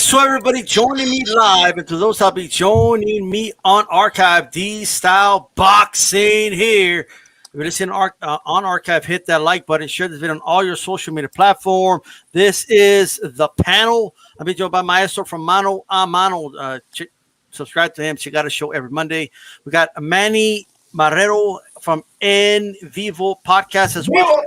Thanks to everybody joining me live, and to those that'll be joining me on archive. DStyleBoxing here. If you're listening on archive, hit that like button. Share this video on all your social media platform. This is the panel. I'm being joined by Maestro from Mano a Mano. Subscribe to him. She got a show every Monday. We got Manny Barrera from En Vivo podcast as well.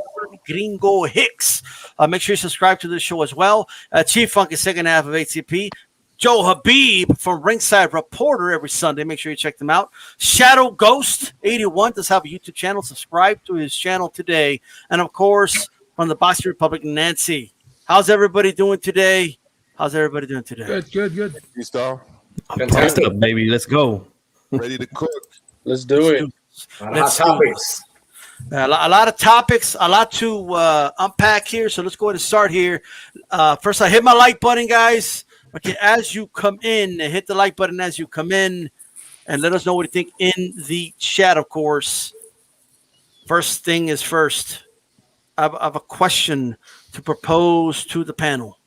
Gringo Hicks. Make sure you subscribe to the show as well. Chief Funk is second half of HCP. Joe Habib from Ringside Reporter every Sunday. Make sure you check them out. Shadow Ghost 81 does have a YouTube channel. Subscribe to his channel today. And of course, from the Boxing Republic, Nancy. How's everybody doing today? Good. You star. Fantastic, baby. Let's go. Ready to cook. Let's do it. Let's topics. A lot of topics, a lot to unpack here. So let's go ahead and start here. First, I hit my like button, guys. Okay, as you come in, hit the like button as you come in, and let us know what you think in the chat, of course. First thing is first. I have a question to propose to the panel.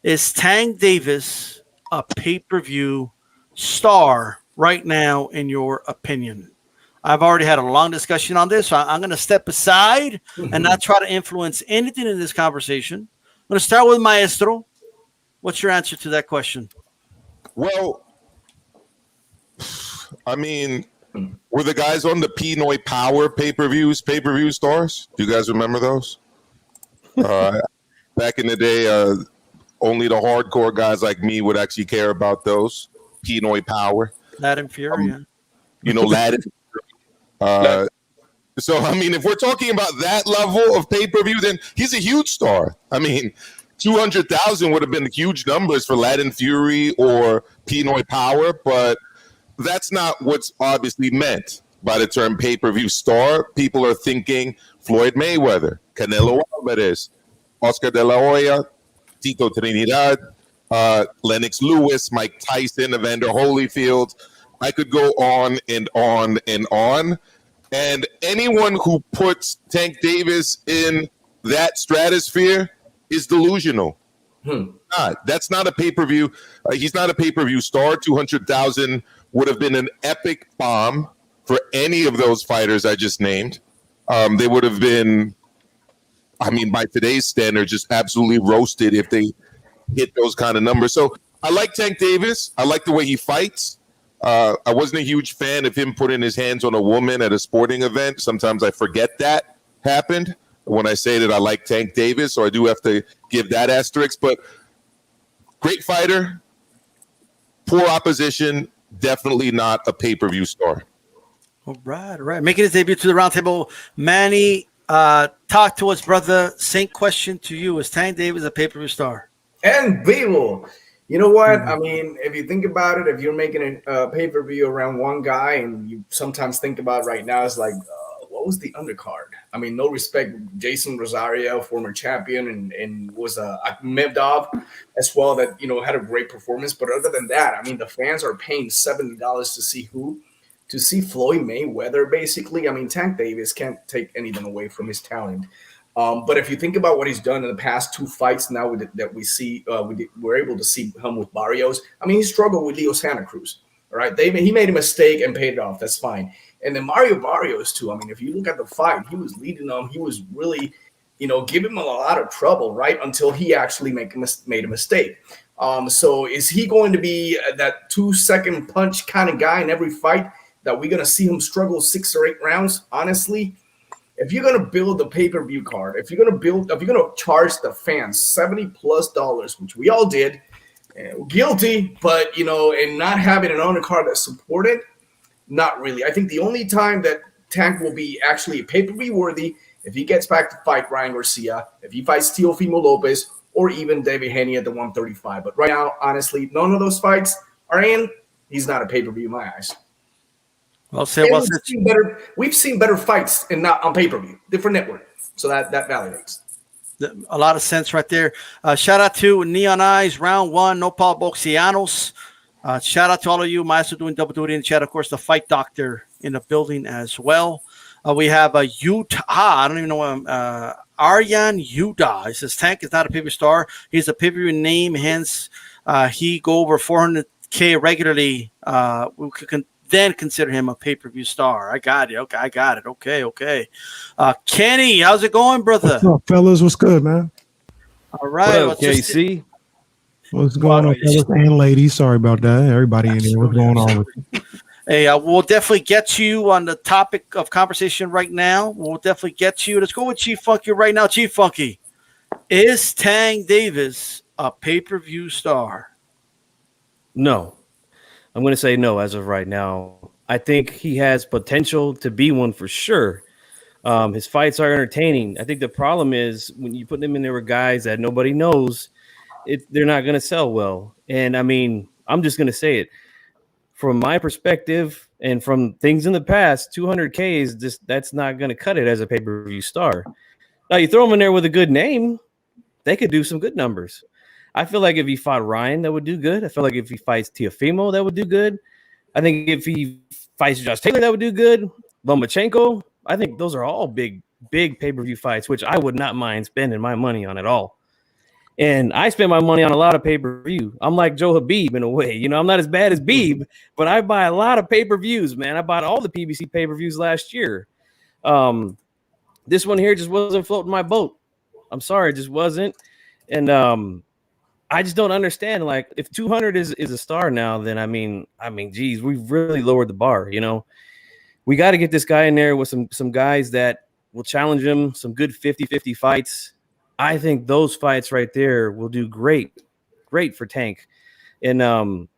Is Tank Davis a pay-per-view star right now, in your opinion? I've already had a long discussion on this, so I'm going to step aside and not try to influence anything in this conversation. I'm going to start with Maestro. What's your answer to that question? Well, I mean, were the guys on the Pinoy Power pay-per-view stars? Do you guys remember those? Back in the day, only the hardcore guys like me would actually care about those. Pinoy Power. Latin Fury, Latin. So, I mean, if we're talking about that level of pay-per-view, then he's a huge star. I mean, 200,000 would have been huge numbers for Latin Fury or Pinoy Power, but that's not what's obviously meant by the term pay-per-view star. People are thinking Floyd Mayweather, Canelo Alvarez, Oscar de la Hoya, Tito Trinidad, Lennox Lewis, Mike Tyson, Evander Holyfield. I could go on and on and on. And anyone who puts Tank Davis in that stratosphere is delusional. That's not a pay-per-view. He's not a pay-per-view star. 200,000 would have been an epic bomb for any of those fighters I just named. They would have been, I mean, by today's standards, just absolutely roasted if they hit those kind of numbers. So I like Tank Davis. I like the way he fights. I wasn't a huge fan of him putting his hands on a woman at a sporting event. Sometimes I forget that happened when I say that I like Tank Davis, so I do have to give that asterisk. But great fighter, poor opposition, definitely not a pay-per-view star. All right. Making his debut to the roundtable, Manny, talk to us, brother. Same question to you. Is Tank Davis a pay-per-view star? En Vivo. You know what? I mean, if you think about it, if you're making a pay-per-view around one guy, and you sometimes think about right now, it's like, what was the undercard? I mean, no respect, Jason Rosario, former champion, and was Medov as well, that, had a great performance. But other than that, I mean, the fans are paying $70 to see who? To see Floyd Mayweather, basically. I mean, Tank Davis can't take anything away from his talent. But if you think about what he's done in the past two fights now that we see, we're able to see him with Barrios. I mean, he struggled with Leo Santa Cruz. All right, he made a mistake and paid it off. That's fine. And then Mario Barrios too. I mean, if you look at the fight, he was leading them. He was really, giving him a lot of trouble, right? Until he actually made a mistake. So is he going to be that 2-second punch kind of guy in every fight that we're going to see him struggle 6 or 8 rounds? Honestly, if you're going to build a pay-per-view card, if you're going to charge the fans $70+ which we all did, guilty, but, and not having an undercard that supported, not really. I think the only time that Tank will be actually pay-per-view worthy if he gets back to fight Ryan Garcia, if he fights Teofimo Lopez, or even David Haney at the 135. But right now, honestly, none of those fights are in. He's not a pay-per-view in my eyes. We've seen better fights and not on pay-per-view, different network. So that validates. A lot of sense right there. Shout out to Neon Eyes, Round 1, No Paul Boxianos. Shout out to all of you. Maestro doing double duty in the chat. Of course, the Fight Doctor in the building as well. We have a Utah. I don't even know what Aryan Utah. He says Tank is not a pay-per-view star. He's a pay-per-view name. Hence, he go over 400K regularly. We can then consider him a pay-per-view star. I got it. Okay, I got it. Okay. Kenny, how's it going, brother? What's up, fellas? What's good, man? All right. What up, KC? What's going on, fellas and ladies? Sorry about that. Everybody in here. What's going on with you? Hey, we'll definitely get you on the topic of conversation right now. We'll definitely get you. Let's go with Chief Funky right now. Chief Funky, is Tank Davis a pay-per-view star? No. I'm going to say no as of right now. I think he has potential to be one for sure. His fights are entertaining. I think the problem is when you put them in there with guys that nobody knows, they're not going to sell well. And I mean, I'm just going to say it. From my perspective and from things in the past, 200K is just that's not going to cut it as a pay-per-view star. Now you throw him in there with a good name, they could do some good numbers. I feel like if he fought Ryan, that would do good. I feel like if he fights Teofimo, that would do good. I think if he fights Josh Taylor, that would do good. Lomachenko, I think those are all big pay-per-view fights, which I would not mind spending my money on at all. And I spend my money on a lot of pay-per-view. I'm like Joe Habib in a way. You know, I'm not as bad as Beeb, but I buy a lot of pay-per-views, man. I bought all the PBC pay-per-views last year. This one here just wasn't floating my boat. I'm sorry, it just wasn't. And I just don't understand. Like, if 200 is a star now, then I mean, geez, we've really lowered the bar, you know. We got to get this guy in there with some guys that will challenge him, some good 50-50 fights. I think those fights right there will do great for Tank. And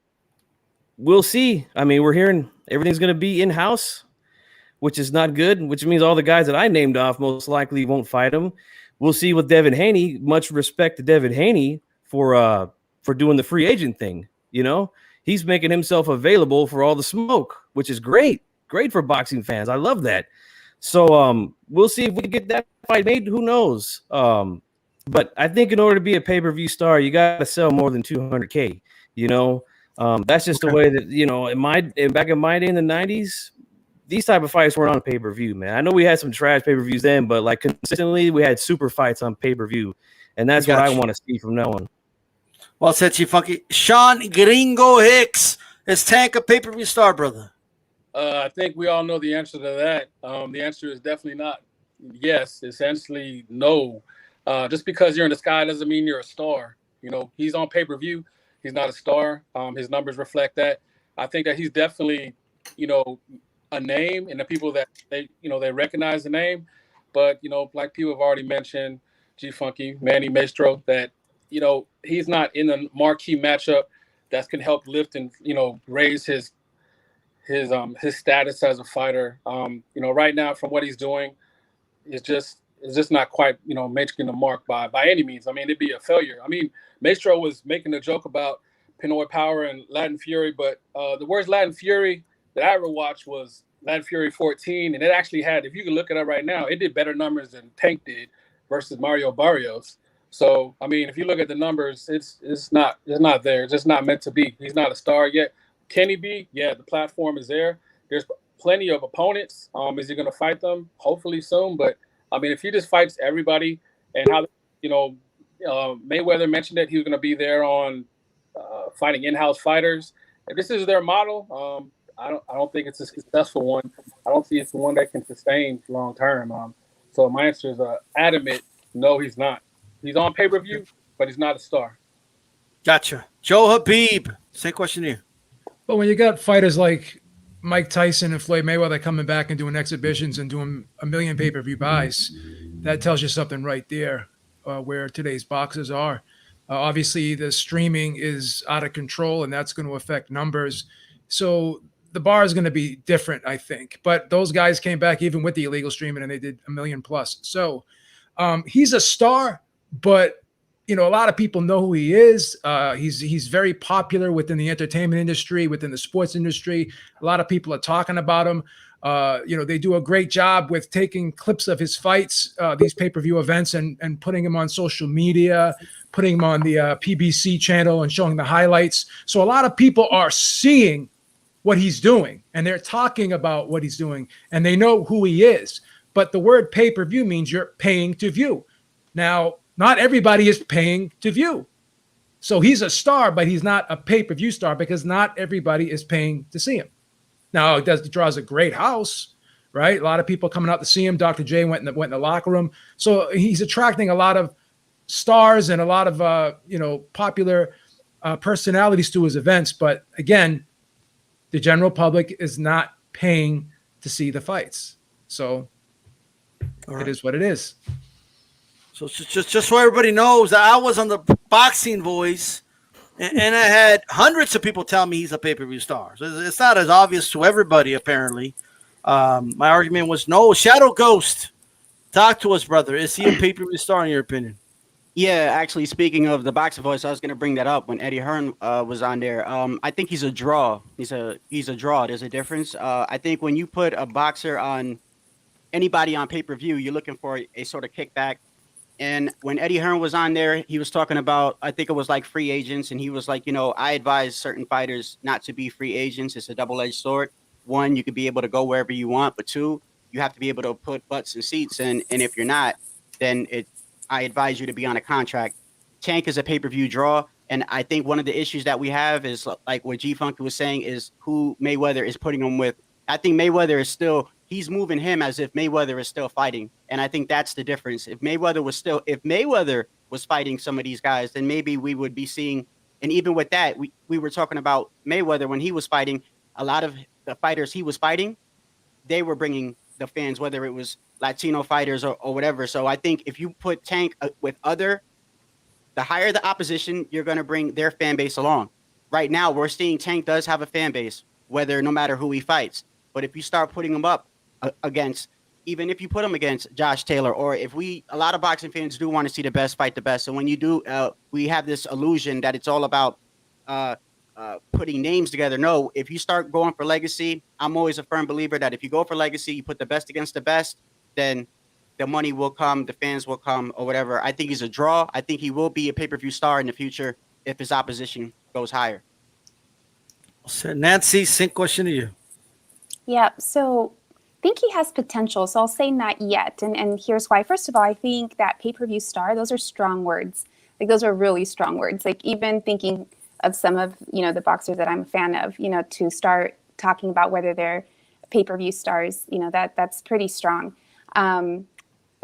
we'll see. I mean, we're hearing everything's going to be in-house, which is not good, which means all the guys that I named off most likely won't fight him. We'll see with Devin Haney. Much respect to Devin Haney for doing the free agent thing. You know, he's making himself available for all the smoke, which is great for boxing fans. I love that. So we'll see if we can get that fight made. Who knows? But I think in order to be a pay-per-view star, you got to sell more than 200K. You know, that's just the way that, you know, back in my day in the 90s, these type of fights weren't on pay-per-view, man. I know we had some trash pay-per-views then, but like consistently we had super fights on pay-per-view. And that's what I want to see from now on. Well said, Chief Funky. Sean Gringo Hicks, is Tank a pay-per-view star, brother? I think we all know the answer to that. The answer is definitely not yes. Essentially, no. Just because you're in the sky doesn't mean you're a star. You know, he's on pay-per-view. He's not a star. His numbers reflect that. I think that he's definitely, you know, a name, and the people that they recognize the name. But, you know, like people have already mentioned, G Funky, Manny Maestro, that, you know, he's not in the marquee matchup that can help lift and, you know, raise his status as a fighter. You know, right now from what he's doing, it's just not quite, you know, making the mark by any means. I mean, it'd be a failure. I mean, Maestro was making a joke about Pinoy Power and Latin Fury, but the worst Latin Fury that I ever watched was Latin Fury 14, and it actually had, if you can look it up right now, it did better numbers than Tank did versus Mario Barrios. So, I mean, if you look at the numbers, it's not there. It's just not meant to be. He's not a star yet. Can he be? Yeah, the platform is there. There's plenty of opponents. Is he going to fight them? Hopefully soon. But, I mean, if he just fights everybody, and how, you know, Mayweather mentioned that he was going to be there on fighting in-house fighters. If this is their model, I don't think it's a successful one. I don't see it's the one that can sustain long term. So my answer is adamant. No, he's not. He's on pay-per-view, but he's not a star. Gotcha. Joe Habib, same question to you. But when you got fighters like Mike Tyson and Floyd Mayweather coming back and doing exhibitions and doing a million pay-per-view buys, that tells you something right there where today's boxers are. Obviously, the streaming is out of control, and that's going to affect numbers. So the bar is going to be different, I think. But those guys came back even with the illegal streaming, and they did 1 million plus. So he's a star, but you know, a lot of people know who he is. He's very popular within the entertainment industry, within the sports industry. A lot of people are talking about him. You know, they do a great job with taking clips of his fights, these pay-per-view events, and putting them on social media, putting them on the PBC channel and showing the highlights. So a lot of people are seeing what he's doing, and they're talking about what he's doing, and they know who he is. But the word pay-per-view means you're paying to view. Now, not everybody is paying to view. So he's a star, but he's not a pay-per-view star because not everybody is paying to see him. Now, it draws a great house, right? A lot of people coming out to see him. Dr. J went in the locker room. So he's attracting a lot of stars and a lot of, popular personalities to his events. But again, the general public is not paying to see the fights. So It is what it is. So just so everybody knows that I was on the Boxing Voice, and I had hundreds of people tell me he's a pay-per-view star. So it's not as obvious to everybody, apparently. My argument was no. Shadow Ghost, talk to us, brother. Is he a pay-per-view star in your opinion? Yeah, actually, speaking of the Boxing Voice, I was going to bring that up when Eddie Hearn was on there. I think he's a draw. He's a draw. There's a difference. I think when you put a boxer on anybody on pay-per-view, you're looking for a sort of kickback. And when Eddie Hearn was on there, he was talking about, I think it was like free agents. And he was like, I advise certain fighters not to be free agents. It's a double-edged sword. One, you could be able to go wherever you want. But two, you have to be able to put butts in seats. And if you're not, then I advise you to be on a contract. Tank is a pay-per-view draw. And I think one of the issues that we have is like what G Funky was saying is who Mayweather is putting him with. I think Mayweather is still, he's moving him as if Mayweather is still fighting. And I think that's the difference. If Mayweather was fighting some of these guys, then maybe we would be seeing, and even with that, we were talking about Mayweather when he was fighting, a lot of the fighters he was fighting, they were bringing the fans, whether it was Latino fighters or whatever. So I think if you put Tank with the higher the opposition, you're going to bring their fan base along. Right now, we're seeing Tank does have a fan base, no matter who he fights. But if you start putting him up against, even if you put him against Josh Taylor, or a lot of boxing fans do want to see the best fight the best. So when you do, we have this illusion that it's all about putting names together. No, if you start going for legacy, I'm always a firm believer that if you go for legacy, you put the best against the best, then the money will come, the fans will come, or whatever. I think he's a draw. I think he will be a pay-per-view star in the future if his opposition goes higher. So Nancy, same question to you. Yeah, so I think he has potential. So I'll say not yet. And here's why. First of all, I think that pay-per-view star, those are strong words. Like those are really strong words. Like even thinking of some of, the boxers that I'm a fan of, to start talking about whether they're pay-per-view stars, that's pretty strong.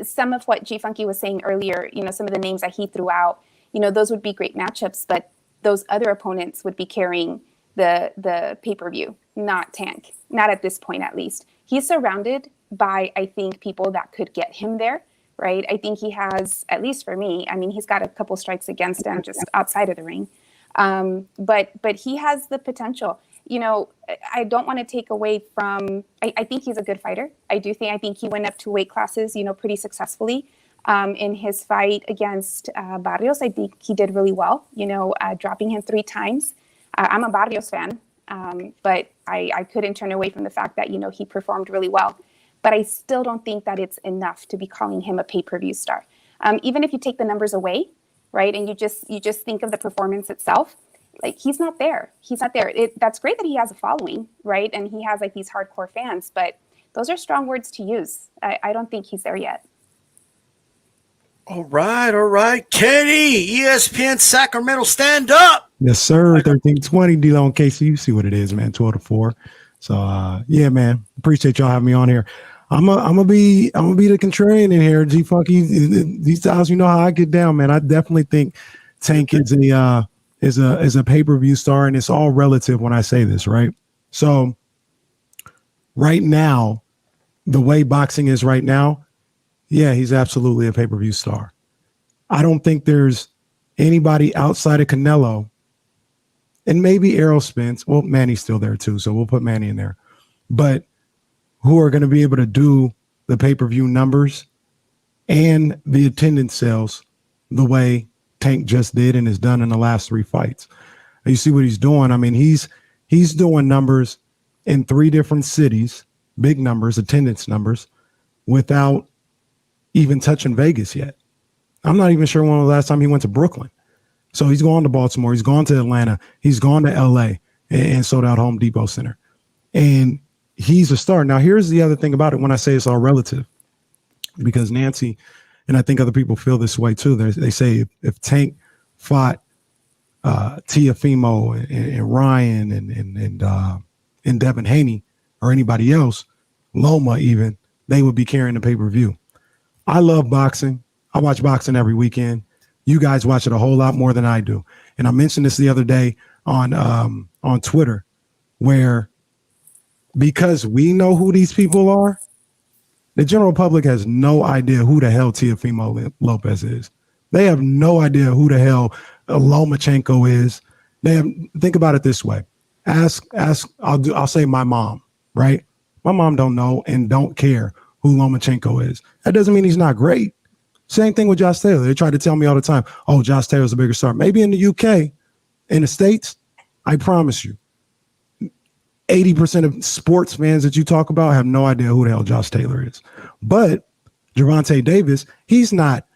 Some of what G Funky was saying earlier, some of the names that he threw out, those would be great matchups, but those other opponents would be carrying the pay-per-view, not Tank, not at this point, at least. He's surrounded by, I think, people that could get him there, right? I think he has, at least for me, he's got a couple strikes against him just outside of the ring. But he has the potential. I don't want to take away from, I think he's a good fighter. I think he went up 2 weight classes, pretty successfully. In his fight against Barrios, I think he did really well, dropping him 3 times. I'm a Barrios fan, but I couldn't turn away from the fact that, he performed really well. But I still don't think that it's enough to be calling him a pay-per-view star. Even if you take the numbers away, right, and you just think of the performance itself, like he's not there. He's not there. That's great that he has a following, right, and he has like these hardcore fans, but those are strong words to use. I don't think he's there yet. All right. Kenny, ESPN Sacramento, stand up. Yes, sir. 1320 D-Lo on KC. You see what it is, man. 12-4. So yeah, man. Appreciate y'all having me on here. I'm gonna be the contrarian in here. G Funky. These times, how I get down, man. I definitely think Tank is a pay-per-view star, and it's all relative when I say this, right? So right now, the way boxing is right now, yeah, he's absolutely a pay-per-view star. I don't think there's anybody outside of Canelo, and maybe Errol Spence. Well, Manny's still there too, so we'll put Manny in there. But who are going to be able to do the pay-per-view numbers and the attendance sales the way Tank just did and has done in the last 3 fights. You see what he's doing. He's doing numbers in 3 different cities, big numbers, attendance numbers, without even touching Vegas yet. I'm not even sure when the last time he went to Brooklyn. So he's gone to Baltimore. He's gone to Atlanta. He's gone to LA and sold out Home Depot Center. and he's a star. Now, here's the other thing about it when I say it's all relative, because Nancy and I think other people feel this way too. They say if Tank fought Teofimo and Ryan and Devin Haney or anybody else, Loma even, they would be carrying the pay-per-view. I love boxing. I watch boxing every weekend. You guys watch it a whole lot more than I do. And I mentioned this the other day on Twitter, where because we know who these people are, the general public has no idea who the hell Teofimo Lopez is. They have no idea who the hell Lomachenko is. Think about it this way. I'll say my mom, right? My mom don't know and don't care who Lomachenko is. That doesn't mean he's not great. Same thing with Josh Taylor. They try to tell me all the time, oh, Josh Taylor's a bigger star. Maybe in the UK, in the States, I promise you, 80% of sports fans that you talk about have no idea who the hell Josh Taylor is. But Gervonta Davis, he's not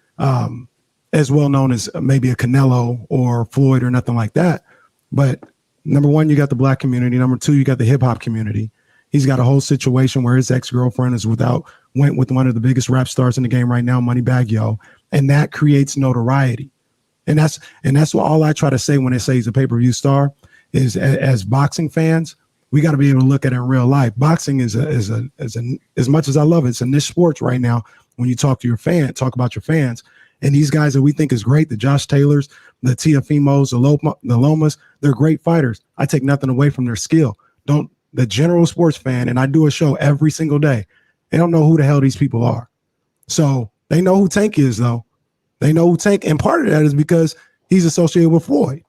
as well known as maybe a Canelo or Floyd or nothing like that. But number one, you got the black community. Number two, you got the hip hop community. He's got a whole situation where his ex-girlfriend went with one of the biggest rap stars in the game right now, Moneybagg Yo, and that creates notoriety. And that's what all I try to say when they say he's a pay-per-view star is, as boxing fans, we got to be able to look at it in real life. Boxing is as much as I love it, it's a niche sport right now. When you talk about your fans, and these guys that we think is great, the Josh Taylors, the Teofimos, the Lomas, they're great fighters. I take nothing away from their skill. The general sports fan, and I do a show every single day, they don't know who the hell these people are. So they know who Tank is, though. They know who Tank, and part of that is because he's associated with Floyd.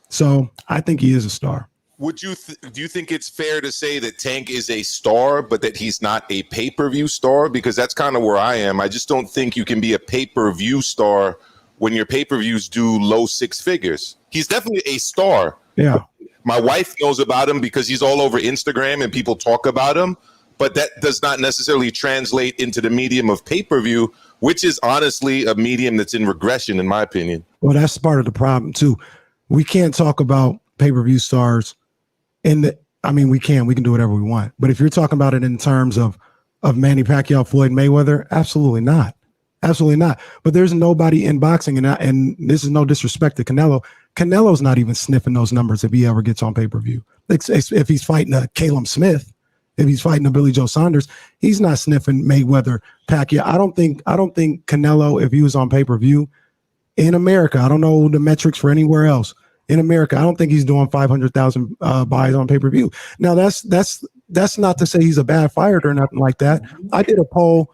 So I think he is a star. Would you do you think it's fair to say that Tank is a star, but that he's not a pay-per-view star? Because that's kind of where I am. I just don't think you can be a pay-per-view star when your pay-per-views do low six figures. He's definitely a star. Yeah. My wife knows about him because he's all over Instagram and people talk about him, but that does not necessarily translate into the medium of pay-per-view, which is honestly a medium that's in regression, in my opinion. Well, that's part of the problem too. We can't talk about pay-per-view stars we can do whatever we want. But if you're talking about it in terms of Manny Pacquiao, Floyd Mayweather, absolutely not. Absolutely not. But there's nobody in boxing, and this is no disrespect to Canelo. Canelo's not even sniffing those numbers if he ever gets on pay-per-view. If he's fighting a Caleb Smith, if he's fighting a Billy Joe Saunders, he's not sniffing Mayweather, Pacquiao. I don't think Canelo, if he was on pay-per-view in America, I don't know the metrics for anywhere else. In America, I don't think he's doing 500,000 buys on pay-per-view. Now, that's not to say he's a bad fighter or nothing like that. I did a poll.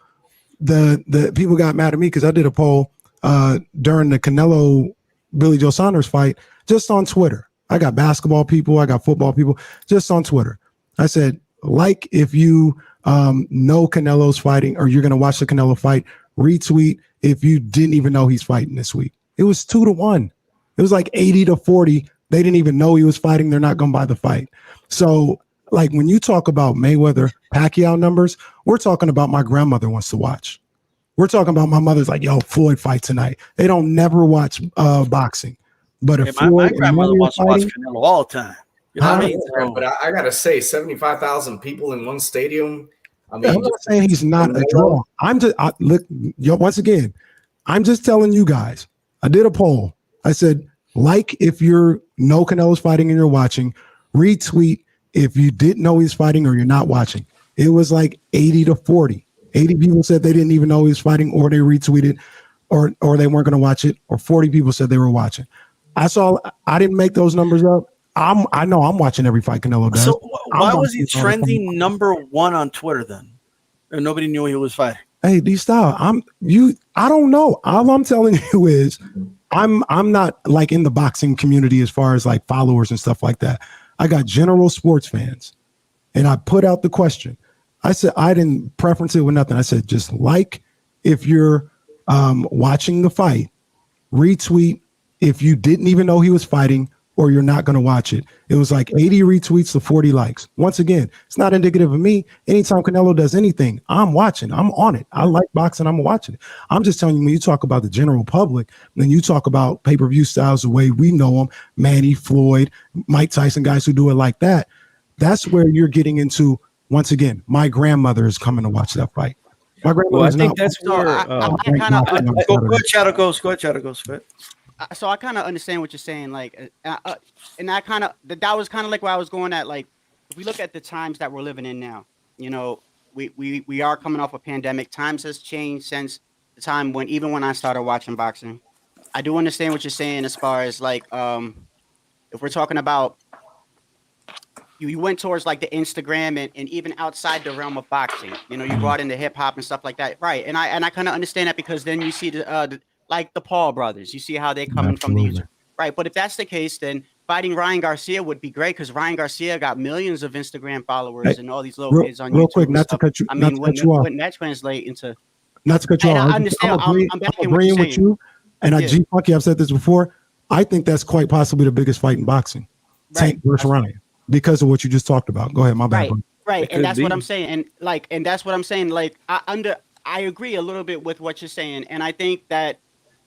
The people got mad at me because I did a poll during the Canelo Billy Joe Saunders fight just on Twitter. I got basketball people, I got football people, just on Twitter. I said, if you know Canelo's fighting or you're going to watch the Canelo fight, retweet if you didn't even know he's fighting this week. It was 2-1. It was like 80-40. They didn't even know he was fighting. They're not going to buy the fight. So, when you talk about Mayweather, Pacquiao numbers, we're talking about my grandmother wants to watch. We're talking about my mother's like, yo, Floyd fight tonight. They don't never watch boxing. But if my grandmother wants to watch Canelo all the time. You know what I mean? But I got to say, 75,000 people in one stadium. I mean, I'm not saying he's not a draw. Once again, I'm just telling you guys, I did a poll. I said, if you know Canelo's fighting and you're watching, retweet if you didn't know he's fighting or you're not watching. It was like 80-40. 80 people said they didn't even know he was fighting, or they retweeted, or they weren't going to watch it, or 40 people said they were watching. I didn't make those numbers up. I know I'm watching every fight Canelo does. So why was he trending number one on Twitter then? And nobody knew he was fighting. Hey, DStyle, I don't know. All I'm telling you is I'm not in the boxing community as far as followers and stuff like that. I got general sports fans, and I put out the question. I said, I didn't preference it with nothing. I said, just if you're watching the fight, retweet if you didn't even know he was fighting or you're not going to watch it. It was 80 retweets to 40 likes. Once again, it's not indicative of me. Anytime Canelo does anything, I'm watching. I'm on it. I like boxing. I'm watching it. I'm just telling you, when you talk about the general public, then you talk about pay-per-view styles the way we know them, Manny, Floyd, Mike Tyson, guys who do it like that. That's where you're getting into, once again, my grandmother is coming to watch that fight. My grandmother Well, I is think not. that's where I kind of Go ahead, Shadow Ghost. Go ahead, Shadow Ghost. Go ahead. so I kind of understand what you're saying, like, and I kind of that was kind of like where I was going at. Like, if we look at the times that we're living in now, you know, we are coming off a pandemic. Times has changed since the time when I started watching boxing. I do understand what you're saying as far as like, if we're talking about you went towards like the Instagram and even outside the realm of boxing, you know, you brought into hip hop and stuff like that, right? And I kind of understand that because then you see like the Paul brothers, you see how they coming from the YouTube, right? But if that's the case, then fighting Ryan Garcia would be great because Ryan Garcia got millions of Instagram followers and all these little kids on YouTube. Real quick, not to cut you. I mean, wouldn't that translate into? Not to cut you off. I understand. I'm agreeing with you. And I G Funky, I've said this before. I think that's quite possibly the biggest fight in boxing. Tank versus Ryan, because of what you just talked about. Go ahead, my bad. Right, and that's what I'm saying. And that's what I'm saying. Like, I agree a little bit with what you're saying, and I think that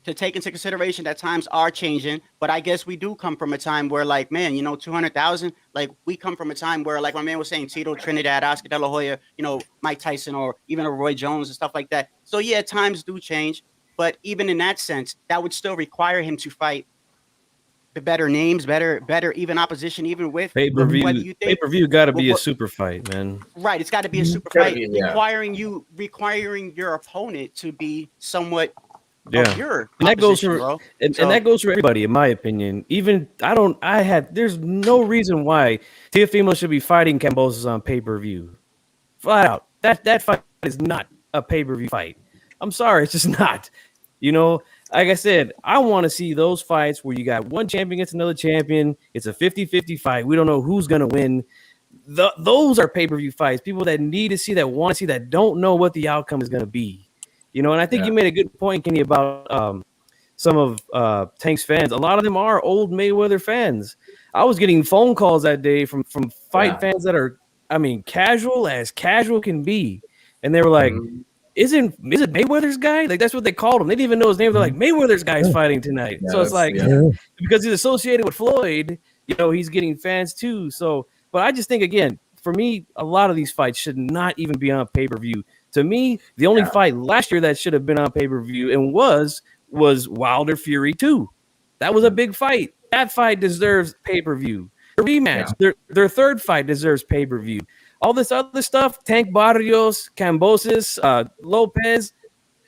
to take into consideration that times are changing, but I guess we do come from a time where, like, man, you know, 200,000. Like, we come from a time where, like my man was saying, Tito Trinidad, Oscar De La Hoya, you know, Mike Tyson, or even a Roy Jones and stuff like that. So yeah, times do change, but even in that sense, that would still require him to fight the better names, better even opposition, even with pay-per-view. Pay-per-view got to be a super fight, man. Right, it's got to be a super fight, requiring your opponent to be somewhat. And that goes for that goes for everybody, in my opinion. Even there's no reason why Teofimo should be fighting Kambosos on pay-per-view. Flat out, that fight is not a pay-per-view fight. I'm sorry, it's just not. You know, like I said, I want to see those fights where you got one champion against another champion. It's a 50-50 fight. We don't know who's going to win. Those are pay-per-view fights. People that need to see, that want to see, that don't know what the outcome is going to be. You know, and I think you made a good point, Kenny, about some of Tank's fans. A lot of them are old Mayweather fans. I was getting phone calls that day from fight fans that are, I mean, casual as casual can be. And they were like, is it Mayweather's guy? Like, that's what they called him. They didn't even know his name. They're like, Mayweather's guy is fighting tonight. So it's like, because he's associated with Floyd, you know, he's getting fans too. So, but I just think, again, for me, a lot of these fights should not even be on pay-per-view. To me, the only fight last year that should have been on pay-per-view and was Wilder Fury 2. That was a big fight. That fight deserves pay-per-view. The rematch, their third fight deserves pay-per-view. All this other stuff, Tank Barrios, Kambosos, Lopez,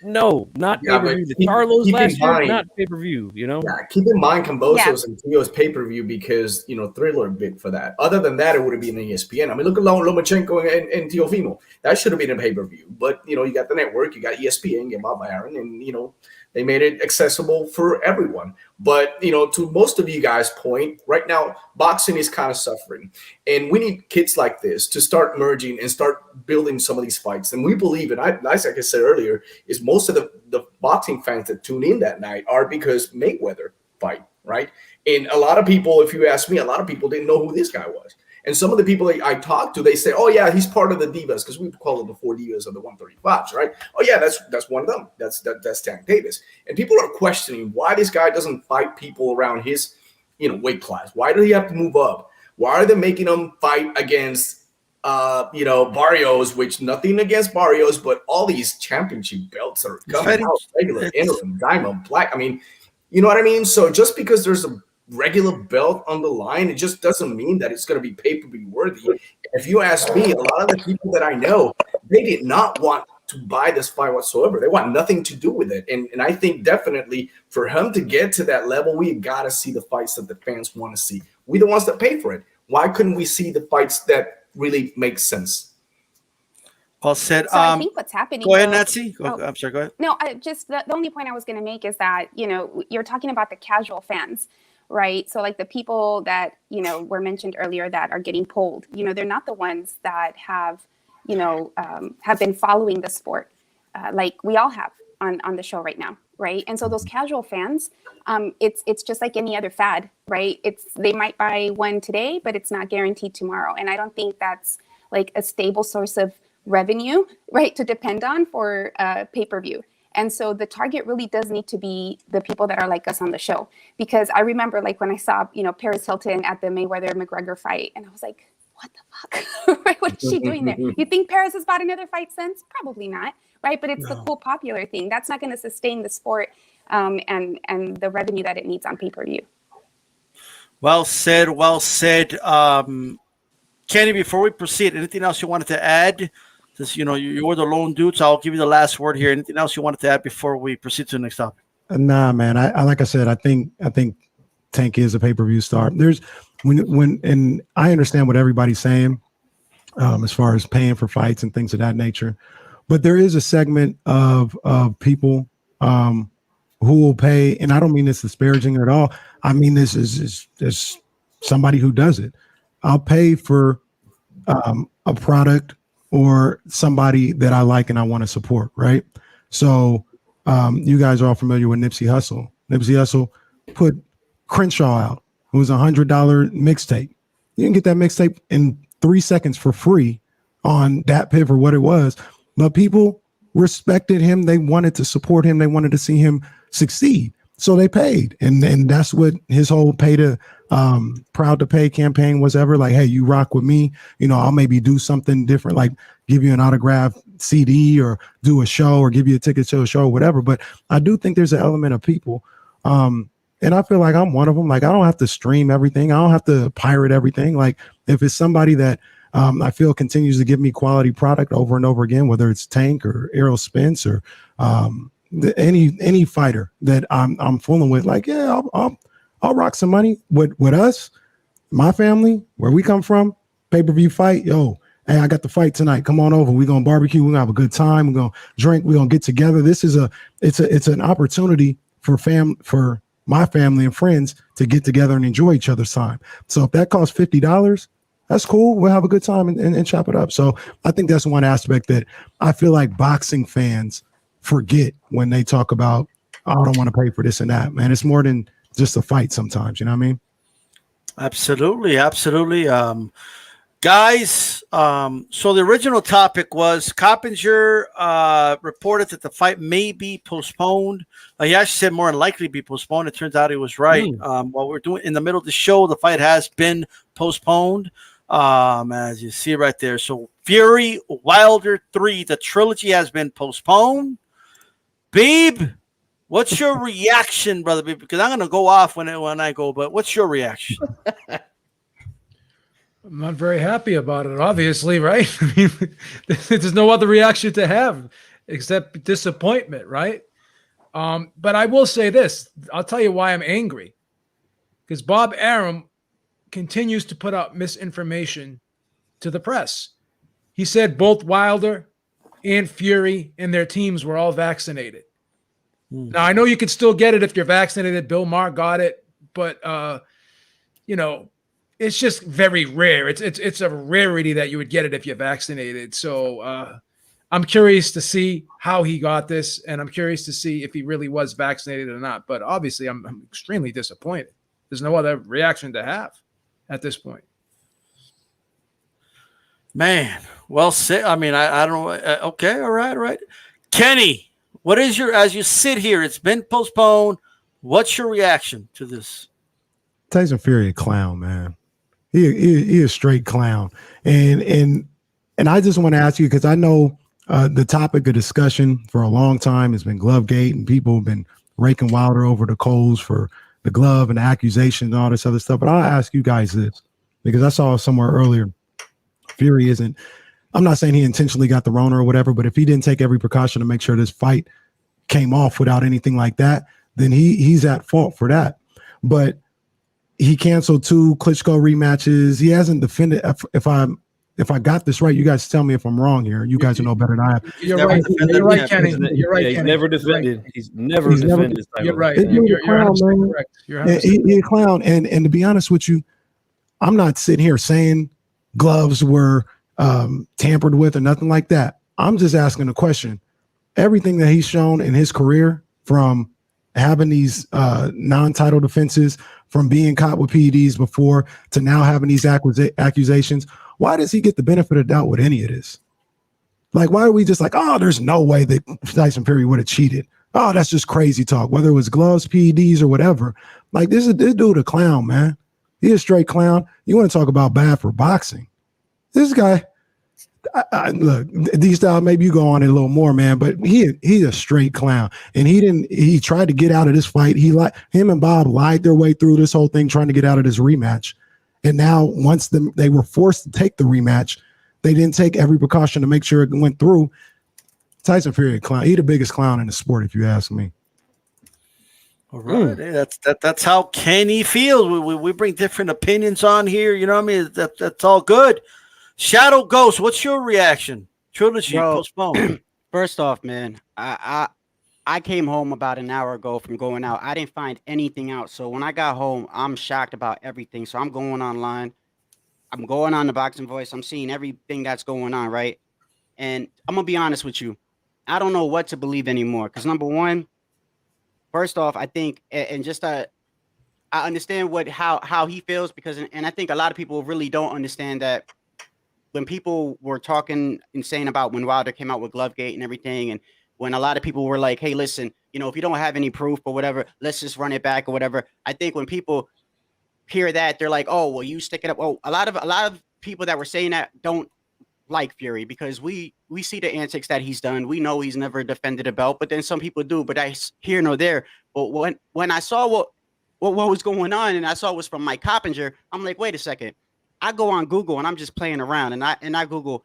no, not pay-per-view. The Charlos last year, not pay-per-view, you know? Yeah, keep in mind Kambosos and Tio's pay-per-view because, you know, Thriller bid for that. Other than that, it would have been ESPN. I mean, look at Lomachenko and Teofimo. That should have been a pay-per-view. But, you know, you got the network, you got ESPN, you got Bob Aaron, and, you know, they made it accessible for everyone. But, you know, to most of you guys' point, right now, boxing is kind of suffering. And we need kids like this to start merging and start building some of these fights. And we believe, and like I said earlier, is most of the boxing fans that tune in that night are because Mayweather fight, right? And a lot of people, if you ask me, a lot of people didn't know who this guy was. And some of the people I talked to, they say, oh, yeah, he's part of the Divas, because we call it the 4 Divas of the 135s, right? Oh, yeah, that's one of them. That's Tank Davis. And people are questioning why this guy doesn't fight people around his, you know, weight class. Why do he have to move up? Why are they making him fight against, you know, Barrios, which nothing against Barrios, but all these championship belts are coming out, regular, interim, diamond, black. I mean, you know what I mean? So just because there's a regular belt on the line, it just doesn't mean that it's going to be pay-per-view worthy. If you ask me, a lot of the people that I know, they did not want to buy this fight whatsoever. They want nothing to do with it. And I think definitely for him to get to that level, we got to see the fights that the fans want to see. We're the ones that pay for it. Why couldn't we see the fights that really make sense? Well said. So I think what's happening. Go ahead, Nancy. I'm sorry, go ahead. No, just the only point I was going to make is that, you know, you're talking about the casual fans, right? So like the people that, you know, were mentioned earlier that are getting pulled, you know, they're not the ones that have, you know, have been following the sport like we all have on the show right now, right? And so those casual fans, it's just like any other fad, right? They might buy one today, but it's not guaranteed tomorrow. And I don't think that's like a stable source of revenue, right, to depend on for pay-per-view. And so the target really does need to be the people that are like us on the show. Because I remember like when I saw, you know, Paris Hilton at the Mayweather-McGregor fight, and I was like, what the fuck? Right? What is she doing there? You think Perez has bought another fight since? Probably not, right? But it's the cool popular thing. That's not going to sustain the sport and the revenue that it needs on pay-per-view. Well said. Well said. Kenny, before we proceed, anything else you wanted to add? Since you were the lone dude, so I'll give you the last word here. Anything else you wanted to add before we proceed to the next topic? Nah, man. I like I said, I think Tank is a pay-per-view star. There's and I understand what everybody's saying as far as paying for fights and things of that nature, but there is a segment of people who will pay, and I don't mean this disparaging at all. I mean this is somebody who does it. I'll pay for a product or somebody that I like and I want to support, right? So you guys are all familiar with Nipsey Hussle. Nipsey Hussle put Crenshaw out. It was $100 mixtape. You can get that mixtape in 3 seconds for free on that pit for what it was. But people respected him. They wanted to support him. They wanted to see him succeed. So they paid. And that's what his whole pay to proud to pay campaign was ever. Like, hey, you rock with me. I'll maybe do something different, like give you an autographed CD or do a show or give you a ticket to a show or whatever. But I do think there's an element of people. And I feel like I'm one of them. Like, I don't have to stream everything. I don't have to pirate everything. Like, if it's somebody that I feel continues to give me quality product over and over again, whether it's Tank or Errol Spence or any fighter that I'm fooling with, like, yeah, I'll rock some money with us, my family, where we come from, pay-per-view fight. Yo, hey, I got the fight tonight. Come on over. We're gonna barbecue. We're gonna have a good time. We're gonna drink. We're gonna get together. This is it's an opportunity for my family and friends to get together and enjoy each other's time. So if that costs $50, that's cool. We'll have a good time and chop it up. So I think that's one aspect that I feel like boxing fans forget when they talk about, oh, I don't want to pay for this and that, man. It's more than just a fight sometimes. You know what I mean? Absolutely. Absolutely. Guys, so the original topic was Coppinger reported that the fight may be postponed. He actually said more than likely be postponed. It turns out he was right. While we're doing in the middle of the show, the fight has been postponed, as you see right there. So Fury Wilder 3, the trilogy has been postponed. Babe, what's your reaction, brother? Because I'm gonna go off when I go, but what's your reaction? I'm not very happy about it, obviously, right? I mean, there's no other reaction to have except disappointment, right? But I will say this. I'll tell you why I'm angry. Because Bob Arum continues to put out misinformation to the press. He said both Wilder and Fury and their teams were all vaccinated. Now, I know you can still get it if you're vaccinated. Bill Maher got it. But, it's just very rare. It's a rarity that you would get it if you're vaccinated. So I'm curious to see how he got this, and I'm curious to see if he really was vaccinated or not. But obviously, I'm extremely disappointed. There's no other reaction to have at this point. Man, well said. I mean, I don't know. Okay, all right. Kenny, what is as you sit here, it's been postponed. What's your reaction to this? Tyson Fury, a clown, man. He is a straight clown. And I just want to ask you, because I know the topic of discussion for a long time has been Glovegate, and people have been raking Wilder over the coals for the glove and the accusation and all this other stuff. But I'll ask you guys this, because I saw somewhere earlier, Fury isn't, I'm not saying he intentionally got the Rona or whatever, but if he didn't take every precaution to make sure this fight came off without anything like that, then he's at fault for that. But he canceled 2 Klitschko rematches. He hasn't defended. If I got this right, you guys tell me if I'm wrong here. You guys know better than I have. You're right, Kenny. You're right, Kenny. He's never defended. He's never defended. You're right. You're correct. He's a clown. And to be honest with you, I'm not sitting here saying gloves were tampered with or nothing like that. I'm just asking a question. Everything that he's shown in his career, from having these non-title defenses, from being caught with PEDs before to now having these accusations, why does he get the benefit of doubt with any of this? Like, why are we just like, oh, there's no way that Tyson Fury would have cheated? Oh, that's just crazy talk, whether it was gloves, PEDs, or whatever. Like, this dude a clown, man. He a straight clown. You want to talk about bad for boxing? This guy, look, D-Style, maybe you go on it a little more, man, but he's a straight clown. And he tried to get out of this fight. Him and Bob lied their way through this whole thing, trying to get out of this rematch. And now once they were forced to take the rematch, they didn't take every precaution to make sure it went through. Tyson Fury, clown. He the biggest clown in the sport, if you ask me. All right, hey, that's how Kenny feels. We bring different opinions on here. You know what I mean? That's all good. Shadow Ghost, what's your reaction? Trilogy postponed. First off, man, I came home about an hour ago from going out. I didn't find anything out. So when I got home, I'm shocked about everything. So I'm going online. I'm going on the Boxing Voice. I'm seeing everything that's going on, right? And I'm going to be honest with you. I don't know what to believe anymore. Because number one, first off, I think, and just I understand how he feels, because, and I think a lot of people really don't understand that when people were talking and saying about when Wilder came out with Glovegate and everything, and when a lot of people were like, hey, listen, you know, if you don't have any proof or whatever, let's just run it back or whatever. I think when people hear that, they're like, oh, well, you stick it up. Oh, a lot of people that were saying that don't like Fury, because we see the antics that he's done. We know he's never defended a belt, but then some people do, but that's here nor there. But when I saw what was going on, and I saw it was from Mike Coppinger, I'm like, wait a second. I go on Google and I'm just playing around, and I Google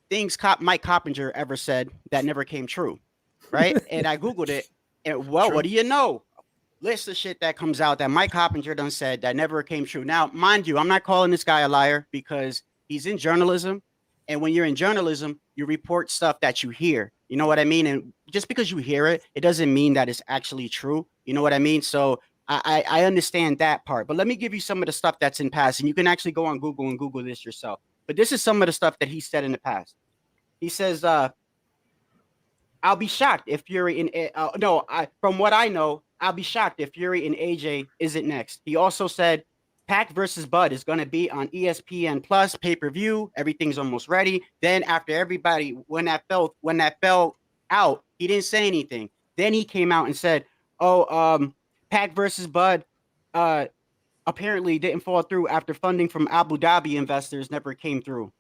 things Mike Coppinger ever said that never came true, right? And I Googled it, and well, what do you know? List of shit that comes out that Mike Coppinger done said that never came true. Now, mind you, I'm not calling this guy a liar, because he's in journalism, and when you're in journalism, you report stuff that you hear. You know what I mean? And just because you hear it, it doesn't mean that it's actually true. You know what I mean? So I understand that part. But let me give you some of the stuff that's in past, and you can actually go on Google and Google this yourself. But this is some of the stuff that he said in the past. He says, I'll be shocked if Fury from what I know, I'll be shocked if Fury and AJ isn't next. He also said Pac versus Bud is going to be on ESPN Plus pay-per-view. Everything's almost ready. Then after everybody, when that fell out, he didn't say anything. Then he came out and said, Pac versus Bud apparently didn't fall through after funding from Abu Dhabi investors never came through.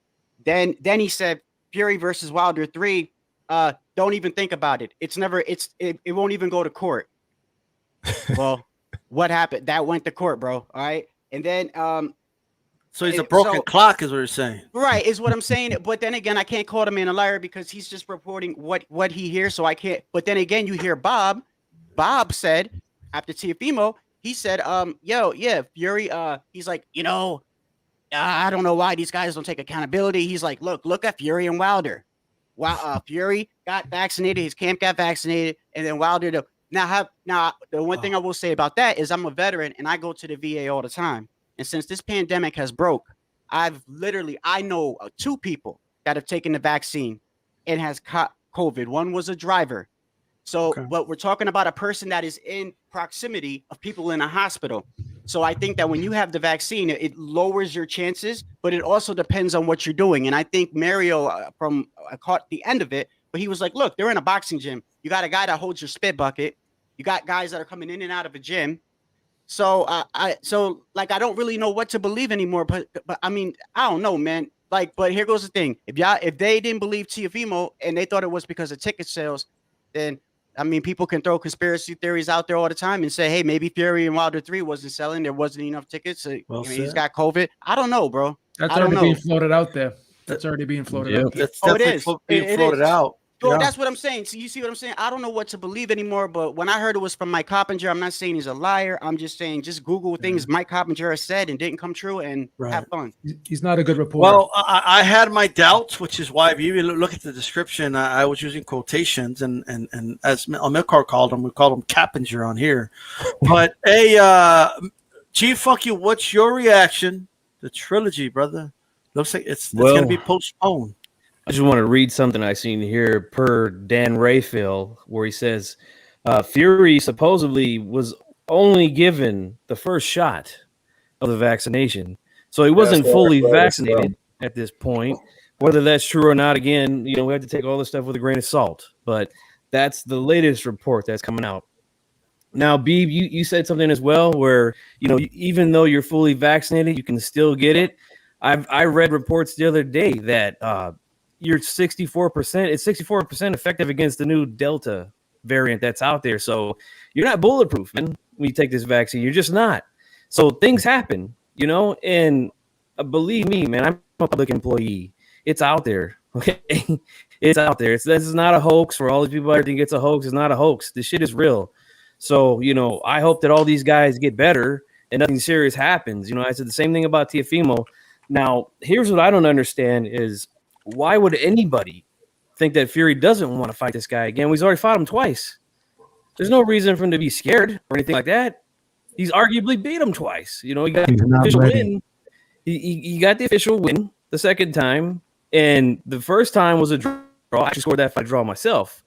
Then he said Fury versus Wilder 3, don't even think about it. It won't even go to court. Well, what happened? That went to court, bro. All right. And then so he's a broken clock, is what you're saying. Right, is what I'm saying. But then again, I can't call the man a liar, because he's just reporting what he hears. So I can't. But then again, you hear Bob. Bob said after Teofimo, he said, Fury, he's like, I don't know why these guys don't take accountability. He's like, look at Fury and Wilder. Fury got vaccinated, his camp got vaccinated, and then Wilder. Now, the one thing I will say about that is I'm a veteran and I go to the VA all the time. And since this pandemic has broke, I know 2 people that have taken the vaccine and has caught COVID. One was a driver. So, But we're talking about a person that is in proximity of people in a hospital. So I think that when you have the vaccine, it lowers your chances, but it also depends on what you're doing. And I think Mario I caught the end of it, but he was like, look, they're in a boxing gym. You got a guy that holds your spit bucket. You got guys that are coming in and out of a gym. So I don't really know what to believe anymore. But I mean, I don't know, man. But here goes the thing. If they didn't believe Teofimo and they thought it was because of ticket sales, then I mean, people can throw conspiracy theories out there all the time and say, hey, maybe Fury and Wilder 3 wasn't selling. There wasn't enough tickets. So, he's got COVID. I don't know, bro. That's already being floated out there. That's already being floated out there. That's definitely being floated out. Well, that's what I'm saying. So you see what I'm saying? I don't know what to believe anymore, but when I heard it was from Mike Coppinger, I'm not saying he's a liar. I'm just saying just Google things Mike Coppinger has said and didn't come true and have fun. He's not a good reporter. Well, I had my doubts, which is why if you even look at the description, I was using quotations, and as Amilcar called him, we called him Coppinger on here. But hey, Chief Funky, what's your reaction? The trilogy, brother. Looks like it's going to be postponed. I just want to read something I seen here per Dan Rayfield, where he says Fury supposedly was only given the first shot of the vaccination. So he wasn't fully vaccinated at this point. Whether that's true or not, again, we have to take all this stuff with a grain of salt. But that's the latest report that's coming out. Now, Beeb, you said something as well where, even though you're fully vaccinated, you can still get it. I read reports the other day that you're 64%. It's 64% effective against the new Delta variant that's out there. So you're not bulletproof, man. When you take this vaccine, you're just not. So things happen, you know. And believe me, man, I'm a public employee. It's out there. Okay, it's out there. This is not a hoax. For all these people that think it's a hoax, it's not a hoax. This shit is real. So, you know, I hope that all these guys get better and nothing serious happens. You know, I said the same thing about Teofimo. Now, here's what I don't understand is why would anybody think that Fury doesn't want to fight this guy again? He's already fought him twice. There's no reason for him to be scared or anything like that. He's arguably beat him twice. You know, he got the official win. He got the official win the second time. And the first time was a draw. I actually scored that fight draw myself.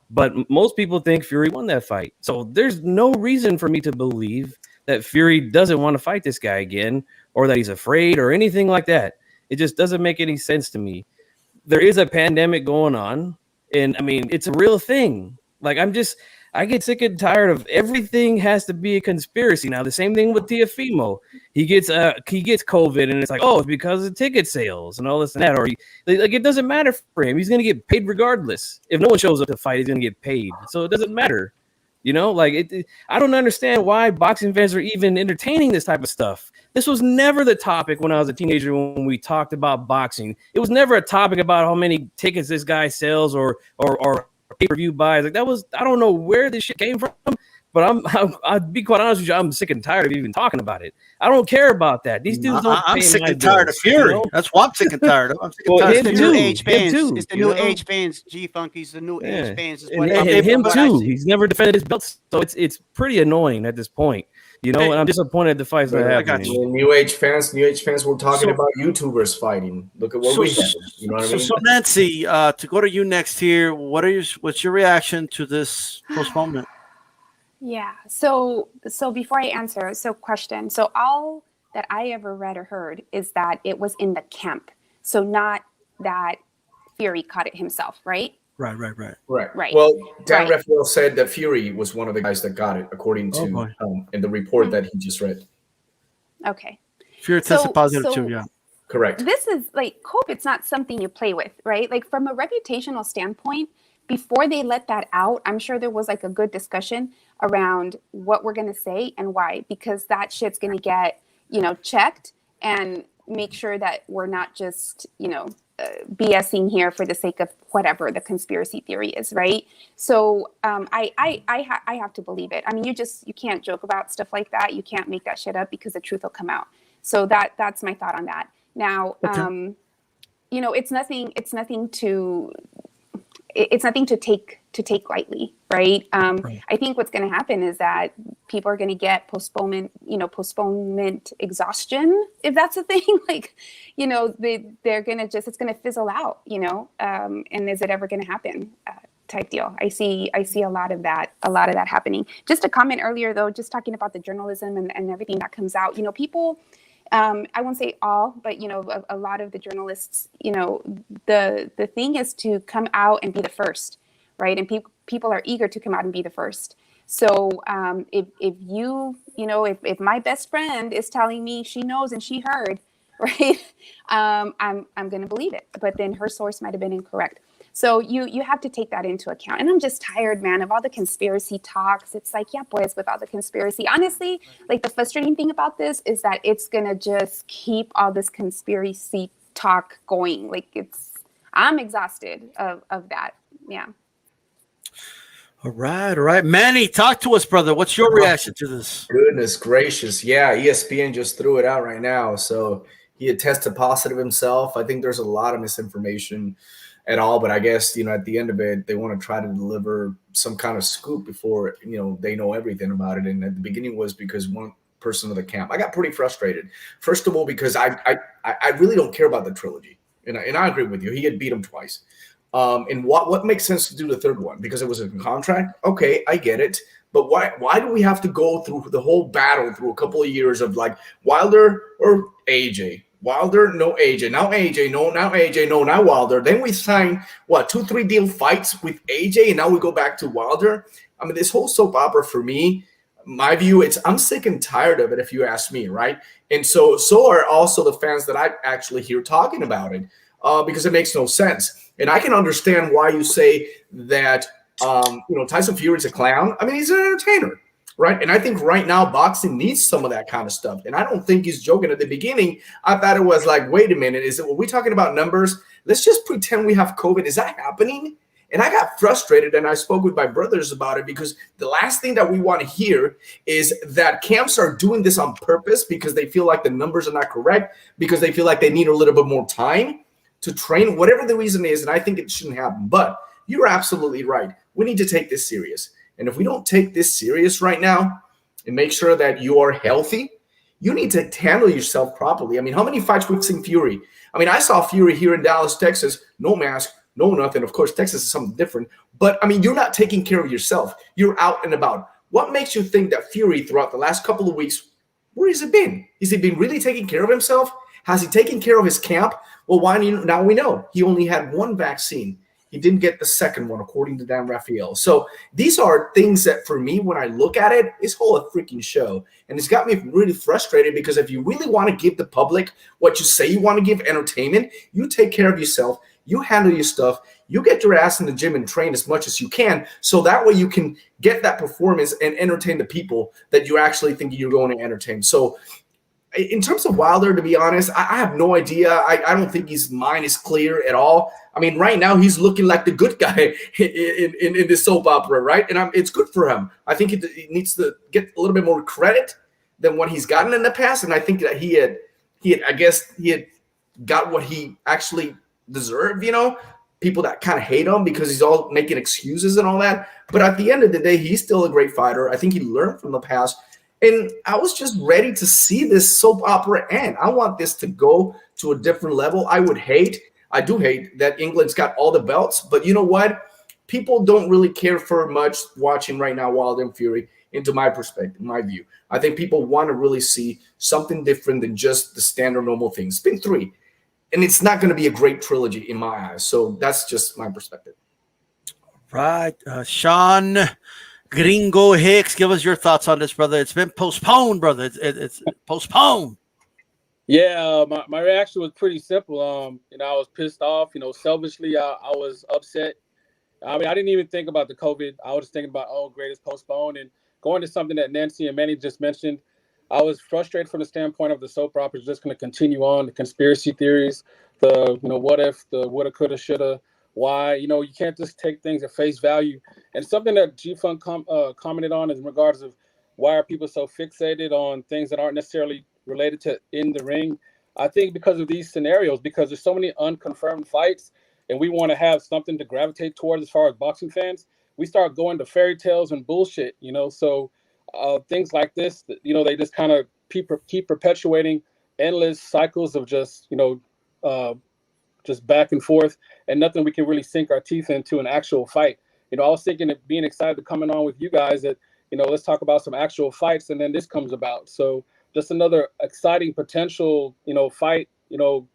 But most people think Fury won that fight. So there's no reason for me to believe that Fury doesn't want to fight this guy again or that he's afraid or anything like that. It just doesn't make any sense to me. There is a pandemic going on. And, I mean, it's a real thing. Like, I get sick and tired of everything has to be a conspiracy. Now, the same thing with Teofimo. He gets COVID, and it's like, oh, it's because of ticket sales and all this and that. Or it doesn't matter for him. He's going to get paid regardless. If no one shows up to fight, he's going to get paid. So it doesn't matter. You know, like I don't understand why boxing fans are even entertaining this type of stuff. This was never the topic when I was a teenager when we talked about boxing. It was never a topic about how many tickets this guy sells or pay-per-view buys. Like that was, I don't know where this shit came from, but I'll be quite honest with you, I'm sick and tired of even talking about it. I don't care about that. These dudes don't. I'm sick and tired of Fury. You know? That's why I'm sick and tired of. I'm sick and tired of the new age fans. It's the new age fans. G-Funky's the new age fans. And him too. He's never defended his belt, so it's pretty annoying at this point. You know, and I'm disappointed the fight's not happening. New age fans. We're talking about YouTubers fighting. Look at what we have. You know what I mean? So Nancy, to go to you next here, what's your reaction to this postponement? Yeah. So before I answer, question. So all that I ever read or heard is that it was in the camp. So not that Fury caught it himself, right? Right. Well, Dan Raphael said that Fury was one of the guys that got it, according to in the report that he just read. Okay. Fury tested positive too, yeah. Correct. This is like COVID's not something you play with, right? Like from a reputational standpoint, before they let that out, I'm sure there was like a good discussion around what we're going to say and why, because that shit's going to get, checked and make sure that we're not just, BSing here for the sake of whatever the conspiracy theory is, right? So I have to believe it. I mean, you can't joke about stuff like that. You can't make that shit up because the truth will come out. So that's my thought on that. Now, it's nothing to take lightly, right? I think what's going to happen is that people are going to get postponement exhaustion, if that's a thing. Like, they're going to it's going to fizzle out, and is it ever going to happen? Type deal. I see a lot of that happening. Just a comment earlier, though, just talking about the journalism and everything that comes out. People. I won't say all, but a lot of the journalists, the thing is to come out and be the first, right? And people are eager to come out and be the first. So if my best friend is telling me she knows and she heard, right, I'm going to believe it. But then her source might have been incorrect. So you have to take that into account. And I'm just tired, man, of all the conspiracy talks. It's like, yeah, boys, with all the conspiracy. Honestly, like the frustrating thing about this is that it's going to just keep all this conspiracy talk going. Like I'm exhausted of that. Yeah. All right. Manny, talk to us, brother. What's your reaction to this? Goodness gracious. Yeah, ESPN just threw it out right now. So he had tested positive himself. I think there's a lot of misinformation at all, but I guess at the end of it, they want to try to deliver some kind of scoop before they know everything about it. And at the beginning was because one person of the camp. I got pretty frustrated. First of all, because I really don't care about the trilogy, and I agree with you. He had beat him twice. And what makes sense to do the third one? Because it was a contract. Okay, I get it. But why do we have to go through the whole battle through a couple of years of like Wilder or AJ? Wilder, no AJ. Now AJ, no, now AJ, no, now Wilder. Then we sign, 2-3 deal fights with AJ, and now we go back to Wilder. I mean, this whole soap opera for me, My view, I'm sick and tired of it, if you ask me, right? And so are also the fans that I actually hear talking about it, because it makes no sense. And I can understand why you say that, Tyson Fury is a clown. I mean, he's an entertainer, right? And I think right now boxing needs some of that kind of stuff. And I don't think he's joking. At the beginning, I thought it was like, wait a minute, were we talking about numbers? Let's just pretend we have COVID. Is that happening? And I got frustrated, and I spoke with my brothers about it, because the last thing that we want to hear is that camps are doing this on purpose because they feel like the numbers are not correct, because they feel like they need a little bit more time to train, whatever the reason is. And I think it shouldn't happen. But you're absolutely right. We need to take this serious. And if we don't take this serious right now and make sure that you are healthy, you need to handle yourself properly. I mean, how many fights we've seen Fury? I mean, I saw Fury here in Dallas, Texas, no mask, no nothing. Of course, Texas is something different. But, I mean, you're not taking care of yourself. You're out and about. What makes you think that Fury throughout the last couple of weeks, where has he been? Has he been really taking care of himself? Has he taken care of his camp? Well, now we know he only had one vaccine. He didn't get the second one, according to Dan Raphael. So these are things that, for me, when I look at it, it's whole a freaking show. And it's got me really frustrated, because if you really want to give the public what you say you want to give, entertainment, you take care of yourself, you handle your stuff, you get your ass in the gym and train as much as you can, so that way you can get that performance and entertain the people that you actually think you're going to entertain. So in terms of Wilder, to be honest, I have no idea. I don't think his mind is clear at all. I mean, right now he's looking like the good guy in this soap opera, right? And it's good for him. I think he needs to get a little bit more credit than what he's gotten in the past. And I think that he had got what he actually deserved. People that kind of hate him because he's all making excuses and all that. But at the end of the day, he's still a great fighter. I think he learned from the past. And I was just ready to see this soap opera end. I want this to go to a different level. I do hate that England's got all the belts, but you know what? People don't really care for much watching right now Wilder and Fury, into my perspective, my view. I think people want to really see something different than just the standard normal thing. It's been 3, and it's not going to be a great trilogy in my eyes. So that's just my perspective. Right. Sean Gringo Hicks, give us your thoughts on this, brother. It's been postponed, brother. It's postponed. Yeah, my reaction was pretty simple. I was pissed off. Selfishly, I was upset. I mean, I didn't even think about the COVID. I was thinking about, great, it's postponed. And going to something that Nancy and Manny just mentioned, I was frustrated from the standpoint of the soap opera is just going to continue on, the conspiracy theories, the, what if, the woulda, coulda, shoulda, why. You can't just take things at face value. And something that G-Funk commented on is in regards of why are people so fixated on things that aren't necessarily related to in the ring. I think because of these scenarios, because there's so many unconfirmed fights, and we want to have something to gravitate towards as far as boxing fans, we start going to fairy tales and bullshit, so things like this, they just kind of keep perpetuating endless cycles of just, just back and forth, and nothing we can really sink our teeth into an actual fight. I was thinking of being excited to coming on with you guys that, let's talk about some actual fights, and then this comes about. So just another exciting potential, fight,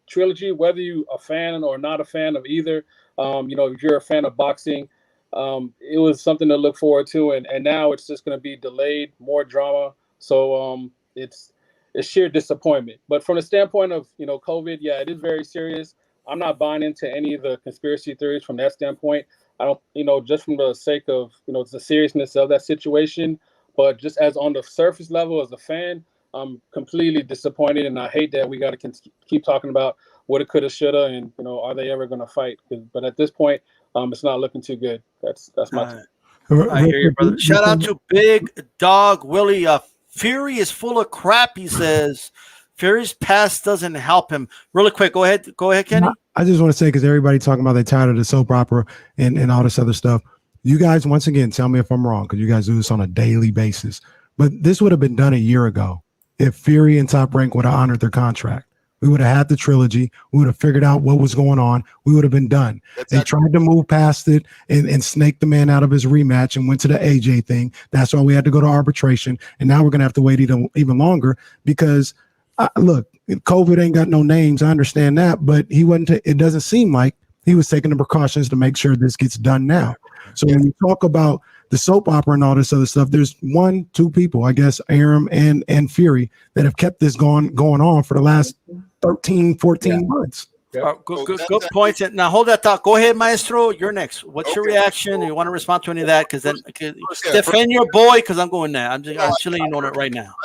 trilogy, whether you a fan or not a fan of either. If you're a fan of boxing, it was something to look forward to. And now it's just going to be delayed, more drama. So it's sheer disappointment. But from the standpoint of, COVID, yeah, it is very serious. I'm not buying into any of the conspiracy theories from that standpoint. I don't, just from the sake of, the seriousness of that situation, but just as on the surface level as a fan, I'm completely disappointed, and I hate that we got to keep talking about woulda, coulda, shoulda, and are they ever going to fight? But at this point, it's not looking too good. That's my. I hear you, brother. Shout out to Big Dog Willie. Fury is full of crap. He says Fury's past doesn't help him. Really quick, go ahead, Kenny. I just want to say, because everybody talking about they're tired of the soap opera and all this other stuff. You guys, once again, tell me if I'm wrong, because you guys do this on a daily basis. But this would have been done a year ago if Fury and Top Rank would have honored their contract. We would have had the trilogy. We would have figured out what was going on. We would have been done. They tried to move past it and snake the man out of his rematch and went to the AJ thing. That's why we had to go to arbitration. And now we're going to have to wait even longer because, look, COVID ain't got no names. I understand that. But he wasn't. It doesn't seem like he was taking the precautions to make sure this gets done now. So when you talk about the soap opera and all this other stuff. There's 1-2 people, I guess, Arum and Fury, that have kept this going on for the last 13, 14 months. Good points. Now hold that thought. Go ahead, Maestro. You're next. What's your reaction? You want to respond to any of that? Because then defend your boy. Because I'm going there. I'm just letting you know that right now.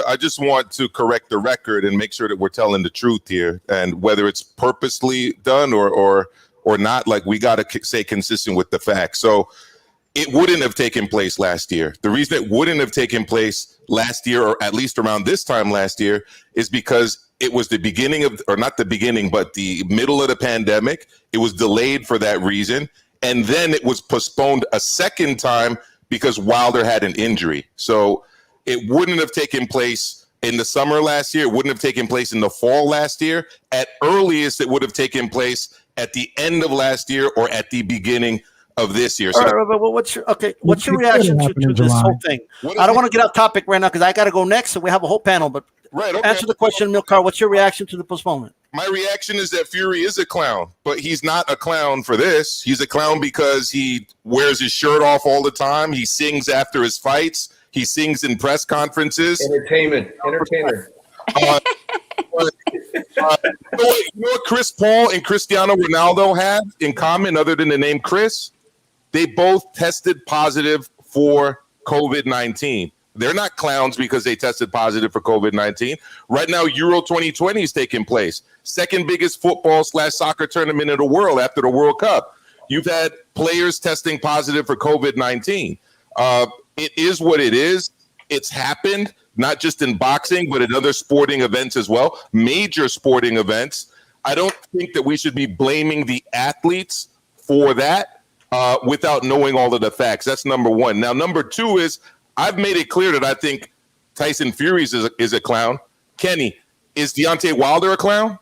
I just want to correct the record and make sure that we're telling the truth here, and whether it's purposely done or not, like, we got to stay consistent with the facts. So it wouldn't have taken place last year. The reason it wouldn't have taken place last year, or at least around this time last year, is because it was the beginning of, or not the beginning, but the middle of the pandemic. It was delayed for that reason. And then it was postponed a second time because Wilder had an injury. So it wouldn't have taken place in the summer last year. It wouldn't have taken place in the fall last year. At earliest, it would have taken place at the end of last year or at the beginning of this year. So but what's your reaction to this whole thing? I don't want to get off topic right now because I got to go next, and we have a whole panel. But answer the question, Milcar. What's your reaction to the postponement? My reaction is that Fury is a clown, but he's not a clown for this. He's a clown because he wears his shirt off all the time. He sings after his fights. He sings in press conferences. Entertainer. You know what Chris Paul and Cristiano Ronaldo have in common other than the name Chris? They both tested positive for COVID-19. They're not clowns because they tested positive for COVID-19. Right now, Euro 2020 is taking place. Second biggest football/soccer tournament in the world after the World Cup. You've had players testing positive for COVID-19. It is what it is. It's happened, not just in boxing, but in other sporting events as well, major sporting events. I don't think that we should be blaming the athletes for that without knowing all of the facts. That's number one. Now, number two is, I've made it clear that I think Tyson Fury is a clown. Kenny, is Deontay Wilder a clown?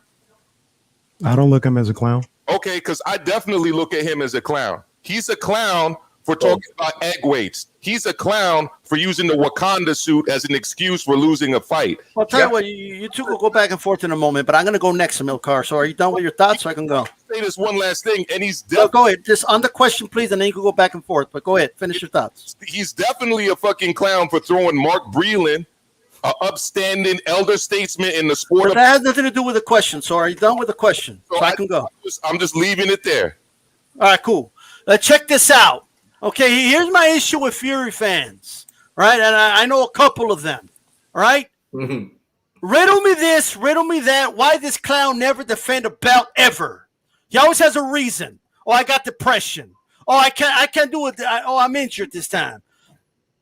I don't look at him as a clown. Okay, because I definitely look at him as a clown. He's a clown for talking about egg weights. He's a clown for using the Wakanda suit as an excuse for losing a fight. Well, I'll tell you what, you two will go back and forth in a moment, but I'm going to go next, Milcar. So are you done with your thoughts so I can go? Say this one last thing, and he's go ahead. Just on the question, please, and then you can go back and forth. But go ahead. Finish your thoughts. He's definitely a fucking clown for throwing Mark Breland, an upstanding elder statesman in the sport. But that has nothing to do with the question. So are you done with the question? So I can go. I'm just leaving it there. All right, cool. Check this out. Okay, here's my issue with Fury fans, right? And I know a couple of them, all right? Mm-hmm. Riddle me this, riddle me that. Why this clown never defend a belt ever? He always has a reason. Oh, I got depression. Oh, I can't do it. I'm injured this time.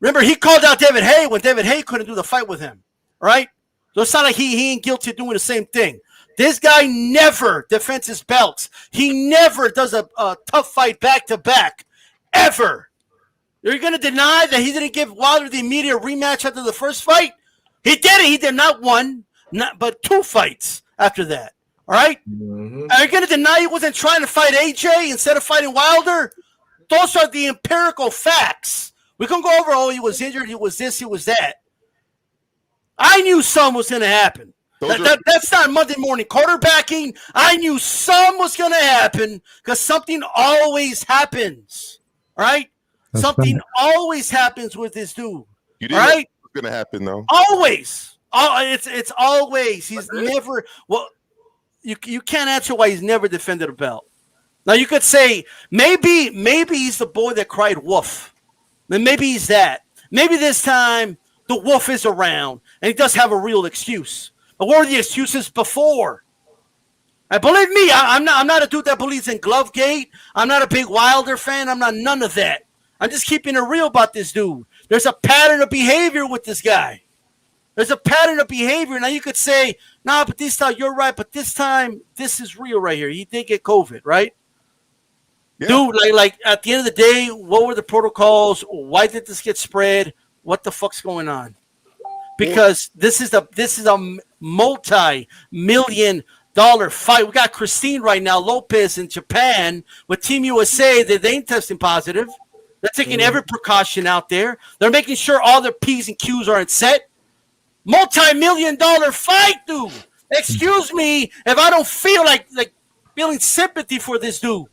Remember, he called out David Haye when David Haye couldn't do the fight with him, right? So it's not like he ain't guilty of doing the same thing. This guy never defends his belts. He never does a tough fight back-to-back. Ever. You're going to deny that he didn't give Wilder the immediate rematch after the first fight? He did it. He did not one, but 2 fights after that. All right? Mm-hmm. Are you going to deny he wasn't trying to fight AJ instead of fighting Wilder? Those are the empirical facts. We can go over, he was injured, he was this, he was that. I knew something was going to happen. That's not Monday morning quarterbacking. I knew something was going to happen because something always happens. Right? That's something always happens with this dude. You didn't know it was going to happen, though. Always. It's always. He's never. Well, you can't answer why he's never defended a belt. Now you could say maybe he's the boy that cried wolf. Then maybe he's that. Maybe this time the wolf is around and he does have a real excuse. But what were the excuses before? And believe me, I'm not a dude that believes in Glovegate. I'm not a big Wilder fan. I'm not none of that. I'm just keeping it real about this dude. There's a pattern of behavior with this guy. There's a pattern of behavior. Now you could say, nah, but this time you're right. But this time, this is real right here. He did get COVID, right? Yeah. Dude, like at the end of the day, what were the protocols? Why did this get spread? What the fuck's going on? Because this is a multi-million-dollar fight. We got Christine right now, Lopez in Japan with Team USA. They ain't testing positive. They're taking every precaution out there. They're making sure all their P's and Q's aren't set. Multi-million-dollar fight, dude. Excuse me if I don't feel like feeling sympathy for this dude.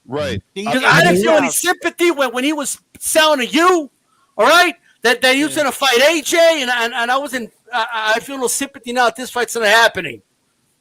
Right. Because I didn't feel any sympathy when he was selling to you. All right, that he was going to fight AJ, and I wasn't. I feel no sympathy now that this fight's not happening.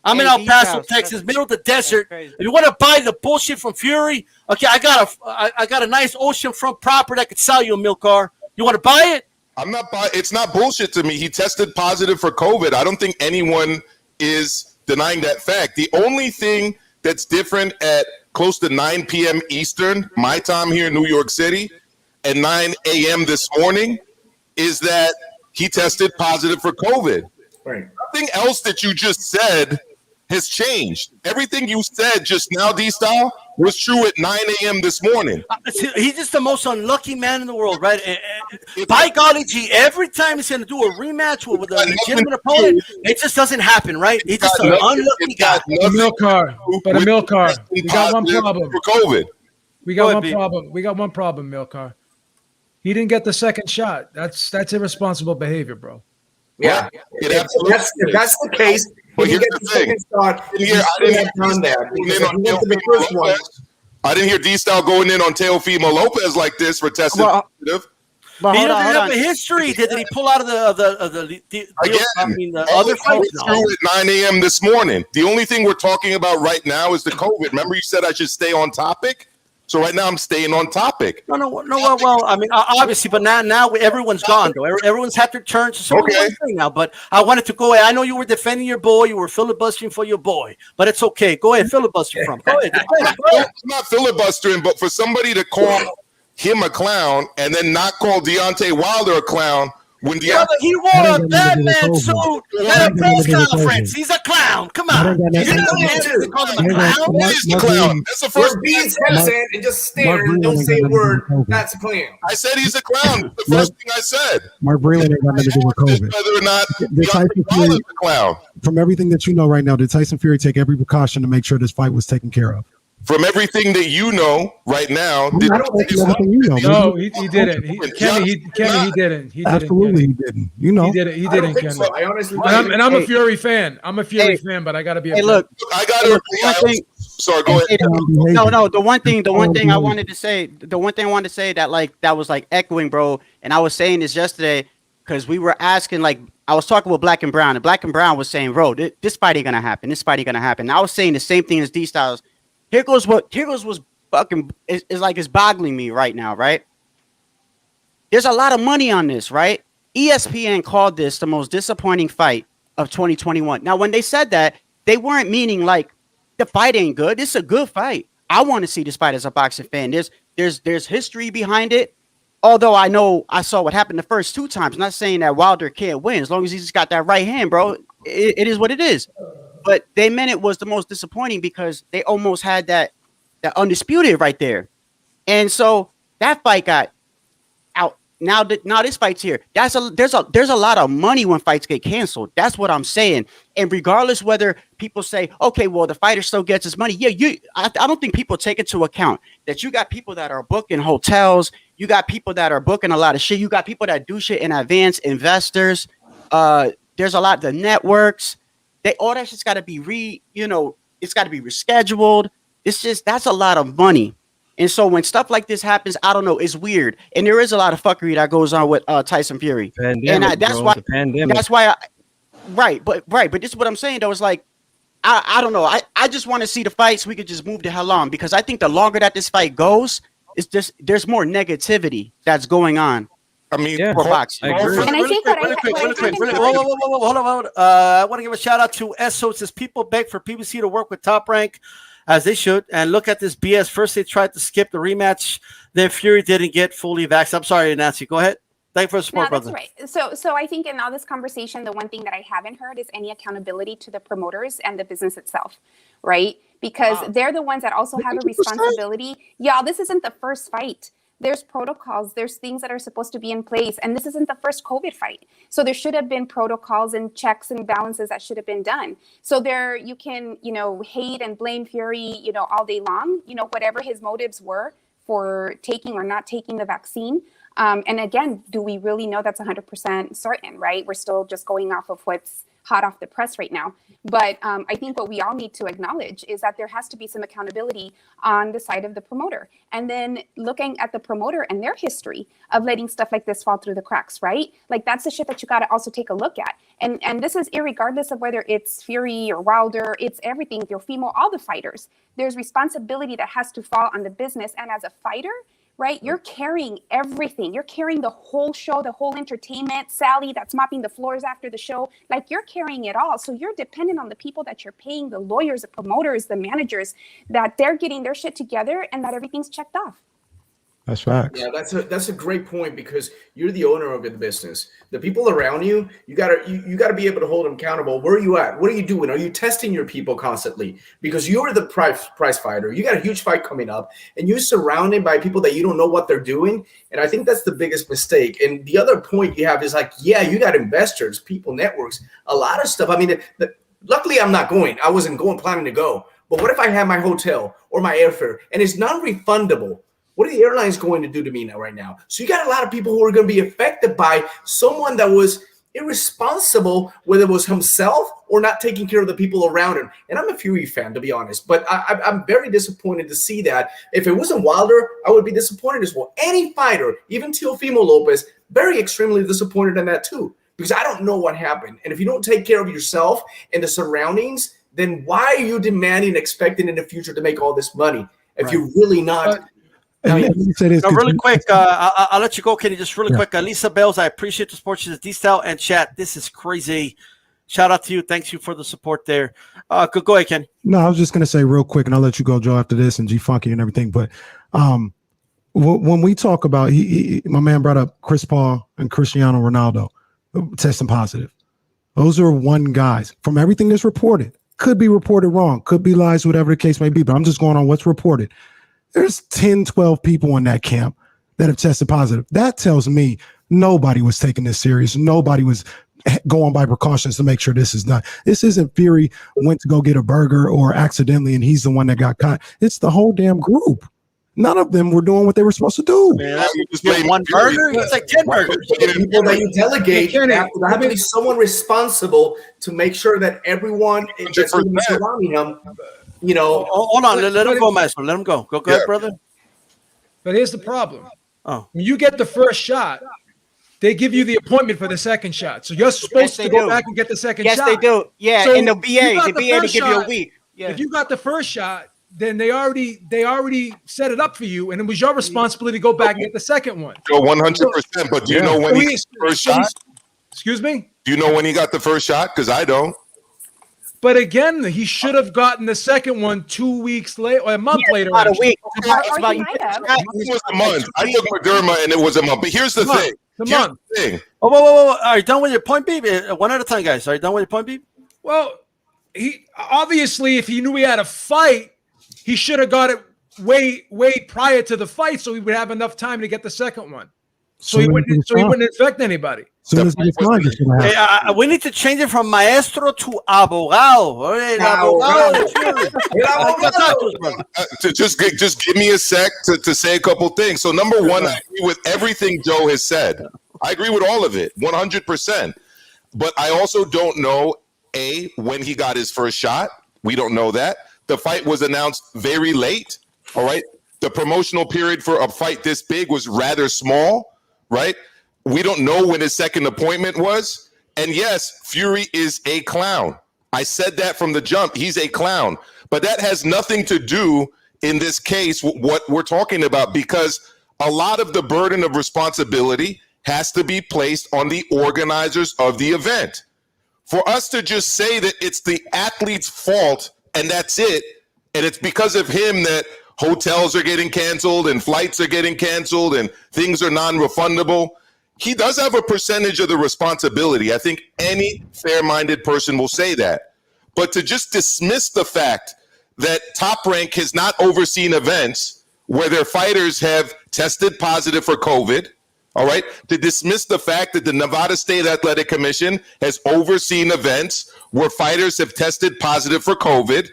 I'm in El Paso, Texas, middle of the desert. If you want to buy the bullshit from Fury, okay, I got a nice oceanfront property that could sell you a milk car. You want to buy it? I'm not buying. It's not bullshit to me. He tested positive for COVID. I don't think anyone is denying that fact. The only thing that's different at close to 9 p.m. Eastern, my time here in New York City, at 9 a.m. this morning, is that he tested positive for COVID. Right. Nothing else that you just said has changed. Everything you said just now, D-Style, was true at 9 a.m. this morning. He's just the most unlucky man in the world, right? By golly gee, every time he's going to do a rematch with a legitimate opponent, it just doesn't happen, right? He's just an unlucky guy. A milk car. But a milk car. We got one problem. For COVID. We got one problem. We got one problem, milk car. He didn't get the second shot. That's irresponsible behavior, bro. Yeah. If that's the case, but he gets the second shot. I didn't hear D-Style going in on Teofimo Lopez like this for testing positive. But he doesn't have a history. Did he pull out of the other fights? It's true at 9 a.m. this morning. The only thing we're talking about right now is the COVID. Remember you said I should stay on topic? So right now I'm staying on topic. No. Well, I mean, obviously, but now everyone's gone though. Everyone's had their turn. So okay. Now, but I wanted to go ahead. I know you were defending your boy. You were filibustering for your boy, but it's okay. Go ahead, filibuster from. Go ahead. I'm not filibustering, but for somebody to call him a clown and then not call Deontay Wilder a clown. When he wore a Batman suit at a press conference. He's a clown. Come on. He's a clown. That's the first being present and just stare and don't say a word. That's a clown. I said he's a clown. That's the first thing I said. Mark Breland ain't got nothing to do with COVID. Whether or not Deontay is a clown. From everything that you know right now, did Tyson Fury take every precaution to make sure this fight was taken care of? From everything that you know right now, I don't think everything you know. No, he didn't. Kenny, he didn't. He Absolutely, he didn't. You know, he didn't. Kenny. So. I honestly, I'm a Fury fan. I'm a Fury fan, but I gotta be. Hey, look, I gotta agree. Sorry, go ahead. No. The one thing I wanted to say that was like echoing, bro. And I was saying this yesterday because we were asking, like, I was talking with Black and Brown, and Black and Brown was saying, bro, this fight ain't gonna happen. This fight ain't gonna happen. And I was saying the same thing as D-Styles. Here goes what's fucking is like it's boggling me right now, right? There's a lot of money on this, right? ESPN called this the most disappointing fight of 2021. Now, when they said that, they weren't meaning like the fight ain't good. It's a good fight. I want to see this fight as a boxing fan. There's history behind it. Although I know I saw what happened the first two times. Not saying that Wilder can't win as long as he's got that right hand, bro. It is what it is. But they meant it was the most disappointing because they almost had that undisputed right there. And so that fight got out. Now this fight's here. There's a lot of money when fights get canceled. That's what I'm saying. And regardless whether people say, okay, well, the fighter still gets his money. Yeah, I don't think people take into account that you got people that are booking hotels. You got people that are booking a lot of shit. You got people that do shit in advance, investors. There's a lot of the networks. All that shit's got to be it's got to be rescheduled. It's just, that's a lot of money. And so when stuff like this happens, I don't know, it's weird. And there is a lot of fuckery that goes on with Tyson Fury. Pandemic, that's why, but this is what I'm saying though. It's like, I don't know. I just want to see the fight so we could just move the hell on, because I think the longer that this fight goes, it's just, there's more negativity that's going on. I mean, for boxing. And I think that hold on. I want to give a shout out to Esso. It says people beg for PBC to work with Top Rank, as they should. And look at this BS. First, they tried to skip the rematch. Then Fury didn't get fully vaxxed. I'm sorry, Nancy. Go ahead. Thank you for the support, brother. That's right. So I think in all this conversation, the one thing that I haven't heard is any accountability to the promoters and the business itself, right? Because they're the ones that also have a responsibility. Y'all, this isn't the first fight. There's protocols, there's things that are supposed to be in place. And this isn't the first COVID fight. So there should have been protocols and checks and balances that should have been done. So there, you can, hate and blame Fury, all day long, whatever his motives were for taking or not taking the vaccine. And again, do we really know that's 100% certain, right? We're still just going off of what's hot off the press right now. But I think what we all need to acknowledge is that there has to be some accountability on the side of the promoter. And then looking at the promoter and their history of letting stuff like this fall through the cracks, right? Like that's the shit that you got to also take a look at. And this is irregardless of whether it's Fury or Wilder, it's everything, Teofimo, all the fighters. There's responsibility that has to fall on the business. And as a fighter, right, you're carrying everything. You're carrying the whole show, the whole entertainment. Sally that's mopping the floors after the show. Like you're carrying it all. So you're dependent on the people that you're paying, the lawyers, the promoters, the managers, that they're getting their shit together and that everything's checked off. That's facts. Yeah, that's a great point because you're the owner of the business. The people around you, you gotta be able to hold them accountable. Where are you at? What are you doing? Are you testing your people constantly? Because you're the prize fighter. You got a huge fight coming up, and you're surrounded by people that you don't know what they're doing. And I think that's the biggest mistake. And the other point you have is like, yeah, you got investors, people, networks, a lot of stuff. I mean, luckily I'm not going. I wasn't planning to go. But what if I have my hotel or my airfare and it's non-refundable? What are the airlines going to do to me right now? So you got a lot of people who are going to be affected by someone that was irresponsible, whether it was himself or not taking care of the people around him. And I'm a Fury fan, to be honest, but I'm very disappointed to see that. If it wasn't Wilder, I would be disappointed as well. Any fighter, even Teofimo Lopez, very extremely disappointed in that too, because I don't know what happened. And if you don't take care of yourself and the surroundings, then why are you demanding and expecting in the future to make all this money if you're really not? Really quick, I'll let you go, Kenny. Just really quick. Lisa Bells, I appreciate the support. She says, D-Style and chat, this is crazy. Shout out to you. Thanks you for the support there. Go ahead, Kenny. No, I was just going to say real quick, and I'll let you go, Joe, after this, and G-Funky and everything. But when we talk about, my man brought up Chris Paul and Cristiano Ronaldo testing positive. Those are one guys. From everything that's reported, could be reported wrong, could be lies, whatever the case may be, but I'm just going on what's reported. There's 10, 12 people in that camp that have tested positive. That tells me nobody was taking this serious. Nobody was going by precautions to make sure this is not. This isn't Fury went to go get a burger or accidentally and he's the one that got caught. It's the whole damn group. None of them were doing what they were supposed to do. Man, one burger? It's like 10 burgers. People that you delegate, there have to be someone responsible to make sure that everyone that's surrounding him. You know, hold on. Let him go, Maestro. Let him go. Go ahead, brother. But here's the problem. When you get the first shot, they give you the appointment for the second shot. So you're supposed to go back and get the second shot. Yes, they do. Yeah, so in the BA, they give you a week. Yeah. If you got the first shot, then they already set it up for you, and it was your responsibility to go back and get the second one. So 100%. But do you know when he got the first shot? Excuse me? Do you know when he got the first shot? Because I don't. But again, he should have gotten the second one 2 weeks later, or a month later. About a week. It was a month. I took Moderna and it was a month. But here's the thing. Oh, whoa. Are you done with your point, B? One at a time, guys. Are you done with your point, B? Well, he obviously, if he knew he had a fight, he should have got it way prior to the fight, so he would have enough time to get the second one. So he wouldn't infect anybody. We need to change it from maestro to abogado. Just give me a sec to say a couple things. So number one, I agree with everything Joe has said. I agree with all of it, 100%. But I also don't know, when he got his first shot. We don't know that. The fight was announced very late, all right? The promotional period for a fight this big was rather small. Right? We don't know when his second appointment was. And yes, Fury is a clown. I said that from the jump. He's a clown. But that has nothing to do in this case with what we're talking about, because a lot of the burden of responsibility has to be placed on the organizers of the event. For us to just say that it's the athlete's fault and that's it, and it's because of him that hotels are getting canceled and flights are getting canceled and things are non-refundable. He does have a percentage of the responsibility. I think any fair-minded person will say that. But to just dismiss the fact that Top Rank has not overseen events where their fighters have tested positive for COVID, all right, to dismiss the fact that the Nevada State Athletic Commission has overseen events where fighters have tested positive for COVID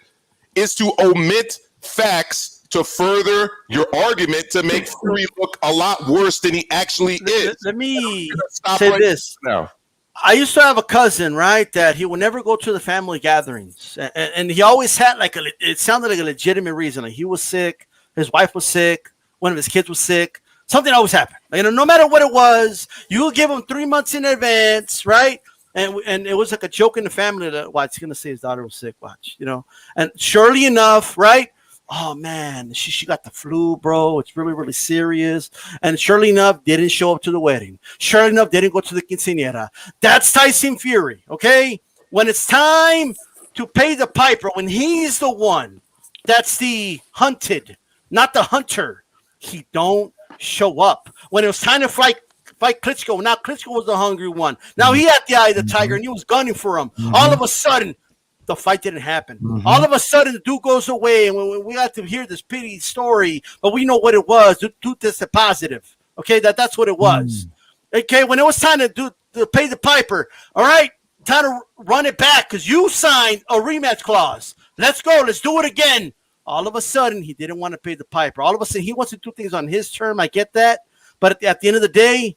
is to omit facts to further your argument to make Fury look a lot worse than he actually is. Let me say this. Now. I used to have a cousin, right, that he would never go to the family gatherings. And he always had it sounded like a legitimate reason. Like he was sick, his wife was sick, one of his kids was sick. Something always happened. No matter what it was, you would give him 3 months in advance, right? And it was like a joke in the family that, watch, he's going to say his daughter was sick, watch, And surely enough, right? Oh, man, she got the flu, bro. It's really, really serious. And surely enough, they didn't show up to the wedding. Surely enough, they didn't go to the quinceañera. That's Tyson Fury, okay? When it's time to pay the piper, when he's the one that's the hunted, not the hunter, he don't show up. When it was time to fight Klitschko, now Klitschko was the hungry one. Now he had the eye of the tiger, and he was gunning for him. All of a sudden, the fight didn't happen. All of a sudden, the dude goes away, and we got to hear this pity story, but we know what it was. The dude tested positive. Okay, that's what it was. Okay, when it was time to pay the piper, all right, time to run it back because you signed a rematch clause. Let's go. Let's do it again. All of a sudden, he didn't want to pay the piper. All of a sudden, he wants to do things on his term. I get that, but at the end of the day,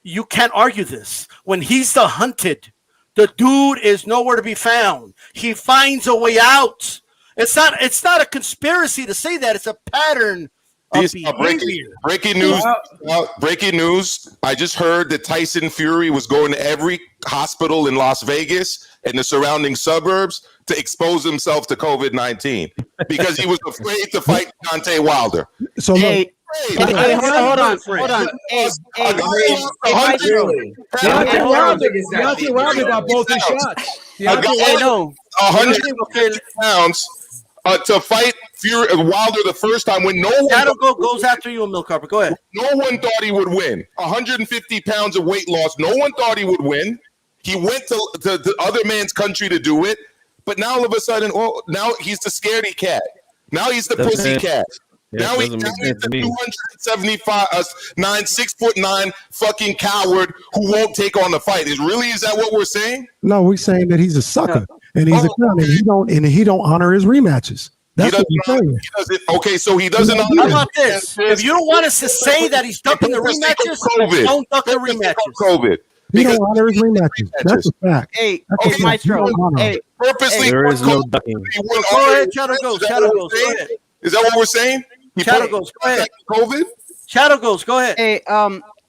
you can't argue this. When he's the hunted, the dude is nowhere to be found. He finds a way out. It's not a conspiracy to say that. It's a pattern of behavior. Breaking news. Breaking news. I just heard that Tyson Fury was going to every hospital in Las Vegas and the surrounding suburbs to expose himself to COVID-19 because he was afraid to fight Deontay Wilder. So Hey, hold on. Hey, Deontay Wilder got both his shots. Hey, no. 150 pounds to fight Wilder the first time when no one Shadow goes after you, Milk Carper. Go ahead. No one thought he would win. 150 pounds of weight loss. No one thought he would win. He went to the other man's country to do it, but now all of a sudden, now he's the scaredy cat. Now he's the pussy cat. Yeah, now he's the 6'9" fucking coward who won't take on the fight. Is that what we're saying? No, we're saying that he's a sucker and he's a clown and he don't honor his rematches. That's what we're saying. Okay, so he doesn't. How about this? If you don't want us to say that he's ducking the rematches, don't duck the rematches. COVID. He don't honor his rematches. That's a fact. Hey, Maestro. Hey, purposely. There is no ducking. Go ahead, Shadow goes. Shadow goes. Go ahead. Is that what we're saying? Shadow goes. Go ahead. COVID. Shadow goes. Go ahead. Hey,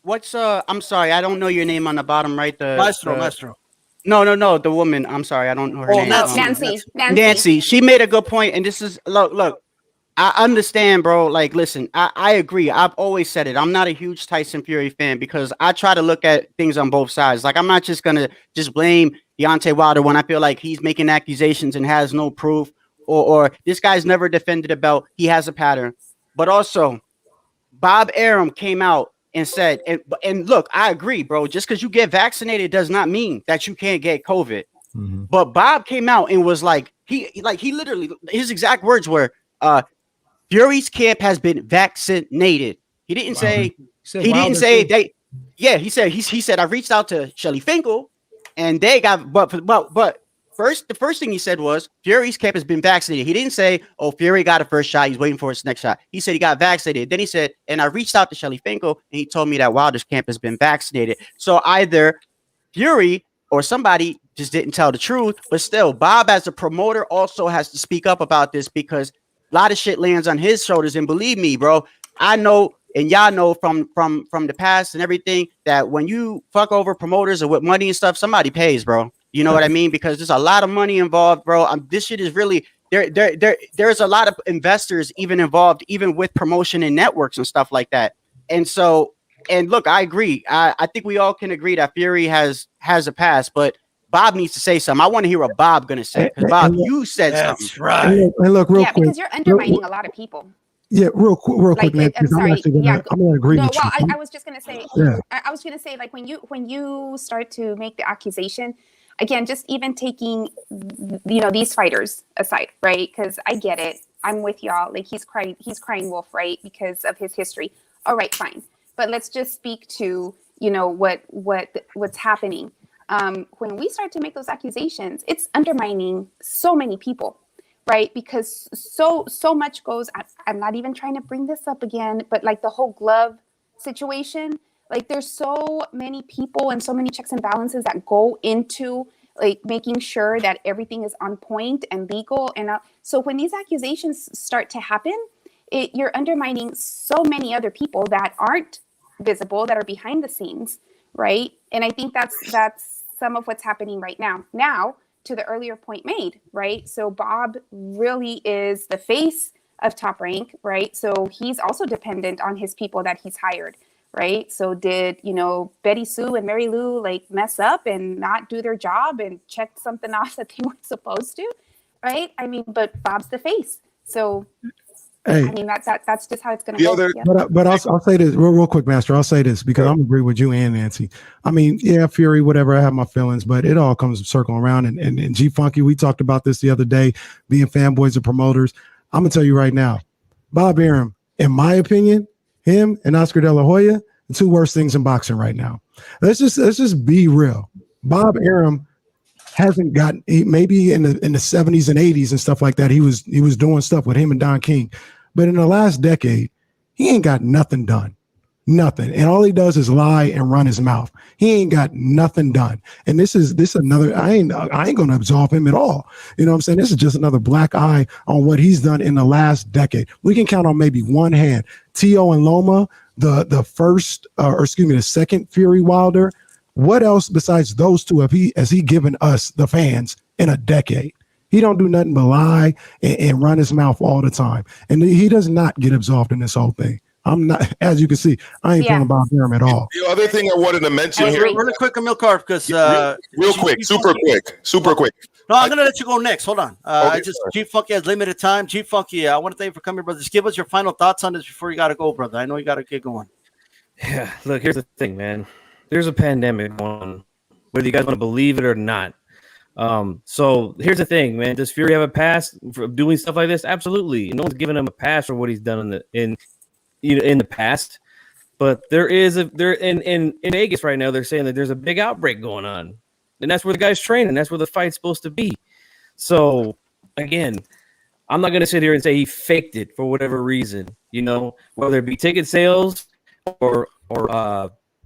what's I'm sorry, I don't know your name on the bottom right. Maestro. No, the woman. I'm sorry, I don't know her name. Nancy. She made a good point, and this is look. I understand, bro. Like, listen, I agree. I've always said it. I'm not a huge Tyson Fury fan because I try to look at things on both sides. Like, I'm not just gonna blame Deontay Wilder when I feel like he's making accusations and has no proof, or this guy's never defended a belt. He has a pattern. But also, Bob Arum came out and said, and look, I agree, bro. Just because you get vaccinated does not mean that you can't get COVID. Mm-hmm. But Bob came out and was like, he literally, his exact words were, Fury's camp has been vaccinated. He didn't say they. Yeah, he said I reached out to Shelly Finkel, and they got but the first thing he said was Fury's camp has been vaccinated. He didn't say, oh, Fury got a first shot, he's waiting for his next shot. He said he got vaccinated. Then he said, and I reached out to Shelly Finkel, and he told me that Wilder's camp has been vaccinated. So either Fury or somebody just didn't tell the truth, but still, Bob as a promoter also has to speak up about this because a lot of shit lands on his shoulders. And believe me, bro, I know, and y'all know from the past and everything that when you fuck over promoters or with money and stuff, somebody pays, bro. You know what I mean? Because there's a lot of money involved, bro. This shit is really there's a lot of investors even involved, even with promotion and networks and stuff like that. And so, and look, I agree. I think we all can agree that Fury has a pass, but Bob needs to say something. I want to hear what Bob gonna say. Because Bob, you said something. That's right. And look, real quick. Because you're undermining a lot of people. Yeah, real quick, Nancy, I'm gonna agree with you. I was just gonna say, I was gonna say, like when you start to make the accusation, again, just even taking, these fighters aside, right? Because I get it. I'm with y'all. Like he's crying wolf, right? Because of his history. All right, fine. But let's just speak to, what's happening. When we start to make those accusations, it's undermining so many people. right? Because so much goes. I'm not even trying to bring this up again, but like the whole glove situation, like there's so many people and so many checks and balances that go into like making sure that everything is on point and legal. And so when these accusations start to happen, you're undermining so many other people that aren't visible, that are behind the scenes, right? And I think that's some of what's happening right now. Now, to the earlier point made, right? So Bob really is the face of Top Rank, right? So he's also dependent on his people that he's hired, right? So did, Betty Sue and Mary Lou like mess up and not do their job and check something off that they weren't supposed to, right? I mean, but Bob's the face. So, Hey, I mean, that's just how it's going to go. Yeah. But I'll say this real quick, Master. I'll say this because I'm agree with you and Nancy. I mean, yeah, Fury, whatever. I have my feelings, but it all comes circling around. And G Funky, we talked about this the other day, being fanboys of promoters. I'm gonna tell you right now, Bob Arum, in my opinion, him and Oscar De La Hoya, the two worst things in boxing right now. Let's just be real. Bob Arum hasn't gotten, maybe in the 70s and 80s and stuff like that. He was doing stuff with him and Don King. But in the last decade, he ain't got nothing done. Nothing. And all he does is lie and run his mouth. He ain't got nothing done. And this is another, I ain't going to absolve him at all. You know what I'm saying? This is just another black eye on what he's done in the last decade. We can count on maybe one hand. T.O. and Loma, the second Fury Wilder. What else besides those two has he given us, the fans, in a decade? He don't do nothing but lie and run his mouth all the time. And he does not get absolved in this whole thing. I'm not, as you can see, I ain't feeling Bob Arum at all. The other thing I wanted to mention here, really quick, Amilcar, because real quick, super quick. No, I'm gonna let you go next. Hold on. Okay, G Funky has limited time. G Funky, I want to thank you for coming, brother. Just give us your final thoughts on this before you gotta go, brother. I know you gotta get going. Yeah, look, here's the thing, man. There's a pandemic going on, whether you guys want to believe it or not. So here's the thing, man. Does Fury have a pass for doing stuff like this? Absolutely. No one's giving him a pass for what he's done in the past. But in Vegas right now, they're saying that there's a big outbreak going on, and that's where the guy's training. That's where the fight's supposed to be. So again, I'm not gonna sit here and say he faked it for whatever reason, whether it be ticket sales or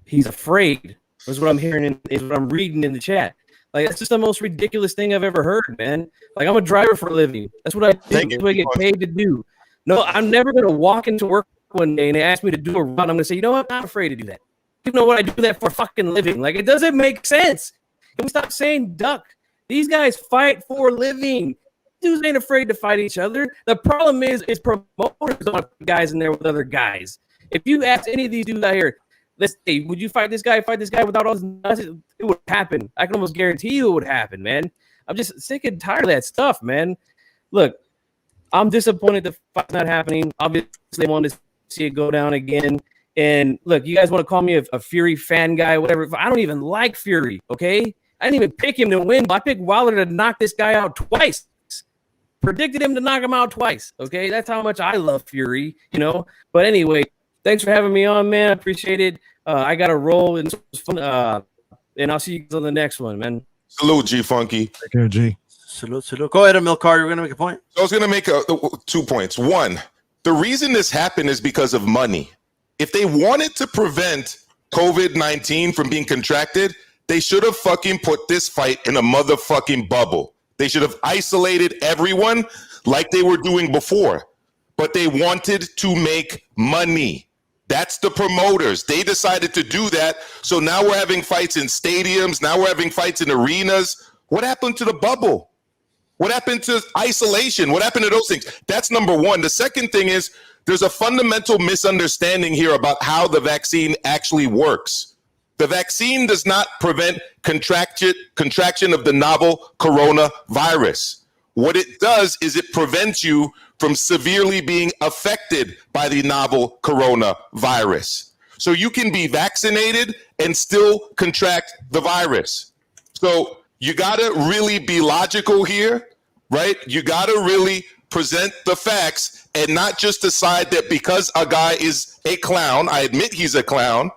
he's afraid. Is what I'm hearing is what I'm reading in the chat. Like, that's just the most ridiculous thing I've ever heard, man. Like, I'm a driver for a living. That's what I do. That's what I get paid to do. No, I'm never going to walk into work one day and they ask me to do a run. I'm going to say, you know what? I'm not afraid to do that. You know what? I do that for a fucking living. Like, it doesn't make sense. Can we stop saying duck? These guys fight for a living. Dudes ain't afraid to fight each other. The problem is promoters don't have guys in there with other guys. If you ask any of these dudes out here, let's say, would you fight this guy without all this nonsense? It would happen. I can almost guarantee you it would happen, man. I'm just sick and tired of that stuff, man. Look, I'm disappointed the fight's not happening. Obviously, I want to see it go down again. And look, you guys want to call me a Fury fan guy, whatever. I don't even like Fury, okay? I didn't even pick him to win, but I picked Wilder to knock this guy out twice. Predicted him to knock him out twice, okay? That's how much I love Fury, But anyway, thanks for having me on, man. I appreciate it. I got to roll, and it was fun. And I'll see you guys on the next one, man. Salute, G Funky. Take care, G. Salute. Go ahead, Amilcar. You were going to make a point? I was going to make 2 points. One, the reason this happened is because of money. If they wanted to prevent COVID-19 from being contracted, they should have fucking put this fight in a motherfucking bubble. They should have isolated everyone like they were doing before. But they wanted to make money. That's the promoters. They decided to do that. So now we're having fights in stadiums. Now we're having fights in arenas. What happened to the bubble? What happened to isolation? What happened to those things? That's number one. The second thing is there's a fundamental misunderstanding here about how the vaccine actually works. The vaccine does not prevent contraction of the novel coronavirus. What it does is it prevents you from severely being affected by the novel coronavirus. So you can be vaccinated and still contract the virus. So you got to really be logical here, right? You got to really present the facts and not just decide that because a guy is a clown, I admit he's a clown,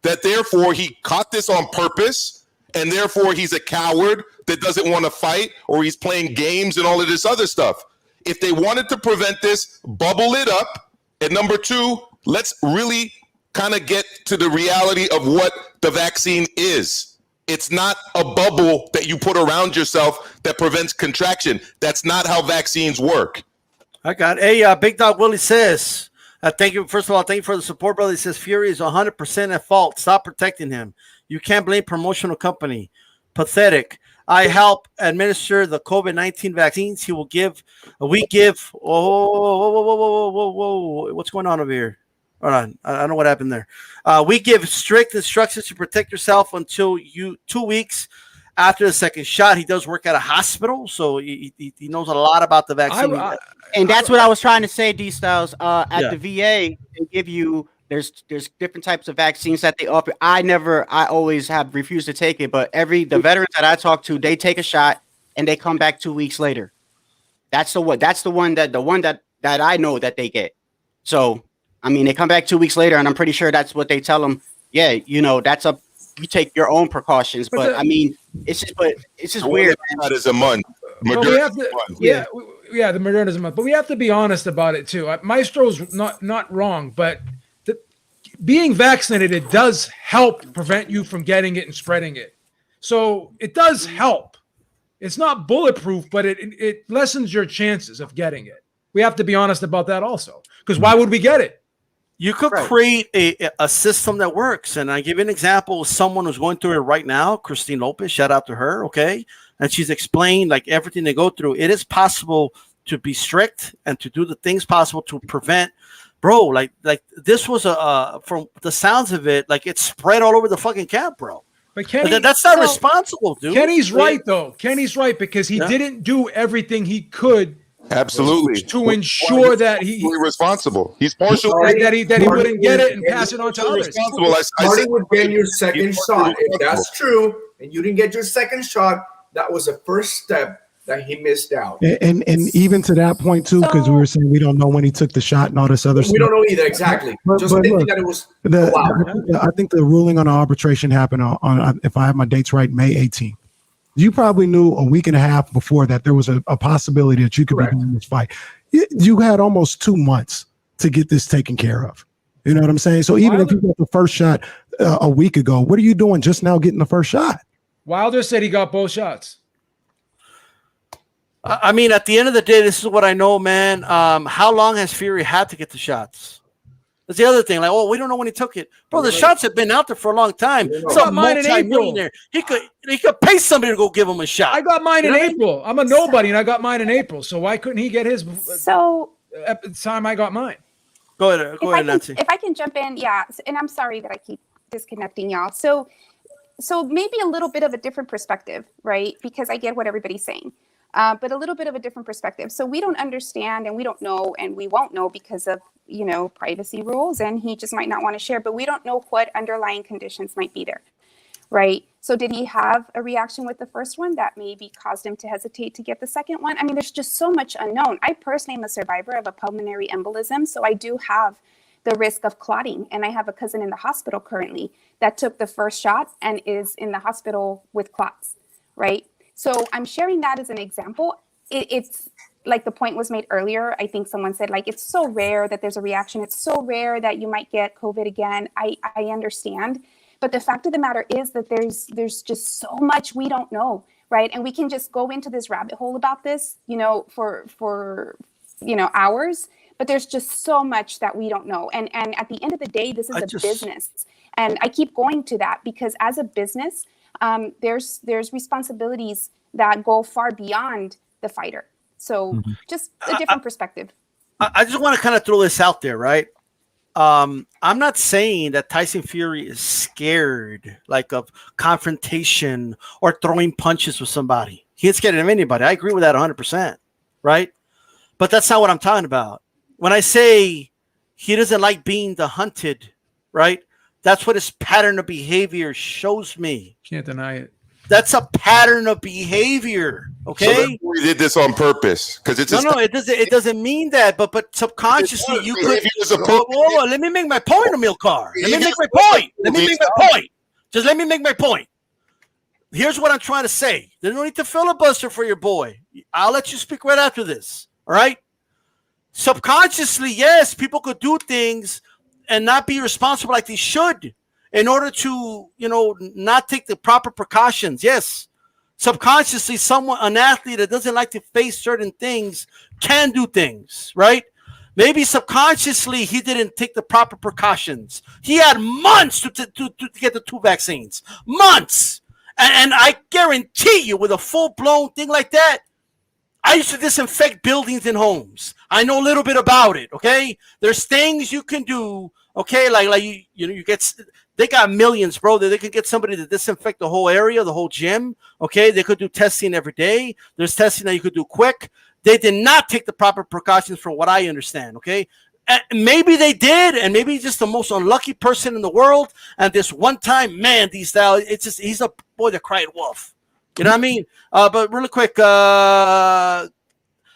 that therefore he caught this on purpose and therefore he's a coward that doesn't want to fight or he's playing games and all of this other stuff. if they wanted to prevent this, bubble it up. And number two, let's really kind of get to the reality of what the vaccine is. It's not a bubble that you put around yourself that prevents contraction. That's not how vaccines work. I got it. Hey, Big Dog Willie says, thank you. First of all, thank you for the support, brother. He says Fury is 100% at fault. Stop protecting him. You can't blame promotional company. Pathetic. I help administer the COVID-19 vaccines. He will give. We give. Whoa. What's going on over here? Hold on. I don't know what happened there. We give strict instructions to protect yourself until 2 weeks after the second shot. He does work at a hospital, so he knows a lot about the vaccine. And that's what I was trying to say, D Styles. At the VA, they give you there's different types of vaccines that they offer. I always have refused to take it, but the veterans that I talk to, they take a shot and they come back 2 weeks later. That's the one that I know that they get. So I mean, they come back 2 weeks later, and I'm pretty sure that's what they tell them. Yeah, you take your own precautions, but I mean, it's just weird. That is a month. The Moderna's a month, but we have to be honest about it too. Maestro's not wrong, but being vaccinated, it does help prevent you from getting it and spreading it. So it does help. It's not bulletproof, but it lessens your chances of getting it. We have to be honest about that also, because why would we get it? You could create a system that works. And I give you an example of someone who's going through it right now, Christine Lopez, shout out to her, okay? And she's explained like everything they go through. It is possible to be strict and to do the things possible to prevent, bro, like this was from the sounds of it, like it spread all over the fucking camp, bro. But Kenny, that's not responsible, dude. Kenny's right, though. Kenny's right, because he didn't do everything he could absolutely to ensure that he's responsible. He's partially that he wouldn't get it and pass it on to others. Marty would get your second shot. If that's true, and you didn't get your second shot, that was a first step that he missed out. And even to that point too, because we were saying we don't know when he took the shot and all this other stuff. We don't know either, exactly. Just thinking look, that it was. I think the ruling on the arbitration happened on, if I have my dates right, May 18th. You probably knew a week and a half before that there was a possibility that you could be doing this fight. You had almost 2 months to get this taken care of. You know what I'm saying? So even if you got the first shot a week ago, what are you doing just now getting the first shot? Wilder said he got both shots. I mean, at the end of the day, this is what I know, man. How long has Fury had to get the shots? That's the other thing. Like, we don't know when he took it, bro. The shots have been out there for a long time. Some multi-millionaire. He could pay somebody to go give him a shot. I got mine in April. I'm a nobody, and I got mine in April. So why couldn't he get his? So at the time I got mine. Go ahead, Nancy. If I can jump in, and I'm sorry that I keep disconnecting y'all. So maybe a little bit of a different perspective, right? Because I get what everybody's saying. But a little bit of a different perspective. So we don't understand and we don't know and we won't know because of, privacy rules, and he just might not want to share, but we don't know what underlying conditions might be there, right? So did he have a reaction with the first one that maybe caused him to hesitate to get the second one? I mean, there's just so much unknown. I personally am a survivor of a pulmonary embolism, so I do have the risk of clotting, and I have a cousin in the hospital currently that took the first shot and is in the hospital with clots, right? So I'm sharing that as an example. It's like the point was made earlier. I think someone said, like, it's so rare that there's a reaction. It's so rare that you might get COVID again. I understand. But the fact of the matter is that there's just so much we don't know, right? And we can just go into this rabbit hole about this, for hours. But there's just so much that we don't know. And at the end of the day, this is a business. And I keep going to that because as a business, there's responsibilities that go far beyond the fighter. So just a different perspective. I just want to kind of throw this out there, right? I'm not saying that Tyson Fury is scared, like, of confrontation or throwing punches with somebody. He ain't scared of anybody. I agree with that 100%, right? But that's not what I'm talking about. When I say he doesn't like being the hunted, right? That's what his pattern of behavior shows me. Can't deny it. That's a pattern of behavior. Okay. So we did this on purpose because it's it doesn't mean that, but subconsciously you could. Let me make my point, Amilcar. Let me make my point. Just let me make my point. Here's what I'm trying to say. There's no need to filibuster for your boy. I'll let you speak right after this. All right. Subconsciously, yes, people could do things and not be responsible like they should in order to, not take the proper precautions. Yes. Subconsciously, an athlete that doesn't like to face certain things can do things, right? Maybe subconsciously he didn't take the proper precautions. He had months to get the 2 vaccines. Months. And I guarantee you, with a full-blown thing like that, I used to disinfect buildings and homes. I know a little bit about it, okay? There's things you can do, okay? Like you get, they got millions, bro. They can get somebody to disinfect the whole area, the whole gym, okay? They could do testing every day. There's testing that you could do quick. They did not take the proper precautions from what I understand, okay? And maybe they did, and maybe he's just the most unlucky person in the world. And this one time, man, he's a boy that cried wolf. You know what I mean? But really quick,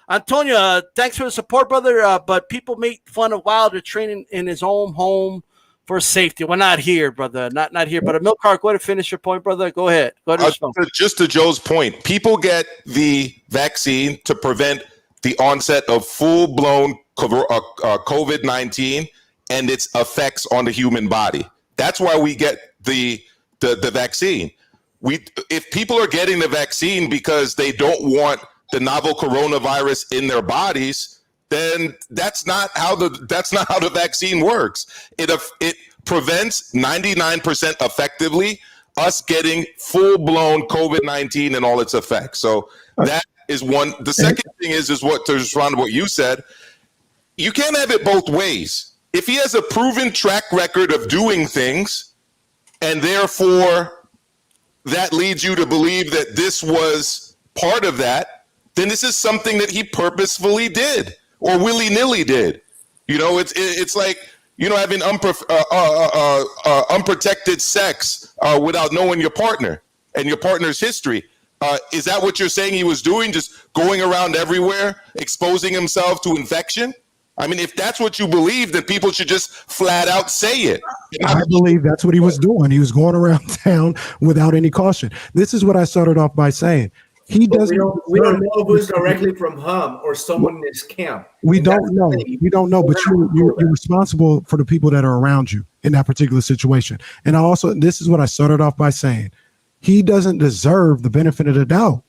Antonio, thanks for the support, brother. But people make fun of Wilder training in his own home for safety. We're not here, brother. Not here. But Milcar, go ahead and finish your point, brother. Go ahead. Go ahead. Just to Joe's point, people get the vaccine to prevent the onset of full-blown COVID-19 and its effects on the human body. That's why we get the vaccine. If people are getting the vaccine because they don't want the novel coronavirus in their bodies, then that's not how the vaccine works. It prevents 99% effectively us getting full-blown COVID-19 and all its effects. So that is one. The second thing is what, to respond to what you said, you can't have it both ways. If he has a proven track record of doing things, and therefore that leads you to believe that this was part of that, then this is something that he purposefully did or willy-nilly did. It's like, having unprotected sex without knowing your partner and your partner's history. Is that what you're saying he was doing? Just going around everywhere, exposing himself to infection? I mean, if that's what you believe, then people should just flat out say it. I believe that's what he was doing. He was going around town without any caution. This is what I started off by saying. He doesn't. We don't know if it was directly from him or someone in his camp. We don't know. We don't know. But you're responsible for the people that are around you in that particular situation. And this is what I started off by saying. He doesn't deserve the benefit of the doubt.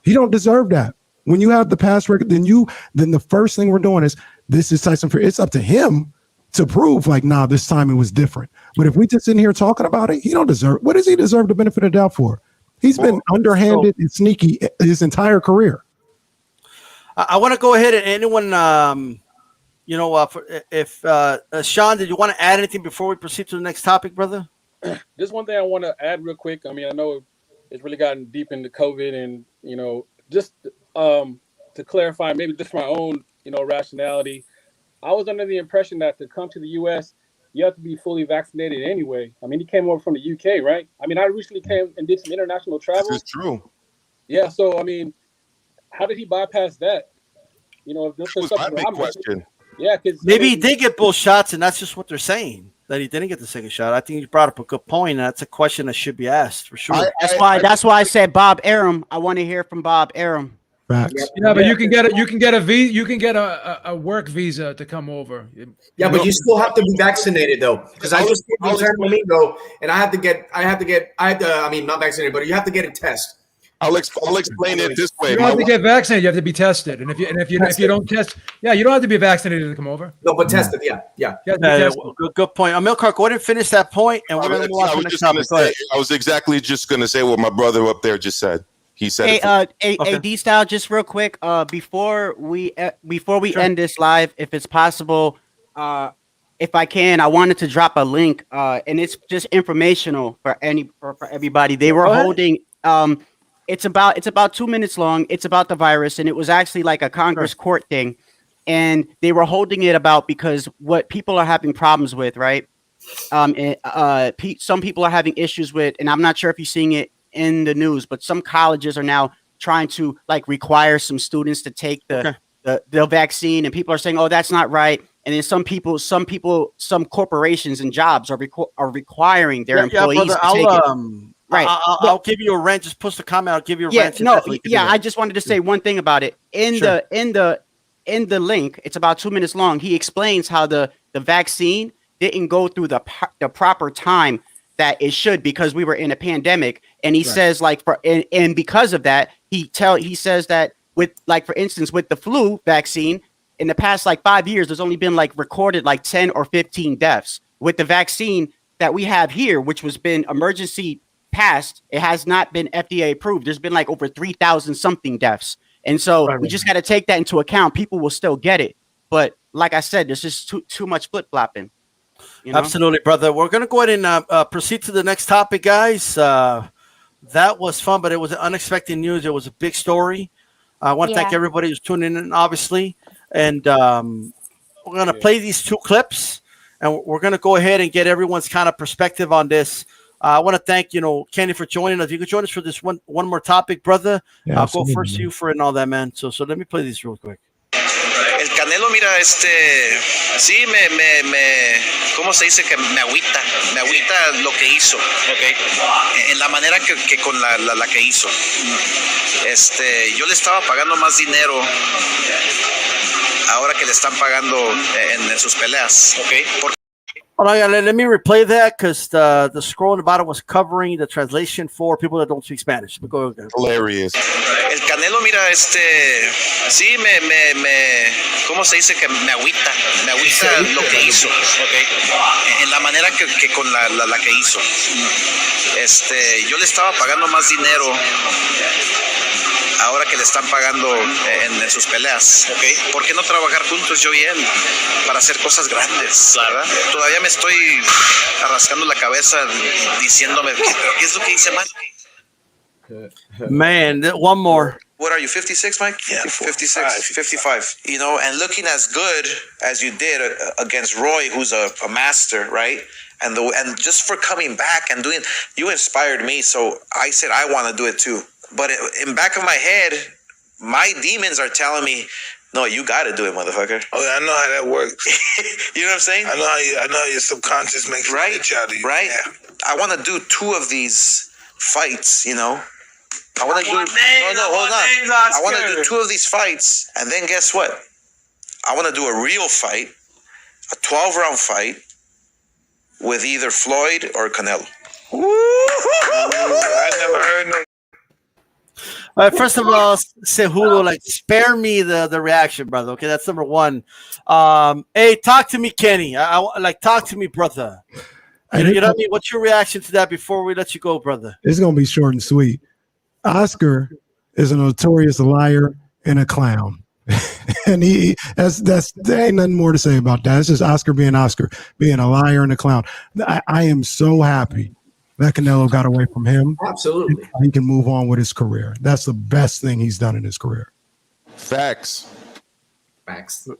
He don't deserve that. When you have the past record, then the first thing we're doing is this is Tyson. It's up to him to prove this time it was different. But if we just in here talking about it, he don't deserve. What does he deserve the benefit of the doubt for? He's been underhanded and sneaky his entire career. I want to go ahead and anyone, Sean, did you want to add anything before we proceed to the next topic, brother? Just one thing I want to add real quick. I mean, I know it's really gotten deep into COVID, and just to clarify, maybe just my own rationality. I was under the impression that to come to the U.S., you have to be fully vaccinated anyway. I mean, he came over from the UK, right? I mean, I recently came and did some international travel. This is true. Yeah, so I mean, how did he bypass that? If this was my big question. Yeah, because maybe he did get both shots, and that's just what they're saying, that he didn't get the second shot. I think you brought up a good point, and that's a question that should be asked for sure. That's why I said Bob Arum. I want to hear from Bob Arum. Facts. Yeah, but you can get a work visa to come over. Yeah, but you still have to be vaccinated though, because I just came from San Domingo and I mean, not vaccinated, but you have to get a test. I'll explain it this way. You don't have to get vaccinated. You have to be tested, and if you don't test, you don't have to be vaccinated to come over. No, but tested, yeah. Good point. Milcar, go ahead and finish that point, and we're going to move on to the next topic. I was exactly just going to say what my brother up there just said. He said, "Hey, D-Style, just real quick, before we end this live, if it's possible, if I can, I wanted to drop a link, and it's just informational for everybody. They were holding, it's about 2 minutes long. It's about the virus, and it was actually like a Congress court thing, and they were holding it about because what people are having problems with, right? Some people are having issues with, and I'm not sure if you're seeing it in the news, but some colleges are now trying to require some students to take the vaccine, and people are saying, oh, that's not right. And then some corporations and jobs are requiring their employees to take it. Right. I'll give you a rant. Just post a comment. I'll give you a rant. I just wanted to say one thing about it. In in the link, it's about 2 minutes long. He explains how the vaccine didn't go through the proper time that it should because we were in a pandemic. And he says like and because of that, he says that with like, for instance, with the flu vaccine in the past like 5 years, there's only been like recorded like 10 or 15 deaths. With the vaccine that we have here, which was been emergency passed, it has not been FDA approved. There's been like over 3,000 something deaths. And so we just got to take that into account. People will still get it. But like I said, there's just too much flip-flopping. You know? Absolutely, brother. We're going to go ahead and proceed to the next topic, guys. That was fun, but it was unexpected news. It was a big story. I want to thank everybody who's tuning in, obviously. And we're going to play these two clips, and we're going to go ahead and get everyone's kind of perspective on this. I want to thank, Kenny for joining us. If you could join us for this one more topic, brother. I'll go first to you for it and all that, man. So let me play these real quick. El Canelo, mira, sí ¿cómo se dice? Que me agüita lo que hizo, ¿ok? En la manera que con la que hizo. Yo le estaba pagando más dinero ahora que le están pagando en sus peleas, ¿ok? Let me replay that because the scroll in the bottom was covering the translation for people that don't speak Spanish. Go ahead. Hilarious. El Canelo, mira, sí ¿cómo se dice? Que me agüita lo que hizo, ¿ok? En la manera que con la que hizo. Yo le estaba pagando más dinero ahora que le están pagando en sus peleas, ¿ok? ¿Por qué no trabajar juntos yo y él para hacer cosas grandes, verdad? Todavía me estoy rascando la cabeza diciéndome, ¿pero qué es lo que hice mal? Man, one more. What are you, 56, Mike? Yeah, 56, 55. And looking as good as you did against Roy, who's a master, right? And just for coming back and doing, you inspired me. So I said I want to do it too. But in back of my head, my demons are telling me, no, you got to do it, motherfucker. Oh, yeah, I know how that works. You know what I'm saying? I know how your subconscious makes a bitch out of you. Right? Yeah. I want to do 2 of these fights, I want to do. No, hold on. I want to do 2 of these fights, and then guess what? I want to do a real fight, a 12-round fight with either Floyd or Canelo. I never heard no. First of all, Cejudo, spare me the reaction, brother. Okay, that's number one. Hey, talk to me, Kenny. I talk to me, brother. You know what I mean? What's your reaction to that before we let you go, brother? It's gonna be short and sweet. Oscar is a notorious liar and a clown. And there ain't nothing more to say about that. It's just Oscar, being a liar and a clown. I am so happy that Canelo got away from him. Absolutely. He can move on with his career. That's the best thing he's done in his career. Facts.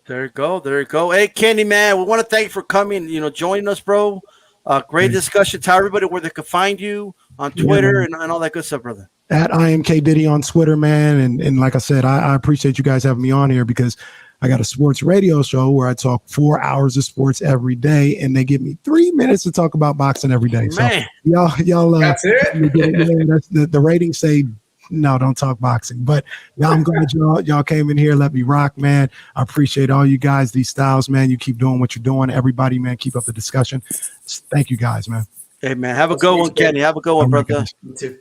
There you go. Hey, Kenny, man, we want to thank you for coming, joining us, bro. Great discussion. Tell everybody where they can find you on Twitter and all that good stuff, brother. At IMK Diddy on Twitter, man. And like I said, I appreciate you guys having me on here because I got a sports radio show where I talk 4 hours of sports every day, and they give me 3 minutes to talk about boxing every day. Man. So y'all, that's it. That's the ratings say no, don't talk boxing. But I'm glad y'all came in here. Let me rock, man. I appreciate all you guys. These styles, man. You keep doing what you're doing. Everybody, man, keep up the discussion. Thank you, guys, man. Hey, man, have a good one, Kenny. Have a good one, brother. You too.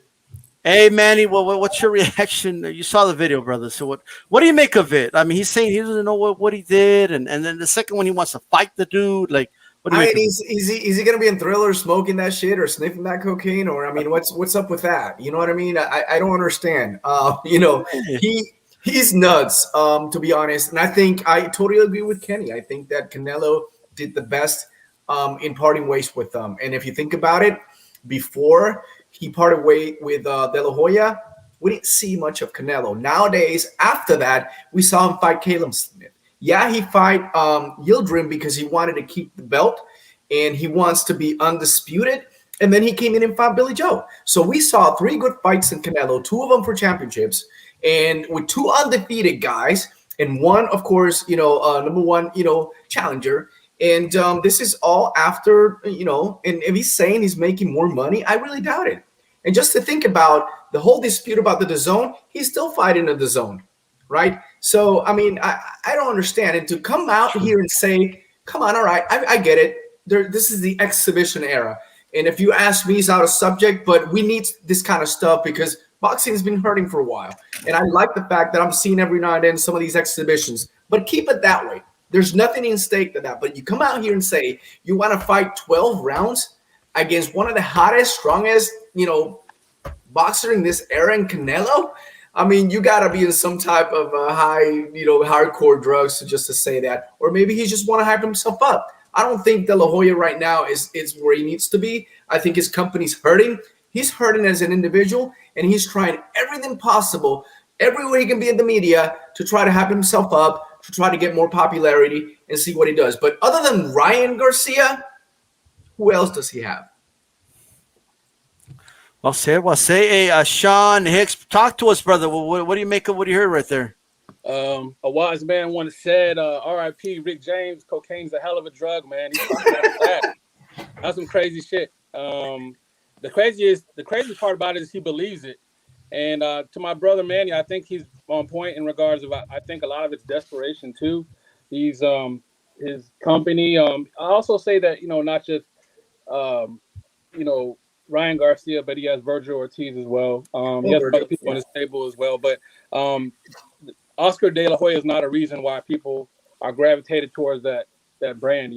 Hey, Manny, well, what's your reaction? You saw the video, brother. So what do you make of it? I mean, he's saying he doesn't know what he did, and then the second one, he wants to fight the dude. Like, what do you make is he gonna be in Thriller smoking that shit or sniffing that cocaine, or I mean, what's up with that? You know what I mean? I don't understand. He's nuts, to be honest. And I think I totally agree with Kenny. I think that Canelo did the best in parting ways with them. And if you think about it, before he parted way with De La Hoya, we didn't see much of Canelo. Nowadays, after that, we saw him fight Caleb Smith. Yeah, he fight Yildirim because he wanted to keep the belt and he wants to be undisputed. And then he came in and fought Billy Joe. So we saw 3 good fights in Canelo, 2 of them for championships, and with 2 undefeated guys, and one, of course, number 1, challenger. And this is all after, and if he's saying he's making more money, I really doubt it. And just to think about the whole dispute about the DAZN, he's still fighting at the DAZN, right? So, I mean, I don't understand. And to come out here and say, come on, all right, I get it. This is the exhibition era. And if you ask me, it's out of subject, but we need this kind of stuff because boxing has been hurting for a while. And I like the fact that I'm seeing every now and then some of these exhibitions, but keep it that way. There's nothing in stake to that. But you come out here and say you want to fight 12 rounds against one of the hottest, strongest, boxer in this era in Canelo. I mean, you got to be in some type of high, hardcore drugs to say that. Or maybe he just want to hype himself up. I don't think De La Hoya right now is where he needs to be. I think his company's hurting. He's hurting as an individual, and he's trying everything possible, everywhere he can be in the media to try to hype himself up, to try to get more popularity and see what he does. But other than Ryan Garcia, who else does he have? Well said. Hey, Sean Hicks, talk to us, brother. What do you make of what you heard right there? A wise man once said, R.I.P. Rick James, cocaine's a hell of a drug, man. He's talking about that. That's some crazy shit. The crazy part about it is he believes it. And to my brother Manny, I think he's on point in regards of, I think a lot of it's desperation too. He's his company. I also say that, not just Ryan Garcia, but he has Virgil Ortiz as well. He has other people on his table as well. But Oscar De La Hoya is not a reason why people are gravitated towards that brand.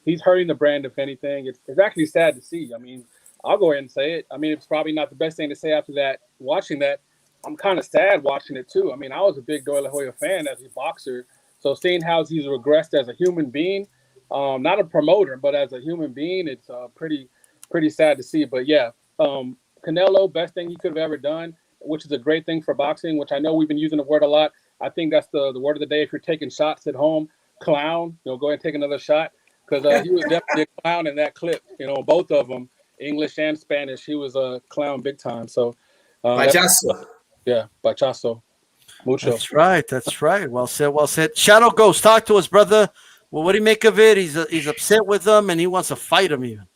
He's hurting the brand, if anything. It's actually sad to see. I mean, I'll go ahead and say it. I mean, it's probably not the best thing to say after that. Watching that, I'm kind of sad watching it too. I mean, I was a big De La Hoya fan as a boxer. So seeing how he's regressed as a human being, not a promoter, but as a human being, it's pretty sad to see. But yeah, Canelo, best thing he could have ever done, which is a great thing for boxing, which I know we've been using the word a lot. I think that's the word of the day. If you're taking shots at home, clown, go ahead and take another shot, because he was definitely a clown in that clip. Both of them, English and Spanish, he was a clown big time. So, Payaso. Yeah, payaso. Mucho. That's right. Well said. Shadow Ghost, talk to us, brother. Well, what do you make of it? He's upset with them and he wants to fight him even.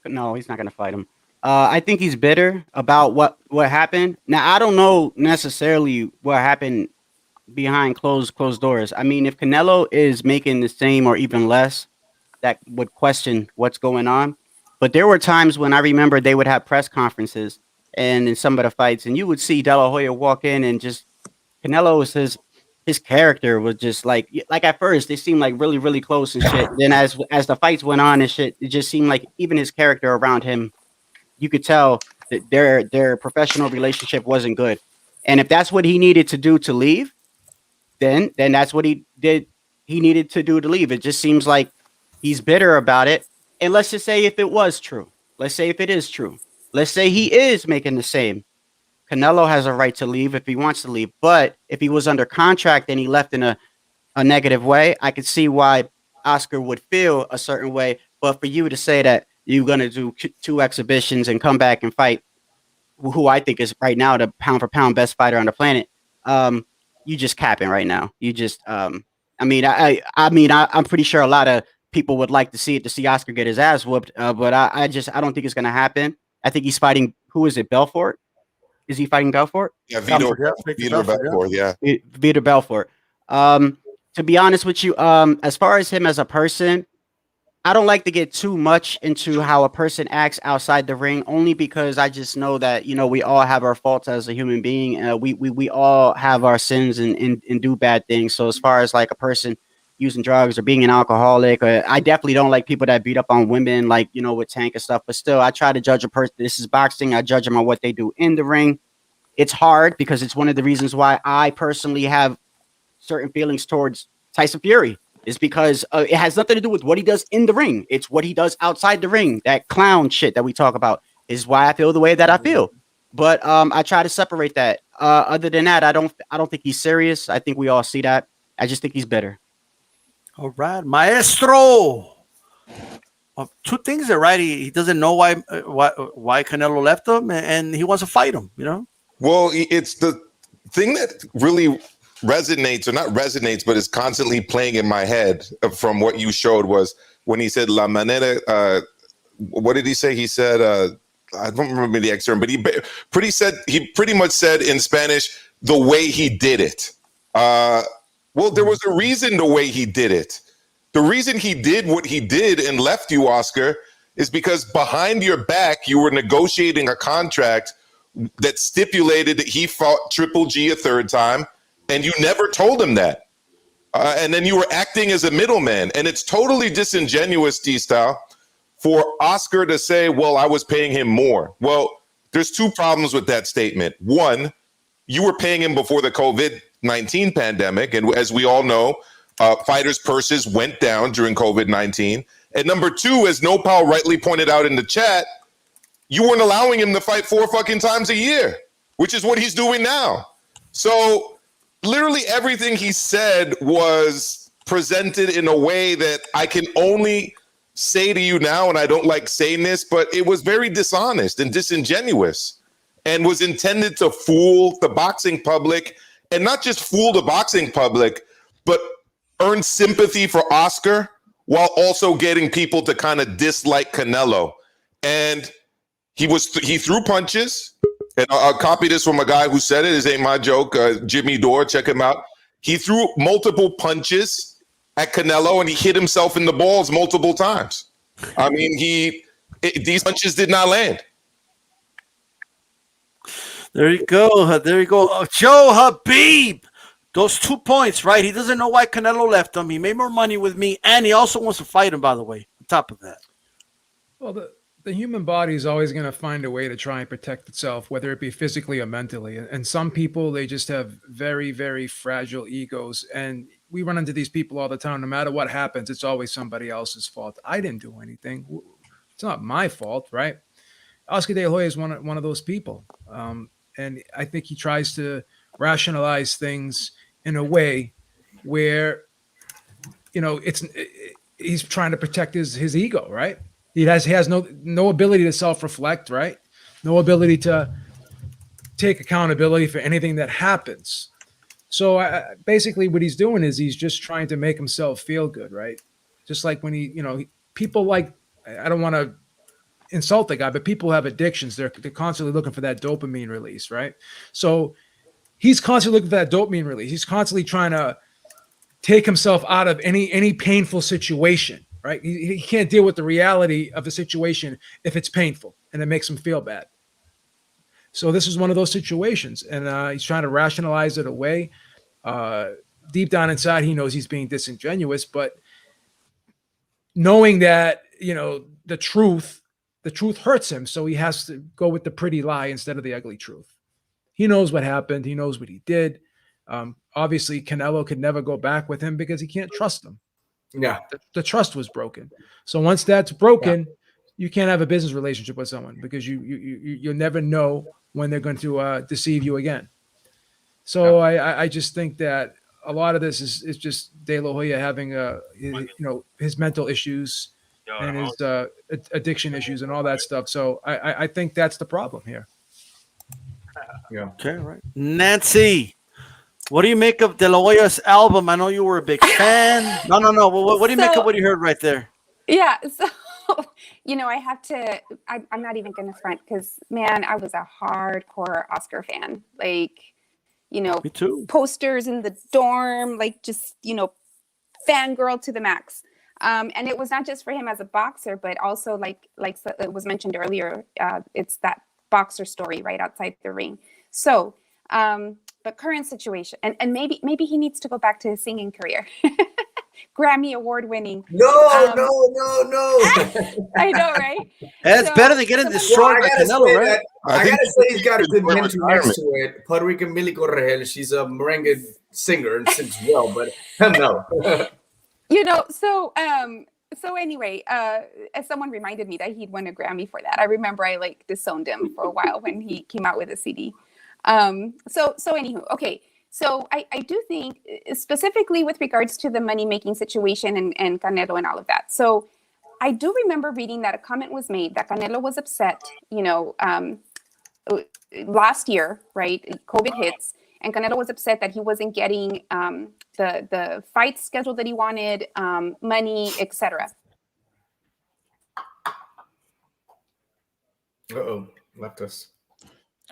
No, he's not going to fight him. I think he's bitter about what happened. Now, I don't know necessarily what happened behind closed doors. I mean, if Canelo is making the same or even less, that would question what's going on. But there were times when I remember they would have press conferences and in some of the fights, and you would see De La Hoya walk in and just Canelo says his character was just like at first they seemed like really, really close and shit. Then as the fights went on and shit, it just seemed like even his character around him, you could tell that their professional relationship wasn't good. And if that's what he needed to do to leave, then that's what he did. He needed to do to leave. It just seems like he's bitter about it. And let's just say if it was true, let's say if it is true, let's say he is making the same. Canelo has a right to leave if he wants to leave. But if he was under contract and he left in a negative way, I could see why Oscar would feel a certain way. But for you to say that you're going to do 2 exhibitions and come back and fight who I think is right now the pound for pound best fighter on the planet, you just capping right now. You just, I'm pretty sure a lot of people would like to see Oscar get his ass whooped. But I don't think it's going to happen. I think he's fighting. Who is it? Belfort? Is he fighting Belfort? Yeah, Vitor Belfort. Yeah, Vitor Belfort. To be honest with you, as far as him as a person, I don't like to get too much into how a person acts outside the ring, only because I just know that, we all have our faults as a human being. We all have our sins and do bad things. So as far as like a person using drugs or being an alcoholic, I definitely don't like people that beat up on women, like, with Tank and stuff. But still, I try to judge a person. This is boxing. I judge them on what they do in the ring. It's hard because it's one of the reasons why I personally have certain feelings towards Tyson Fury. Is because it has nothing to do with what he does in the ring. It's what he does outside the ring. That clown shit that we talk about is why I feel the way that I feel. But I try to separate that. Other than that, I don't think he's serious. I think we all see that. I just think he's bitter. All right, Maestro. 2 things there, right? He doesn't know why Canelo left him, and he wants to fight him. Well, it's the thing that really resonates, or not resonates, but is constantly playing in my head from what you showed was when he said la manera. What did he say? He said, I don't remember the excerpt, but he pretty much said in Spanish, the way he did it. Well, there was a reason the way he did it. The reason he did what he did and left you, Oscar, is because behind your back, you were negotiating a contract that stipulated that he fought Triple G a third time, and you never told him that. And then you were acting as a middleman. And it's totally disingenuous, D-Style, for Oscar to say, well, I was paying him more. Well, there's two problems with that statement. One, you were paying him before the COVID-19 pandemic. And as we all know, fighters' purses went down during COVID-19. And number two, as No Pal rightly pointed out in the chat, you weren't allowing him to fight 4 fucking times a year, which is what he's doing now. So literally everything he said was presented in a way that I can only say to you now, and I don't like saying this, but it was very dishonest and disingenuous and was intended to fool the boxing public, and not just fool the boxing public, but earn sympathy for Oscar while also getting people to kind of dislike Canelo. And he threw punches, and I'll copy this from a guy who said it. This ain't my joke. Jimmy Dore, check him out. He threw multiple punches at Canelo, and he hit himself in the balls multiple times. I mean, these punches did not land. There you go. There you go. Joe Habib. Those 2 points, right? He doesn't know why Canelo left him. He made more money with me, and he also wants to fight him, by the way, on top of that. Well, the human body is always going to find a way to try and protect itself, whether it be physically or mentally. And some people, they just have very, very fragile egos. And we run into these people all the time. No matter what happens, it's always somebody else's fault. I didn't do anything. It's not my fault, right? Oscar De La Hoya is one of those people. And I think he tries to rationalize things in a way where, he's trying to protect his ego, right? He has no ability to self-reflect, right? No ability to take accountability for anything that happens. So basically what he's doing is he's just trying to make himself feel good, right? Just like when people like, I don't want to insult the guy, but people have addictions. They're constantly looking for that dopamine release, right? So he's constantly looking for that dopamine release. He's constantly trying to take himself out of any painful situation, right? He can't deal with the reality of the situation if it's painful and it makes him feel bad. So this is one of those situations, and he's trying to rationalize it away. Deep down inside, he knows he's being disingenuous, but knowing that, the truth hurts him, so he has to go with the pretty lie instead of the ugly truth. He knows what happened. He knows what he did. Obviously, Canelo could never go back with him because he can't trust him. Yeah. The trust was broken. So once that's broken, you can't have a business relationship with someone because you'll never know when they're going to deceive you again. So I just think that a lot of this is just De La Hoya having his mental issues and his addiction issues and all that stuff. So I think that's the problem here. Yeah. Okay, right. Nancy, what do you make of De La Hoya's album? I know you were a big fan. No. What do you make of what you heard right there? Yeah. So, I have to, I'm not even going to front because, man, I was a hardcore Oscar fan. Like, Me too. Posters in the dorm, like just, fangirl to the max. And it was not just for him as a boxer, but also like it was mentioned earlier, it's that boxer story right outside the ring. So, but current situation, and maybe he needs to go back to his singing career. Grammy award winning. No. I know, right? It's better than getting destroyed by Canelo, right? I gotta say he's got a good mentor next to it. Puerto Rican Milly Corregel. She's a merengue singer and sings well, but no. So anyway, as someone reminded me that he'd won a Grammy for that. I remember I disowned him for a while when he came out with a CD. So anywho, okay. So I do think specifically with regards to the money-making situation and Canelo and all of that. So I do remember reading that a comment was made that Canelo was upset, last year, right? COVID hits, and Canelo was upset that he wasn't getting the fight schedule that he wanted, money, etc. Uh-oh, left us.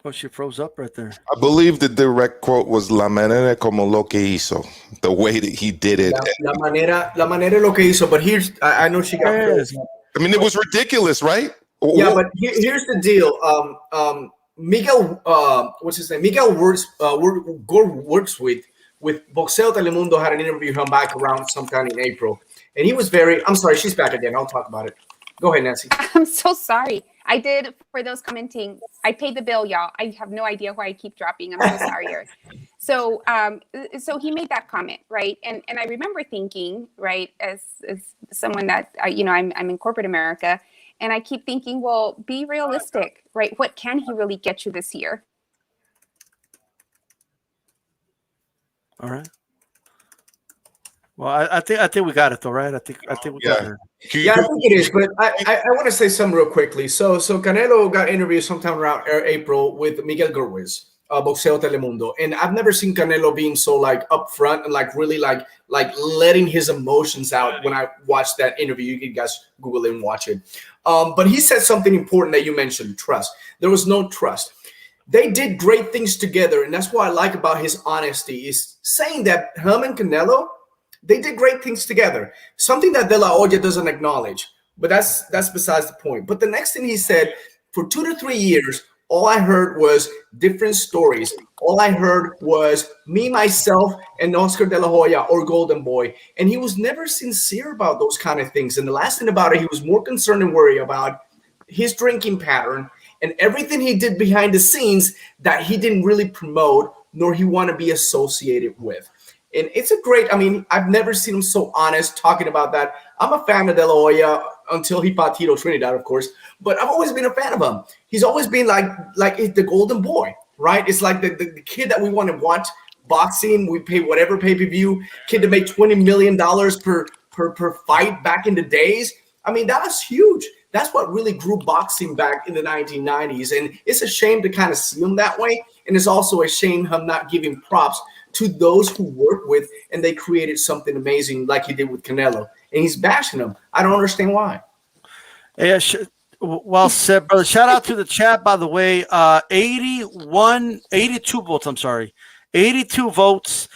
Oh, she froze up right there. I believe the direct quote was "La manera como lo que hizo," the way that he did it. La manera lo que hizo. But here's, I know she got Yes. frozen. I mean, it was ridiculous, right? Yeah, but here's the deal. Miguel, what's his name? Miguel works with Boxeo Telemundo. Had an interview him back around sometime in April, and he was very. I'm sorry, she's back again. I'll talk about it. Go ahead, Nancy. I'm so sorry. I did, for those commenting, I paid the bill, y'all. I have no idea why I keep dropping. I'm so sorry, Eric. So he made that comment, right? And I remember thinking, right, as someone that I'm in corporate America, and I keep thinking, well, be realistic, right? What can he really get you this year? All right. Well, I think we got it though, right? I think we got it. Yeah, I think it is, but I want to say something real quickly. So Canelo got interviewed sometime around April with Miguel Gurwiz, Boxeo Telemundo, and I've never seen Canelo being so like upfront and like really like letting his emotions out. When I watched that interview, you can guys Google it and watch it. But he said something important that you mentioned: trust. There was no trust. They did great things together, and that's what I like about his honesty. Is saying that him and Canelo, they did great things together. Something that De La Hoya doesn't acknowledge, but that's besides the point. But the next thing he said, for 2 to 3 years, all I heard was different stories. All I heard was me, myself, and Oscar De La Hoya or Golden Boy. And he was never sincere about those kind of things. And the last thing about it, he was more concerned and worried about his drinking pattern and everything he did behind the scenes that he didn't really promote, nor he want to be associated with. And it's a great, I mean, I've never seen him so honest talking about that. I'm a fan of De La Hoya until he fought Tito Trinidad, of course, but I've always been a fan of him. He's always been like the golden boy, right? It's like the kid that we want to watch boxing. We pay whatever pay-per-view, kid to make $20 million per fight back in the days. I mean, that was huge. That's what really grew boxing back in the 1990s. And it's a shame to kind of see him that way. And it's also a shame him not giving props to those who work with, and they created something amazing like he did with Canelo. And he's bashing them. I don't understand why. Yeah, well said, brother. Shout out to the chat, by the way. 82 votes, I'm sorry. 82 votes.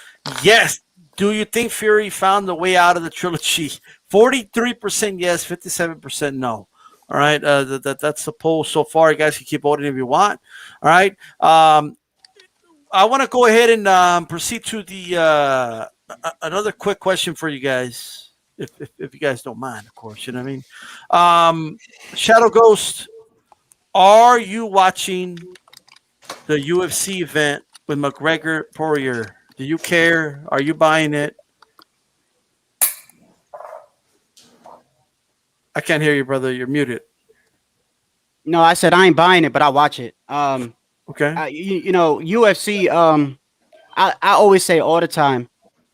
Yes. Do you think Fury found the way out of the trilogy? 43% yes, 57% no. All right. That's the poll so far. You guys can keep voting if you want. All right. I want to go ahead and proceed to the another quick question for you guys, if you guys don't mind, of course. You know what I mean? Shadow Ghost, are you watching the UFC event with McGregor Poirier? Do you care? Are you buying it? I can't hear you, brother. You're muted. No, I said I ain't buying it, but I watch it. Okay. You know, UFC. I always say all the time.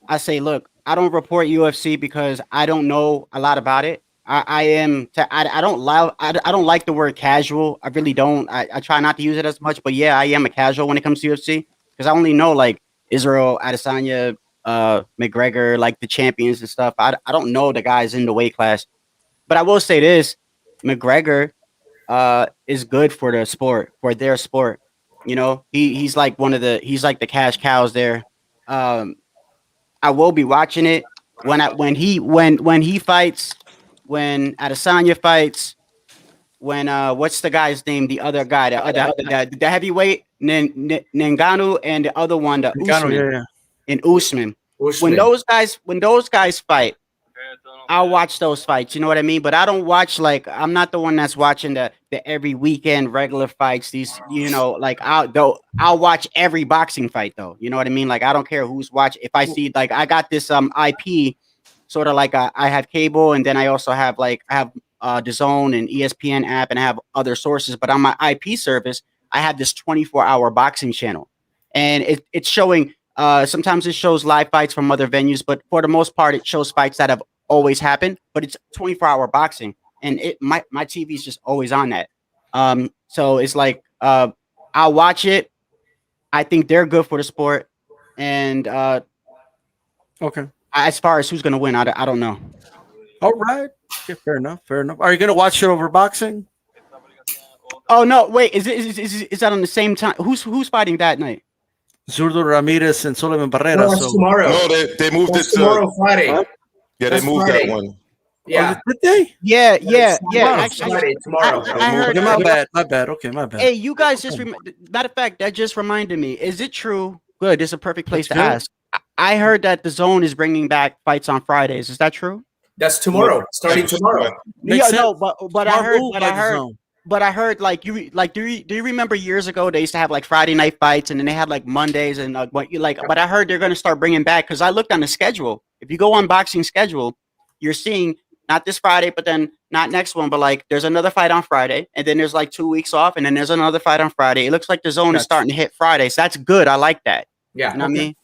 I say, look, I don't report UFC because I don't know a lot about it. I don't like the word casual. I really don't. I try not to use it as much. But yeah, I am a casual when it comes to UFC because I only know like Israel Adesanya, McGregor, like the champions and stuff. I don't know the guys in the weight class. But I will say this: McGregor is good for the sport, for their sport. You know, he's like he's like the cash cows there. I will be watching it when he fights, when Adesanya fights, when what's the guy's name? The other guy, the heavyweight, Ngannou, and the other one, the Usman, and Usman. When those guys fight, I'll watch those fights. You know what I mean? But I don't watch I'm not the one that's watching the every weekend regular fights. These, you know, like I'll watch every boxing fight though. You know what I mean? Like I don't care who's watching. If I see I got this IP, sort of like I have cable, and then I also have DAZN and ESPN app, and I have other sources. But on my IP service, I have this 24-hour boxing channel, and it's showing. Sometimes it shows live fights from other venues, but for the most part, it shows fights that have always happened. But it's 24-hour boxing, and my TV is just always on that. So it's like I'll watch it. I think they're good for the sport, and okay. As far as who's gonna win, I don't know. All right, yeah, fair enough. Are you gonna watch it over boxing? Oh no, wait, is that on the same time? Who's fighting that night? Zurdo, Ramirez, and Sullivan Barrera. No, that's tomorrow. No, they moved That's it to tomorrow, Friday. Yeah, That's they moved Friday. that one. Yeah. Did they? Yeah. Actually, Friday, tomorrow. I heard. Okay, my bad. Okay, my bad. Hey, you guys just matter of fact, that just reminded me. Is it true? Good. This is a perfect place to ask. I heard that the Zone is bringing back fights on Fridays. Is that true? That's tomorrow. Starting tomorrow. Yeah, no, but I heard like do you remember years ago they used to have like Friday night fights and then they had like Mondays and but I heard they're going to start bringing back because I looked on the schedule. If you go on boxing schedule, you're seeing not this Friday, but then not next one, but like there's another fight on Friday and then there's like 2 weeks off and then there's another fight on Friday. It looks like the Zone is starting to hit Friday, so that's good. I like that. Yeah, you know what I mean.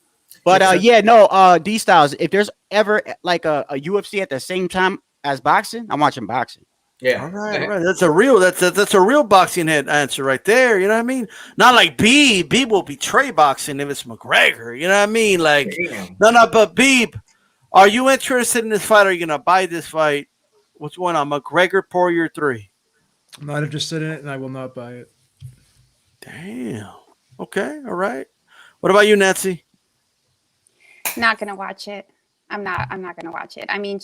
But D Styles, if there's ever like a UFC at the same time as boxing, I'm watching boxing. Yeah. All right. That's a real boxing head answer right there. You know what I mean? Not like Beeb will betray boxing if it's McGregor. You know what I mean? Like no, but Beeb, are you interested in this fight? Are you gonna buy this fight? What's going on? McGregor Poirier 3. I'm not interested in it, and I will not buy it. Damn. Okay. All right. What about you, Nancy? Not gonna watch it. I'm not gonna watch it. I mean,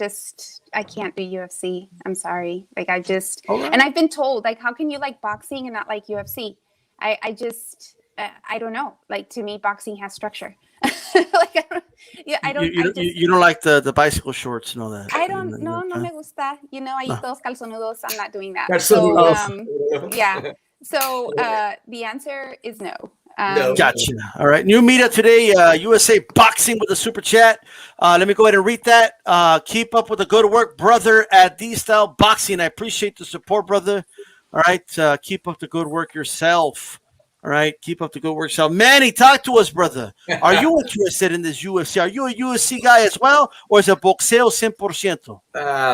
I can't do UFC. I'm sorry. Like and I've been told, like, how can you like boxing and not like UFC? I don't know. Like, to me, boxing has structure. Like, I don't. You don't like the bicycle shorts and all that. I don't. No me gusta. You know, ahí todos calzonudos. I'm not doing that. Yeah. So the answer is no. Gotcha. All right. New media today, USA Boxing with a super chat. Let me go ahead and read that. Keep up with the good work, brother, at DStyleBoxing. I appreciate the support, brother. All right. Keep up the good work yourself. All right. Keep up the good work yourself. Manny, talk to us, brother. Are you interested in this UFC? Are you a UFC guy as well? Or is it boxeo 100%?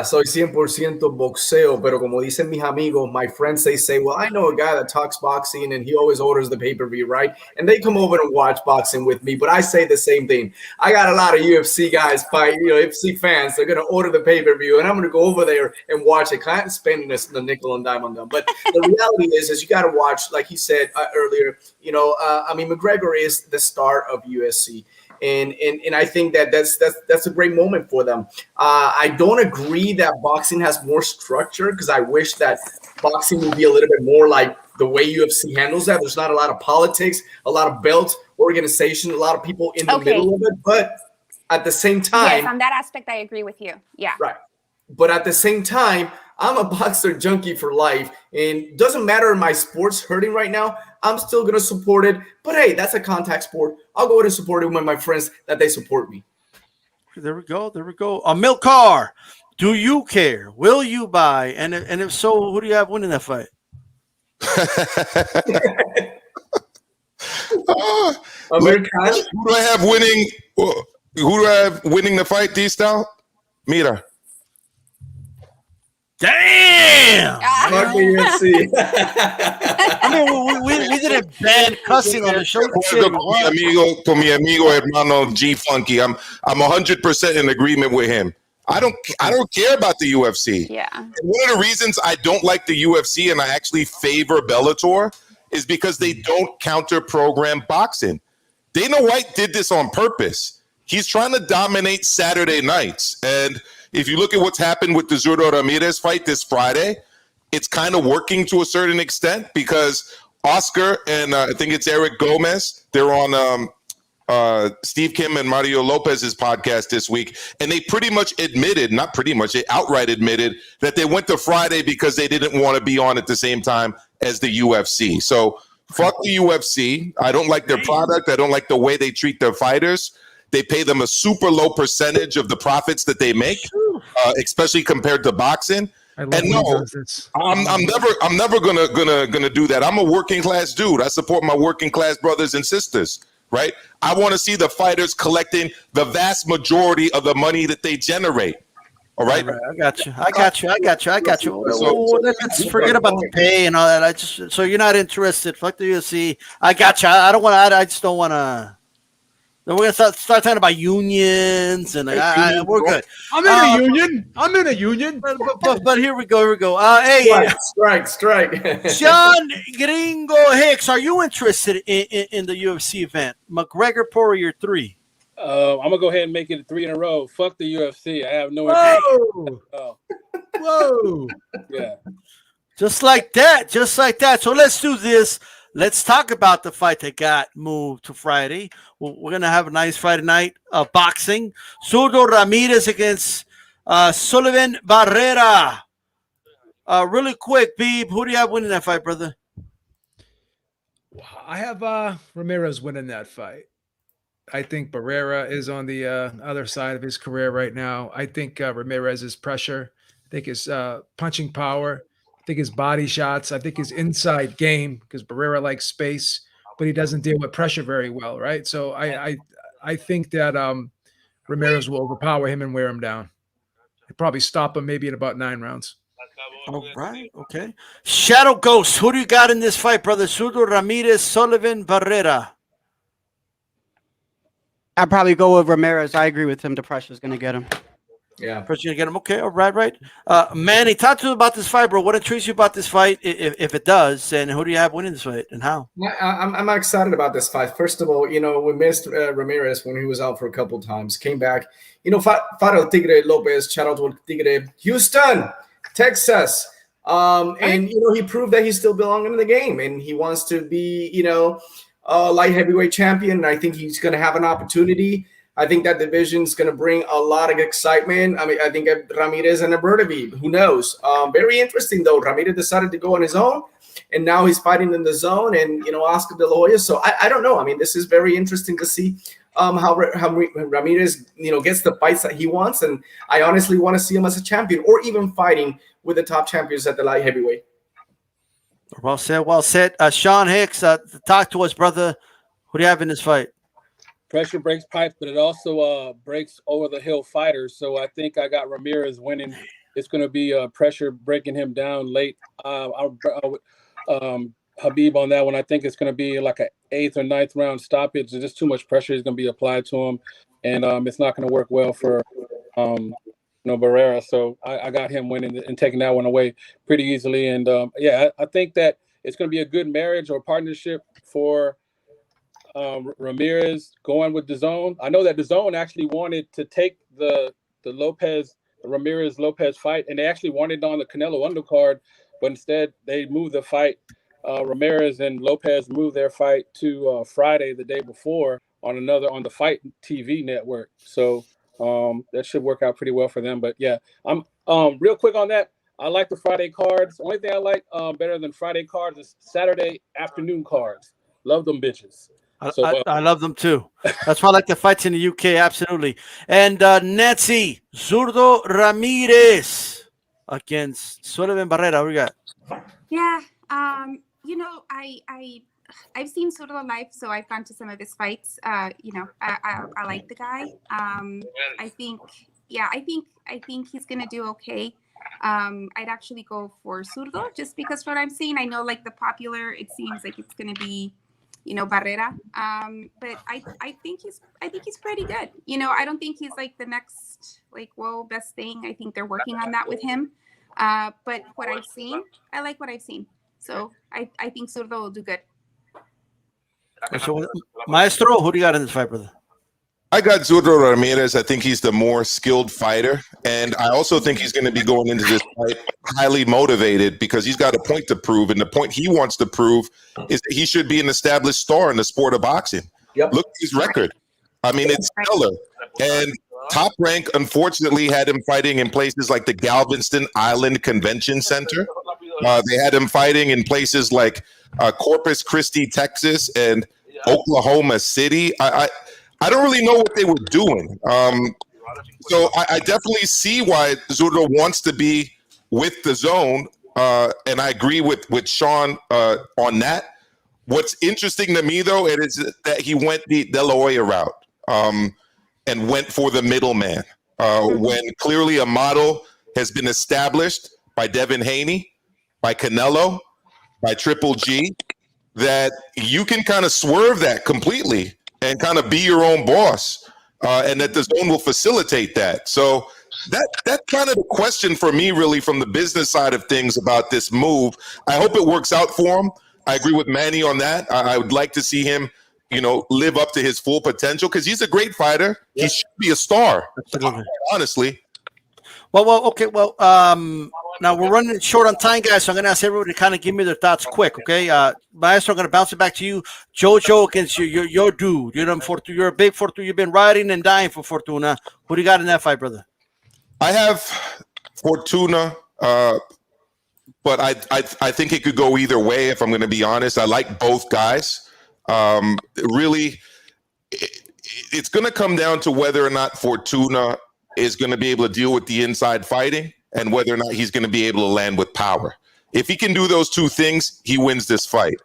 Soy 100% boxeo, pero como dicen mis amigos, my friends, they say, well, I know a guy that talks boxing and he always orders the pay-per-view, right? And they come over and watch boxing with me, but I say the same thing. I got a lot of UFC guys fight, UFC fans. They're going to order the pay-per-view, and I'm going to go over there and watch it. Kind of spending the nickel and dime on them. But the reality is you got to watch, like he said earlier, I mean, McGregor is the star of USC. And I think that's a great moment for them. I don't agree that boxing has more structure because I wish that boxing would be a little bit more like the way UFC handles that. There's not a lot of politics, a lot of belt organization, a lot of people in the middle of it. But at the same time, yes, on that aspect, I agree with you. Yeah. Right. But at the same time, I'm a boxer junkie for life, and doesn't matter if my sport's hurting right now, I'm still going to support it. But hey, that's a contact sport. I'll go ahead and support it with my friends that they support me. There we go. Milcar, do you care? Will you buy? And if so, who do you have winning that fight? Who do I have winning? Who do I have winning the fight, D-Style? Mira. Damn! I mean, we didn't ban cussing on the show. Con mi amigo hermano G Funky. I'm 100% in agreement with him. I don't care about the UFC. Yeah. And one of the reasons I don't like the UFC and I actually favor Bellator is because they don't counter program boxing. Dana White did this on purpose. He's trying to dominate Saturday nights. And if you look at what's happened with the Zurdo Ramirez fight this Friday, it's kind of working to a certain extent because Oscar and I think it's Eric Gomez, they're on Steve Kim and Mario Lopez's podcast this week, and they pretty much admitted, not pretty much, they outright admitted that they went to Friday because they didn't want to be on at the same time as the UFC. So fuck the UFC. I don't like their product. I don't like the way they treat their fighters. They pay them a super low percentage of the profits that they make, especially compared to boxing. And no, I'm never gonna do that. I'm a working class dude. I support my working class brothers and sisters, right? I want to see the fighters collecting the vast majority of the money that they generate. All right. I got you. So let's forget about the pay and all that. So you're not interested. Fuck the UFC. I got you. I just don't want to. Then we're gonna start talking about unions and we're good. I'm in a union. I'm in a union. But here we go. Hey, strike. John Gringo Hicks, are you interested in the UFC event? McGregor Poirier 3. I'm gonna go ahead and make it 3 in a row. Fuck the UFC. I have no interest. Whoa. Yeah. Just like that. So let's do this. Let's talk about the fight that got moved to Friday. We're going to have a nice Friday night of boxing. Zurdo Ramirez against Sullivan Barrera. Really quick, Beeb, who do you have winning that fight, brother? I have Ramirez winning that fight. I think Barrera is on the other side of his career right now. I think Ramirez's pressure. I think his punching power. I think his body shots. I think his inside game, because Barrera likes space, but he doesn't deal with pressure very well, right? So I think that Ramirez will overpower him and wear him down. He'll probably stop him maybe in about 9 rounds. All right, okay. Shadow Ghost, who do you got in this fight, brother? Zurdo Ramirez, Sullivan, Barrera. I'd probably go with Ramirez. I agree with him. The pressure's going to get him. Yeah. First you're gonna get him. Okay, all right. Manny, talk to us about this fight, bro. What intrigues you about this fight, if it does, and who do you have winning this fight and how? I'm excited about this fight. First of all, we missed Ramirez when he was out for a couple times. Came back. Fought El Tigre Lopez. Shout out to El Tigre. Houston, Texas. And he proved that he still belongs in the game, and he wants to be, light heavyweight champion. And I think he's going to have an opportunity. I think that division is going to bring a lot of excitement. I mean, I think Ramirez and Alberto, who knows? Very interesting, though. Ramirez decided to go on his own, and now he's fighting in the zone, and, Oscar De La Hoya. So I don't know. I mean, this is very interesting to see how Ramirez, gets the fights that he wants. And I honestly want to see him as a champion or even fighting with the top champions at the light heavyweight. Well said. Sean Hicks, talk to us, brother. Who do you have in this fight? Pressure breaks pipes, but it also breaks over-the-hill fighters. So I think I got Ramirez winning. It's going to be pressure breaking him down late. Habib on that one. I think it's going to be like an 8th or 9th round stoppage. There's just too much pressure is going to be applied to him, and it's not going to work well for Barrera. So I got him winning and taking that one away pretty easily. And I think that it's going to be a good marriage or partnership for Ramirez going with DAZN. I know that DAZN actually wanted to take the Ramirez Lopez fight, and they actually wanted on the Canelo undercard, but instead they moved the fight. Ramirez and Lopez moved their fight to Friday, the day before, on the Fight TV network. So that should work out pretty well for them. But yeah, I'm real quick on that. I like the Friday cards. The only thing I like better than Friday cards is Saturday afternoon cards. Love them bitches. I love them too. That's why I like the fights in the UK. Absolutely. And Nancy, Zurdo Ramirez against Sullivan Barrera. What we got? Yeah. I've seen Zurdo live, so I've gone to some of his fights. I like the guy. I think he's gonna do okay. I'd actually go for Zurdo just because what I'm seeing. I know like the popular, it seems like it's gonna be Barrera. But I think he's pretty good. I don't think he's like the next best thing. I think they're working on that with him. But what I've seen, I like what I've seen. So I think Zurdo will do good. So, Maestro, who do you got in this fight, brother? I got Zurdo Ramirez. I think he's the more skilled fighter. And I also think he's going to be going into this fight highly motivated because he's got a point to prove. And the point he wants to prove is that he should be an established star in the sport of boxing. Yep. Look at his record. I mean, it's stellar. And Top Rank, unfortunately, had him fighting in places like the Galveston Island Convention Center. They had him fighting in places like Corpus Christi, Texas, and Oklahoma City. I don't really know what they were doing. So I definitely see why Zurdo wants to be with DAZN, and I agree with Sean on that. What's interesting to me, though, it is that he went the De La Hoya route and went for the middleman when clearly a model has been established by Devin Haney, by Canelo, by Triple G, that you can kind of swerve that completely and kind of be your own boss, and that the zone will facilitate that. So that's kind of the question for me, really, from the business side of things about this move. I hope it works out for him. I agree with Manny on that. I would like to see him, live up to his full potential because he's a great fighter. Yeah. He should be a star, honestly. Well, okay. Well, now we're running short on time, guys, so I'm going to ask everybody to kind of give me their thoughts quick, okay? Maestro, I'm going to bounce it back to you. JoJo against your dude. You're a big Fortuna. You've been riding and dying for Fortuna. Who do you got in that fight, brother? I have Fortuna, but I think it could go either way, if I'm going to be honest. I like both guys. Really, it's going to come down to whether or not Fortuna is going to be able to deal with the inside fighting and whether or not he's going to be able to land with power. If he can do those two things, he wins this fight.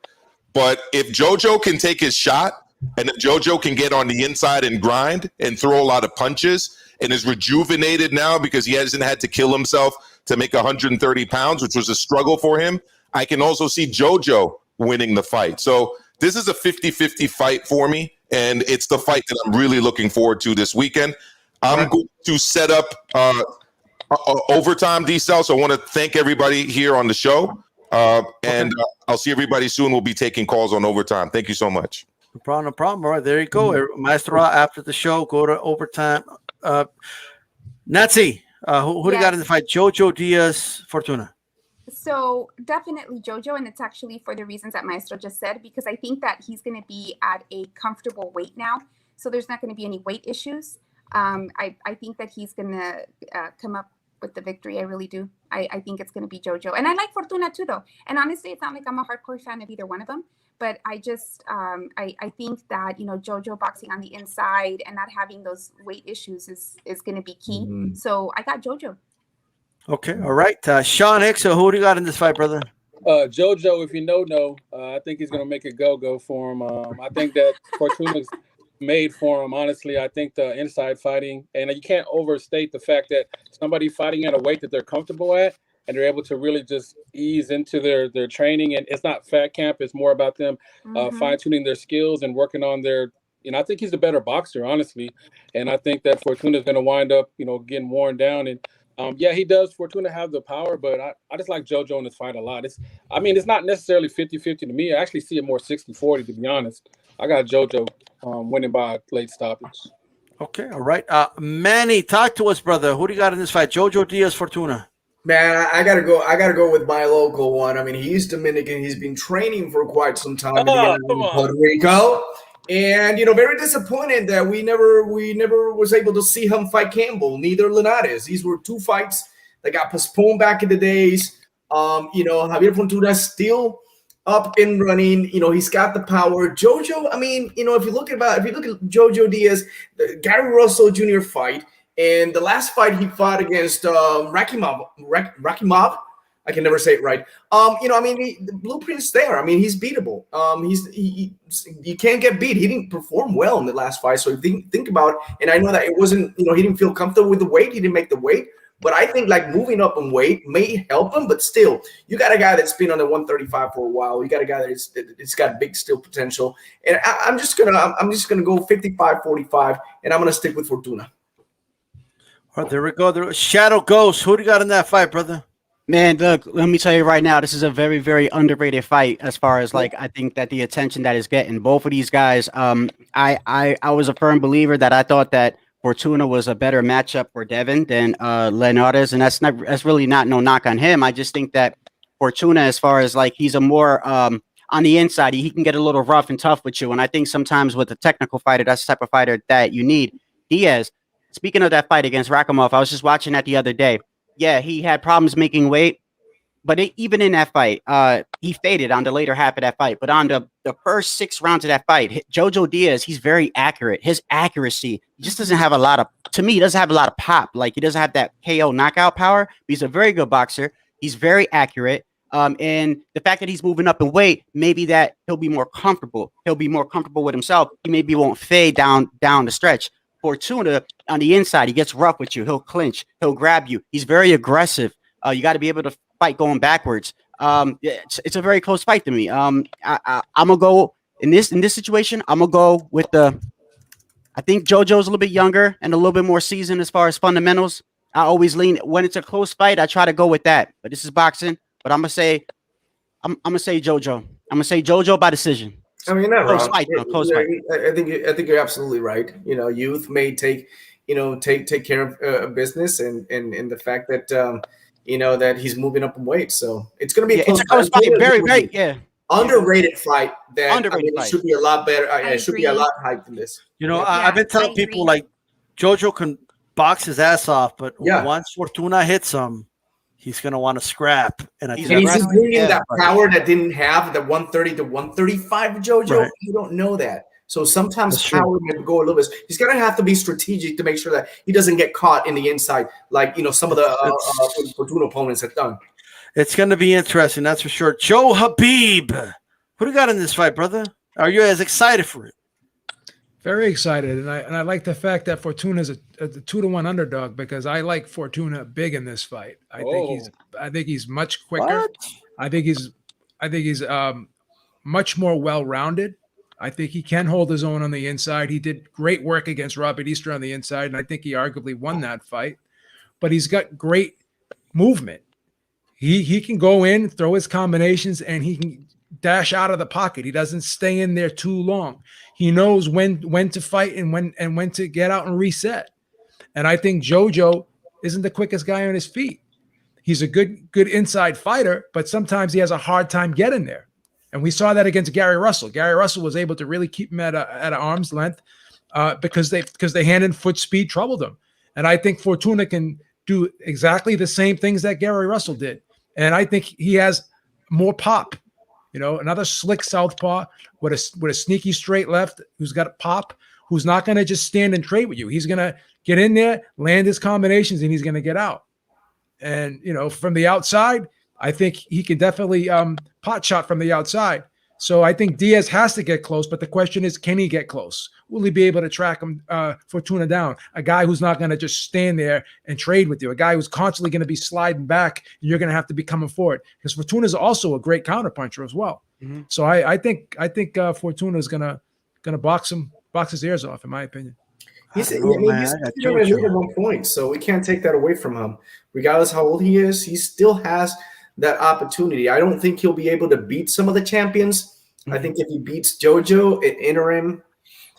But if JoJo can take his shot and if JoJo can get on the inside and grind and throw a lot of punches and is rejuvenated now because he hasn't had to kill himself to make 130 pounds, which was a struggle for him, I can also see JoJo winning the fight. So this is a 50-50 fight for me, and it's the fight that I'm really looking forward to this weekend. I'm going to set up overtime, D-Cell, so I want to thank everybody here on the show, and I'll see everybody soon. We'll be taking calls on overtime. Thank you so much. No problem. All right, there you go. Maestro, after the show, go to overtime. Nazi, who do you got in the fight? JoJo, Diaz, Fortuna. So definitely JoJo, and it's actually for the reasons that Maestro just said, because I think that he's going to be at a comfortable weight now, so there's not going to be any weight issues. I think that he's going to come up with the victory. I really do. I think it's going to be JoJo. And I like Fortuna too, though. And honestly, it's not like I'm a hardcore fan of either one of them. But I just, I think that, JoJo boxing on the inside and not having those weight issues is going to be key. Mm-hmm. So I got JoJo. Okay. All right. Sean Hicks, who do you got in this fight, brother? JoJo, if you know, I think he's going to make it go for him. I think that Fortuna's made for him. Honestly, I think the inside fighting, and you can't overstate the fact that somebody fighting at a weight that they're comfortable at, and they're able to really just ease into their training. And it's not fat camp. It's more about them fine-tuning their skills and working on their, I think he's the better boxer, honestly. And I think that Fortuna's going to wind up, getting worn down. And he does, Fortuna, have the power, but I just like JoJo in this fight a lot. It's not necessarily 50-50 to me. I actually see it more 60-40, to be honest. I got JoJo winning by late stoppage. Okay, all right. Manny, talk to us, brother. Who do you got in this fight? JoJo, Diaz, Fortuna. Man, I gotta go with my local one. I mean, he's Dominican. He's been training for quite some time in Puerto Rico, and very disappointed that we never was able to see him fight Campbell. Neither Linares. These were two fights that got postponed back in the days. Javier Fortuna still up and running. He's got the power. JoJo. I mean, if you look at JoJo Diaz, the Gary Russell Jr. fight. And the last fight he fought against Rakimov, I can never say it right. The blueprint's there. I mean, he's beatable. You can't get beat. He didn't perform well in the last fight. So think about, and I know that it wasn't, he didn't feel comfortable with the weight. He didn't make the weight. But I think moving up in weight may help him. But still, you got a guy that's been on the 135 for a while. You got a guy that's got big still potential. And I'm just gonna go 55-45, and I'm gonna stick with Fortuna. All right, there we go. Shadow Ghost. Who do you got in that fight, brother? Man, look, let me tell you right now, this is a very, very underrated fight as far as I think that the attention that is getting. Both of these guys, I was a firm believer that I thought that Fortuna was a better matchup for Devin than Linares, and that's really not no knock on him. I just think that Fortuna, as far as he's a more on the inside, he can get a little rough and tough with you. And I think sometimes with a technical fighter, that's the type of fighter that you need. Diaz. Speaking of that fight against Rakimov, I was just watching that the other day. Yeah, he had problems making weight, but even in that fight, he faded on the later half of that fight. But on the first 6 rounds of that fight, JoJo Diaz, he's very accurate. His accuracy just doesn't have a lot of, to me, he doesn't have a lot of pop. He doesn't have that KO knockout power. But he's a very good boxer. He's very accurate. And the fact that he's moving up in weight, maybe that he'll be more comfortable. He'll be more comfortable with himself. He maybe won't fade down the stretch. Fortuna on the inside, he gets rough with you. He'll clinch. He'll grab you. He's very aggressive. You got to be able to fight going backwards. It's a very close fight to me. I'm gonna go. in this situation, I'm gonna go with I think JoJo's a little bit younger and a little bit more seasoned as far as fundamentals. I always lean when it's a close fight. I try to go with that. But this is boxing. But I'm gonna say JoJo. I'm gonna say JoJo by decision. I mean, not close wrong. fight. Close fight. I think you're absolutely right. Youth may take care of business, and the fact that that he's moving up in weight, so it's going to be a close fight. Very underrated fight. Underrated it should be a lot better. It should be a lot hyped than this. I've been telling people like JoJo can box his ass off, but once Fortuna hits him, he's going to want to scrap. And he's bringing that power that didn't have the 130 to 135 JoJo. Right. You don't know that. So sometimes power may go a little bit. He's going to have to be strategic to make sure that he doesn't get caught in the inside, like some of the Fortuna opponents have done. It's going to be interesting, that's for sure. Joe Habib, what do you got in this fight, brother? Are you as excited for it? Very excited, and I like the fact that Fortuna is a 2-1 underdog because I like Fortuna big in this fight. I think he's much quicker. What? I think he's much more well-rounded. I think he can hold his own on the inside. He did great work against Robert Easter on the inside, and I think he arguably won that fight. But he's got great movement. He can go in, throw his combinations, and he can dash out of the pocket. He doesn't stay in there too long. He knows when to fight and when to get out and reset. And I think JoJo isn't the quickest guy on his feet. He's a good inside fighter, but sometimes he has a hard time getting there. And we saw that against Gary Russell. Gary Russell was able to really keep him at an arm's length because they hand and foot speed troubled him. And I think Fortuna can do exactly the same things that Gary Russell did. And I think he has more pop. Another slick southpaw with a sneaky straight left who's got a pop, who's not going to just stand and trade with you. He's going to get in there, land his combinations, and he's going to get out. And, from the outside, I think he can definitely pot shot from the outside. So I think Diaz has to get close, but the question is, can he get close? Will he be able to track him, Fortuna down? A guy who's not going to just stand there and trade with you, a guy who's constantly going to be sliding back, and you're going to have to be coming forward. Because Fortuna is also a great counterpuncher as well. Mm-hmm. So I think Fortuna is going to box his ears off, in my opinion. He's at 1 point, so we can't take that away from him. Regardless how old he is, he still has that opportunity. I don't think he'll be able to beat some of the champions. I think if he beats JoJo, an interim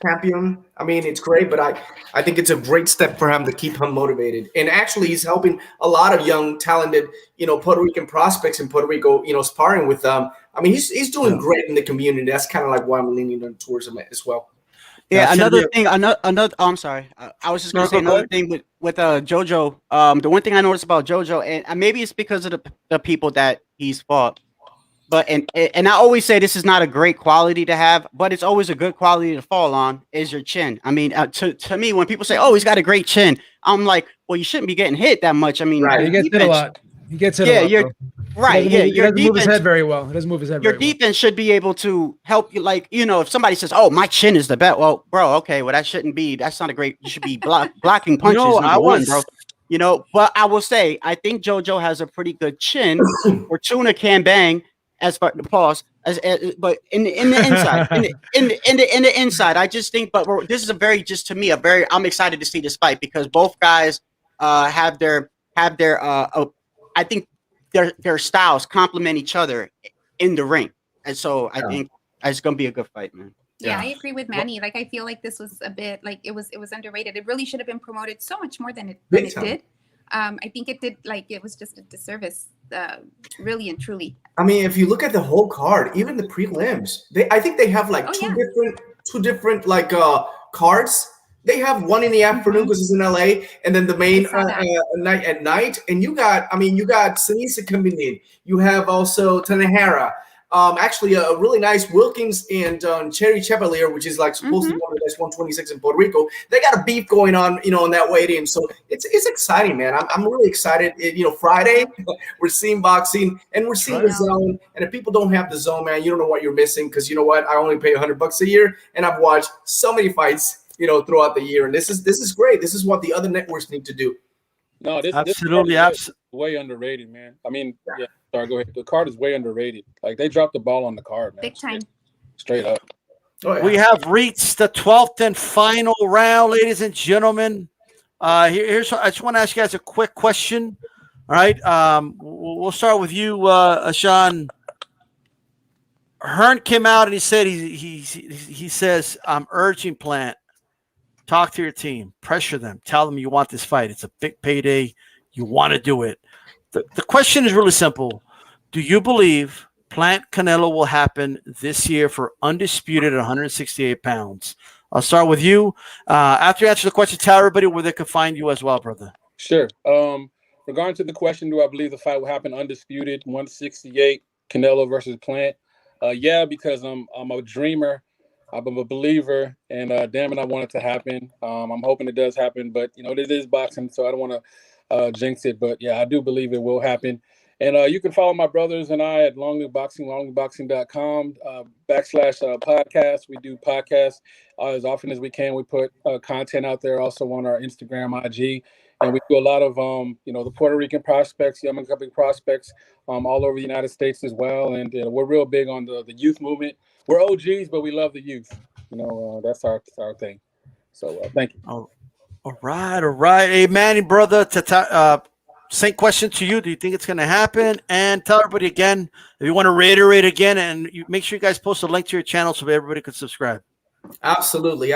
champion, it's great, but I think it's a great step for him to keep him motivated. And actually, he's helping a lot of young, talented, Puerto Rican prospects in Puerto Rico, sparring with them. He's doing great in the community. That's kind of like why I'm leaning towards him as well. Yeah, another thing. Oh, I'm sorry. I was just going to say another thing with JoJo. The one thing I noticed about JoJo, and maybe it's because of the people that he's fought, but and I always say this is not a great quality to have, but it's always a good quality to fall on is your chin. To me, when people say, "Oh, he's got a great chin," I'm like, "Well, you shouldn't be getting hit that much." Right. He gets hit a lot. He gets hit a lot. Right. He doesn't move his head very well. He doesn't move his head very well. Your defense should be able to help you. Like, if somebody says, "Oh, my chin is the best," well, bro, okay, well, that shouldn't be. That's not a great. You should be blocking punches. Bro. But I will say, I think JoJo has a pretty good chin. Fortuna can bang. As far the pause, but in the inside, in the inside, I just think. But this is I'm excited to see this fight because both guys have their. I think their styles complement each other in the ring, and so I think it's gonna be a good fight, man. Yeah, I agree with Manny. Like, I feel like this was a bit like it was underrated. It really should have been promoted so much more than it did. I think it did, it was just a disservice, really and truly. If you look at the whole card, even the prelims, I think they have two different cards. They have one in the afternoon because it's in LA, and then the main night at night. And you got Sinisa coming in. You have also Tanahara. Actually, a really nice Wilkins and Cherry Chevalier, which is supposed to be one of the best 126 in Puerto Rico. They got a beef going on, on that weight in. So it's exciting, man. I'm really excited. Friday we're seeing boxing and we're seeing the zone. And if people don't have the zone, man, you don't know what you're missing because you know what? I only pay $100 a year, and I've watched so many fights, throughout the year. And this is great. This is what the other networks need to do. No, this way underrated, man. Sorry, go ahead. The card is way underrated. Like, they dropped the ball on the card, man. Big time. Straight up. Oh, yeah. We have reached the 12th and final round, ladies and gentlemen. Here's I just want to ask you guys a quick question. All right, we'll start with you, Sean. Hearn came out and he said he says, I'm urging Plant, talk to your team, pressure them, tell them you want this fight. It's a big payday. You want to do it. The question is really simple. Do you believe Plant Canelo will happen this year for undisputed at 168 pounds? I'll start with you. After you answer the question, tell everybody where they can find you as well, brother. Sure. Regarding to the question, do I believe the fight will happen undisputed, 168, Canelo versus Plant? Yeah, because I'm a dreamer. I'm a believer, and damn it, I want it to happen. I'm hoping it does happen, but it is boxing, so I don't want to jinx it. But yeah, I do believe it will happen. And you can follow my brothers and I at lonelyboxing, lonelyboxing.com /podcast. We do podcasts as often as we can. We put content out there also on our Instagram, IG. And we do a lot of, the Puerto Rican prospects, young and coming prospects all over the United States as well. And we're real big on the youth movement. We're OGs, but we love the youth. That's our thing. So thank you. All right. Hey, Manny, brother, same question to you. Do you think it's going to happen? And tell everybody again, if you want to reiterate again, and make sure you guys post a link to your channel so everybody can subscribe. Absolutely.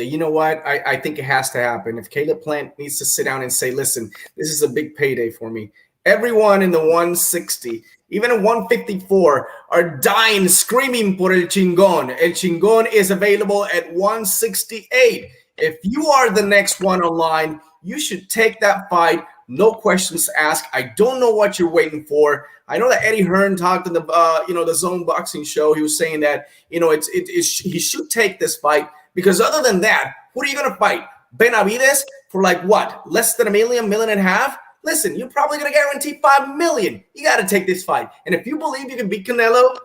You know what? I think it has to happen. If Caleb Plant needs to sit down and say, listen, this is a big payday for me. Everyone in the 160, even at 154, are dying, screaming por el chingon. El chingon is available at 168. If you are the next one online, you should take that fight. No questions asked. I don't know what you're waiting for. I know that Eddie Hearn talked in the the Zone Boxing show. He was saying that he should take this fight because other than that, who are you gonna fight? Benavidez for like what? Less than $1 million and a half? Listen, you're probably gonna guarantee $5 million. You got to take this fight. And if you believe you can beat Canelo,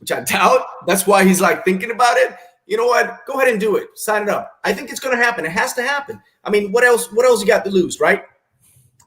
which I doubt, that's why he's like thinking about it. You know what? Go ahead and do it. Sign it up. I think it's gonna happen. It has to happen. I mean, what else you got to lose, right?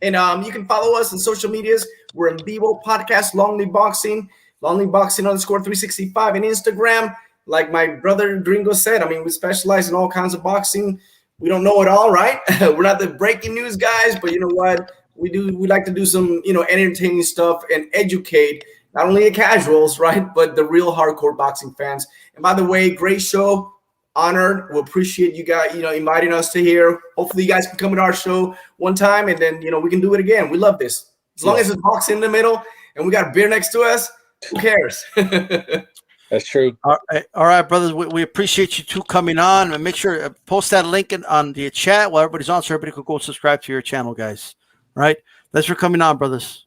And you can follow us on social medias. We're in Vivo Podcast, Lonely Boxing _365 on Instagram. Like my brother Gringo said, I mean, we specialize in all kinds of boxing. We don't know it all, right? We're not the breaking news guys, but you know what? We like to do some, entertaining stuff and educate not only the casuals, right, but the real hardcore boxing fans. And by the way, great show. Honored. We appreciate you guys, inviting us to here. Hopefully you guys can come to our show one time and then, we can do it again. We love this. As long as it's boxing in the middle and we got a beer next to us, who cares? That's true. All right, brothers. We appreciate you two coming on, and make sure post that link on the chat while everybody's on so everybody can go subscribe to your channel, guys. All right. Thanks for coming on, brothers.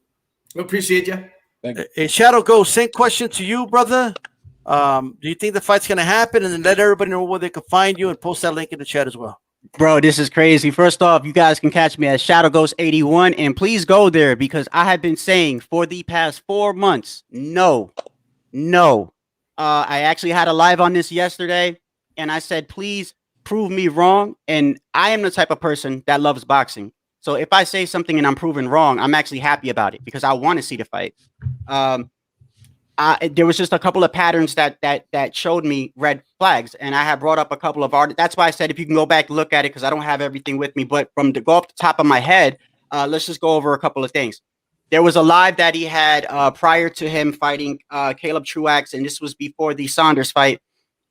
We appreciate you. Thank you. Hey, Shadow Ghost, same question to you, brother. Do you think the fight's going to happen? And then let everybody know where they can find you and post that link in the chat as well. Bro, this is crazy. First off, you guys can catch me at Shadow Ghost 81, and please go there because I have been saying for the past 4 months, no. I actually had a live on this yesterday, and I said, please prove me wrong. And I am the type of person that loves boxing. So if I say something and I'm proven wrong, I'm actually happy about it because I want to see the fight. There was just a couple of patterns that showed me red flags, and I have brought up a couple of artists. That's why I said if you can go back and look at it, because I don't have everything with me. But from the go off the top of my head, let's just go over a couple of things. There was a live that he had prior to him fighting Caleb Truax, and this was before the Saunders fight.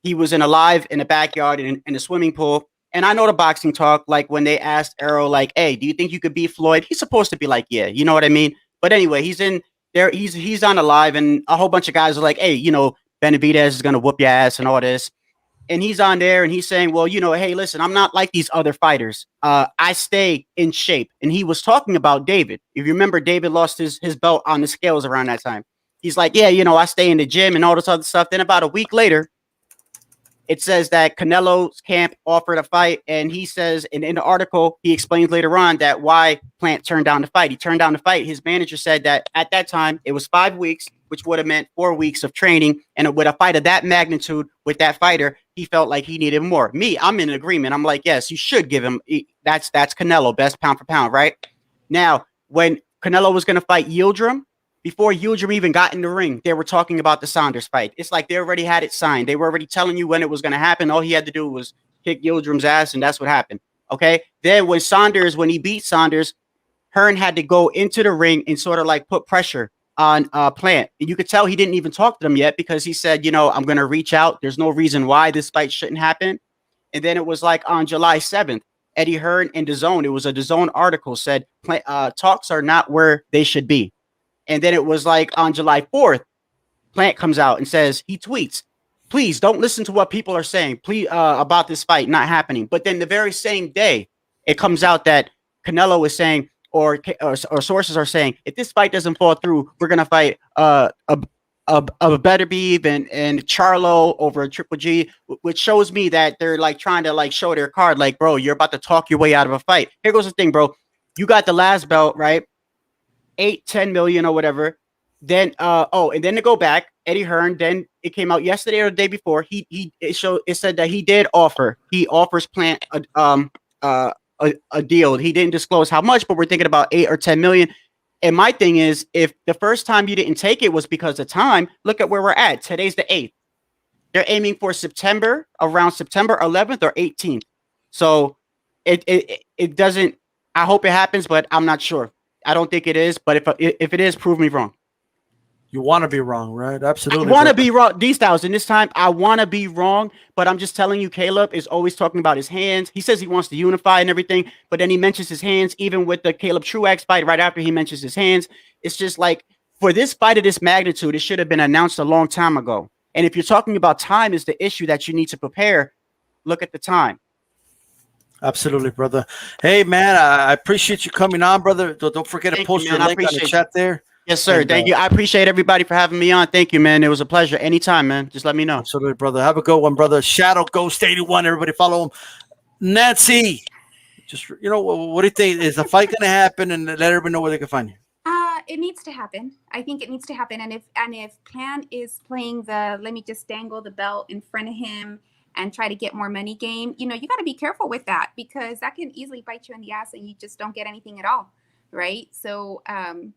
He was in a live in the backyard in a swimming pool. And I know the boxing talk, like when they asked Errol, like, hey, do you think you could beat Floyd? He's supposed to be like, yeah, you know what I mean? But anyway, he's in there. He's on a live, and a whole bunch of guys are like, hey, Benavidez is going to whoop your ass and all this. And he's on there and he's saying, well, hey, listen, I'm not like these other fighters. I stay in shape. And he was talking about David. If you remember, David lost his belt on the scales around that time. He's like, yeah, I stay in the gym and all this other stuff. Then about a week later, it says that Canelo's camp offered a fight. And he says, and in the article, he explains later on that why Plant turned down the fight. He turned down the fight. His manager said that at that time, it was 5 weeks, which would have meant 4 weeks of training. And with a fight of that magnitude with that fighter, he felt like he needed more. Me, I'm in agreement. I'm like, yes, you should give him. That's Canelo, best pound for pound, right? Now, when Canelo was going to fight Yildirim, before Yildirim even got in the ring, they were talking about the Saunders fight. It's like they already had it signed. They were already telling you when it was going to happen. All he had to do was kick Yildirim's ass, and that's what happened. Okay. Then when he beat Saunders, Hearn had to go into the ring and sort of like put pressure on Plant. And you could tell he didn't even talk to them yet because he said, I'm going to reach out. There's no reason why this fight shouldn't happen. And then it was like on July 7th, Eddie Hearn in DAZN, it was a DAZN article said talks are not where they should be. And then it was like on July 4th, Plant comes out and says, he tweets, please don't listen to what people are saying, please, about this fight not happening. But then the very same day, it comes out that Canelo is saying, or sources are saying, if this fight doesn't fall through, we're gonna fight a Better Beef and Charlo over a Triple G, which shows me that they're like trying to like show their card, like, bro, you're about to talk your way out of a fight. Here goes the thing, bro. You got the last belt, right? 8-10 million or whatever. Then and then to go back, Eddie Hearn, then it came out yesterday or the day before. It said that he offers Plant a deal. He didn't disclose how much, but we're thinking about 8 or 10 million. And my thing is, if the first time you didn't take it was because of time, look at where we're at. Today's the 8th. They're aiming for around September 11th or 18th. So it doesn't. I hope it happens, but I'm not sure. I don't think it is. But if it is, prove me wrong. You want to be wrong, right? Absolutely. I want to be wrong. D-Styles, and this time I want to be wrong, but I'm just telling you, Caleb is always talking about his hands. He says he wants to unify and everything, but then he mentions his hands, even with the Caleb Truax fight right after he mentions his hands. It's just like, for this fight of this magnitude, it should have been announced a long time ago. And if you're talking about time is the issue that you need to prepare, look at the time. Absolutely, brother. Hey, man, I appreciate you coming on, brother. Don't forget to post your link on the chat there. Yes, sir. And, thank you. I appreciate everybody for having me on. Thank you, man. It was a pleasure. Anytime, man. Just let me know. Absolutely, brother. Have a good one, brother. Shadow Ghost 81. Everybody follow him. Nancy, just, what do you think? Is the fight going to happen? And let everybody know where they can find you. It needs to happen. I think it needs to happen. And if Plan is playing the let me just dangle the belt in front of him and try to get more money game, you got to be careful with that, because that can easily bite you in the ass and you just don't get anything at all. Right. So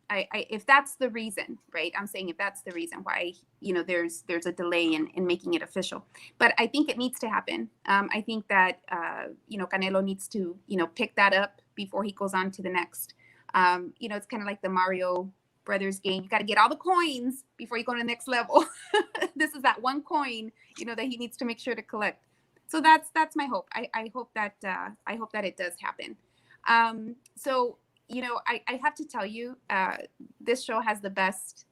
if that's the reason, right, I'm saying if that's the reason why, there's a delay in making it official. But I think it needs to happen. I think that, Canelo needs to, pick that up before he goes on to the next. It's kind of like the Mario Brothers game. You got to get all the coins before you go to the next level. This is that one coin, that he needs to make sure to collect. So that's my hope. I hope that it does happen. I have to tell you, this show has the best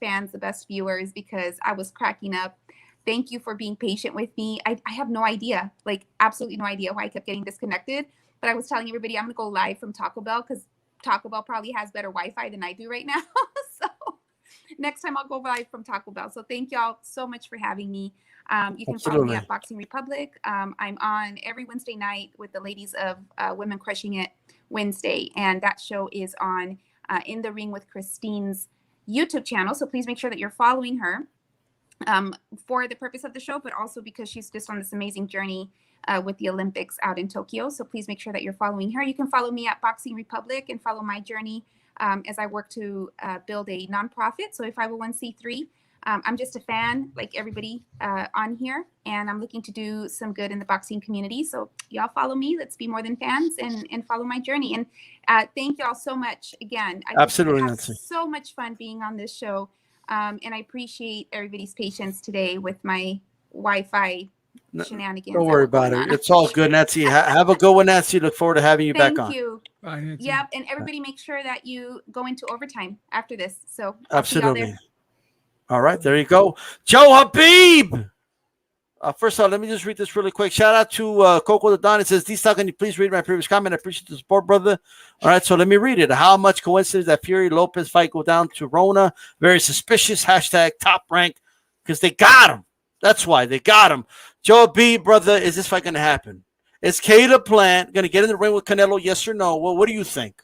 fans, the best viewers, because I was cracking up. Thank you for being patient with me. I have no idea, absolutely no idea why I kept getting disconnected. But I was telling everybody I'm going to go live from Taco Bell, because Taco Bell probably has better Wi-Fi than I do right now. So next time I'll go live from Taco Bell. So thank y'all so much for having me. You can follow me at Boxing Republic. I'm on every Wednesday night with the ladies of Women Crushing It Wednesday, and that show is on In the Ring with Christine's YouTube channel. So please make sure that you're following her for the purpose of the show, but also because she's just on this amazing journey with the Olympics out in Tokyo. So please make sure that you're following her. You can follow me at Boxing Republic and follow my journey as I work to build a nonprofit. So a 501c3. I'm just a fan like everybody on here, and I'm looking to do some good in the boxing community. So y'all follow me. Let's be more than fans and follow my journey. And thank y'all so much again. Absolutely, had so much fun being on this show. And I appreciate everybody's patience today with my Wi-Fi shenanigans. Don't worry about it. It's all good, Nancy. Have a good one, Nancy. Look forward to having you back on. Thank you. Bye, yep. And everybody make sure that you go into overtime after this. So absolutely. All right, there you go. Joe Habib. First of all, let me just read this really quick. Shout out to Coco the Don. It says, D-Style, can you please read my previous comment? I appreciate the support, brother. All right, so let me read it. How much coincidence that Fury Lopez fight go down to Rona? Very suspicious. Hashtag top rank, because they got him. That's why they got him. Joe Habib, brother, is this fight going to happen? Is Caleb Plant going to get in the ring with Canelo? Yes or no? Well, what do you think?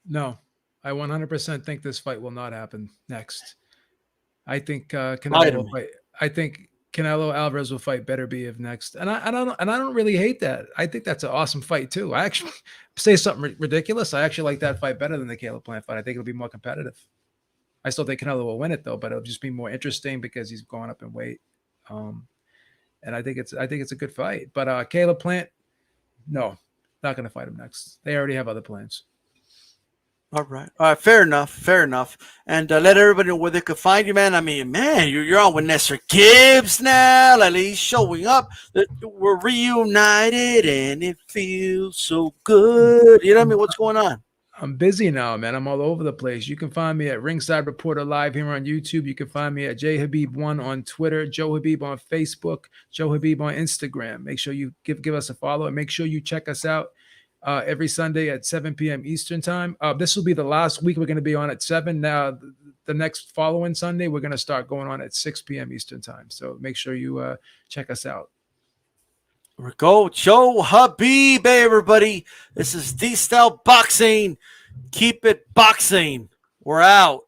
No, I 100% think this fight will not happen next. I think Canelo will fight. I think Canelo Alvarez will fight Better Be if next, and I don't really hate that. I think that's an awesome fight too. I actually say something ridiculous. I actually like that fight better than the Caleb Plant fight. I think it'll be more competitive. I still think Canelo will win it though, but it'll just be more interesting because he's going up in weight. And I think it's a good fight. But Caleb Plant, no, not going to fight him next. They already have other plans. All right. Fair enough. And let everybody know where they could find you, man. I mean, man, you're on with Nestor Gibbs now. Like, he's showing up. We're reunited, and it feels so good. You know what I mean? What's going on? I'm busy now, man. I'm all over the place. You can find me at Ringside Reporter Live here on YouTube. You can find me at JHabib1 on Twitter, Joe Habib on Facebook, Joe Habib on Instagram. Make sure you give us a follow, and make sure you check us out every Sunday at 7 p.m. Eastern time. This will be the last week we're going to be on at 7. Now, the next following Sunday, we're going to start going on at 6 p.m. Eastern time. So make sure you check us out. Here we go. Joe Habib, everybody. This is DStyleBoxing. Keep it boxing. We're out.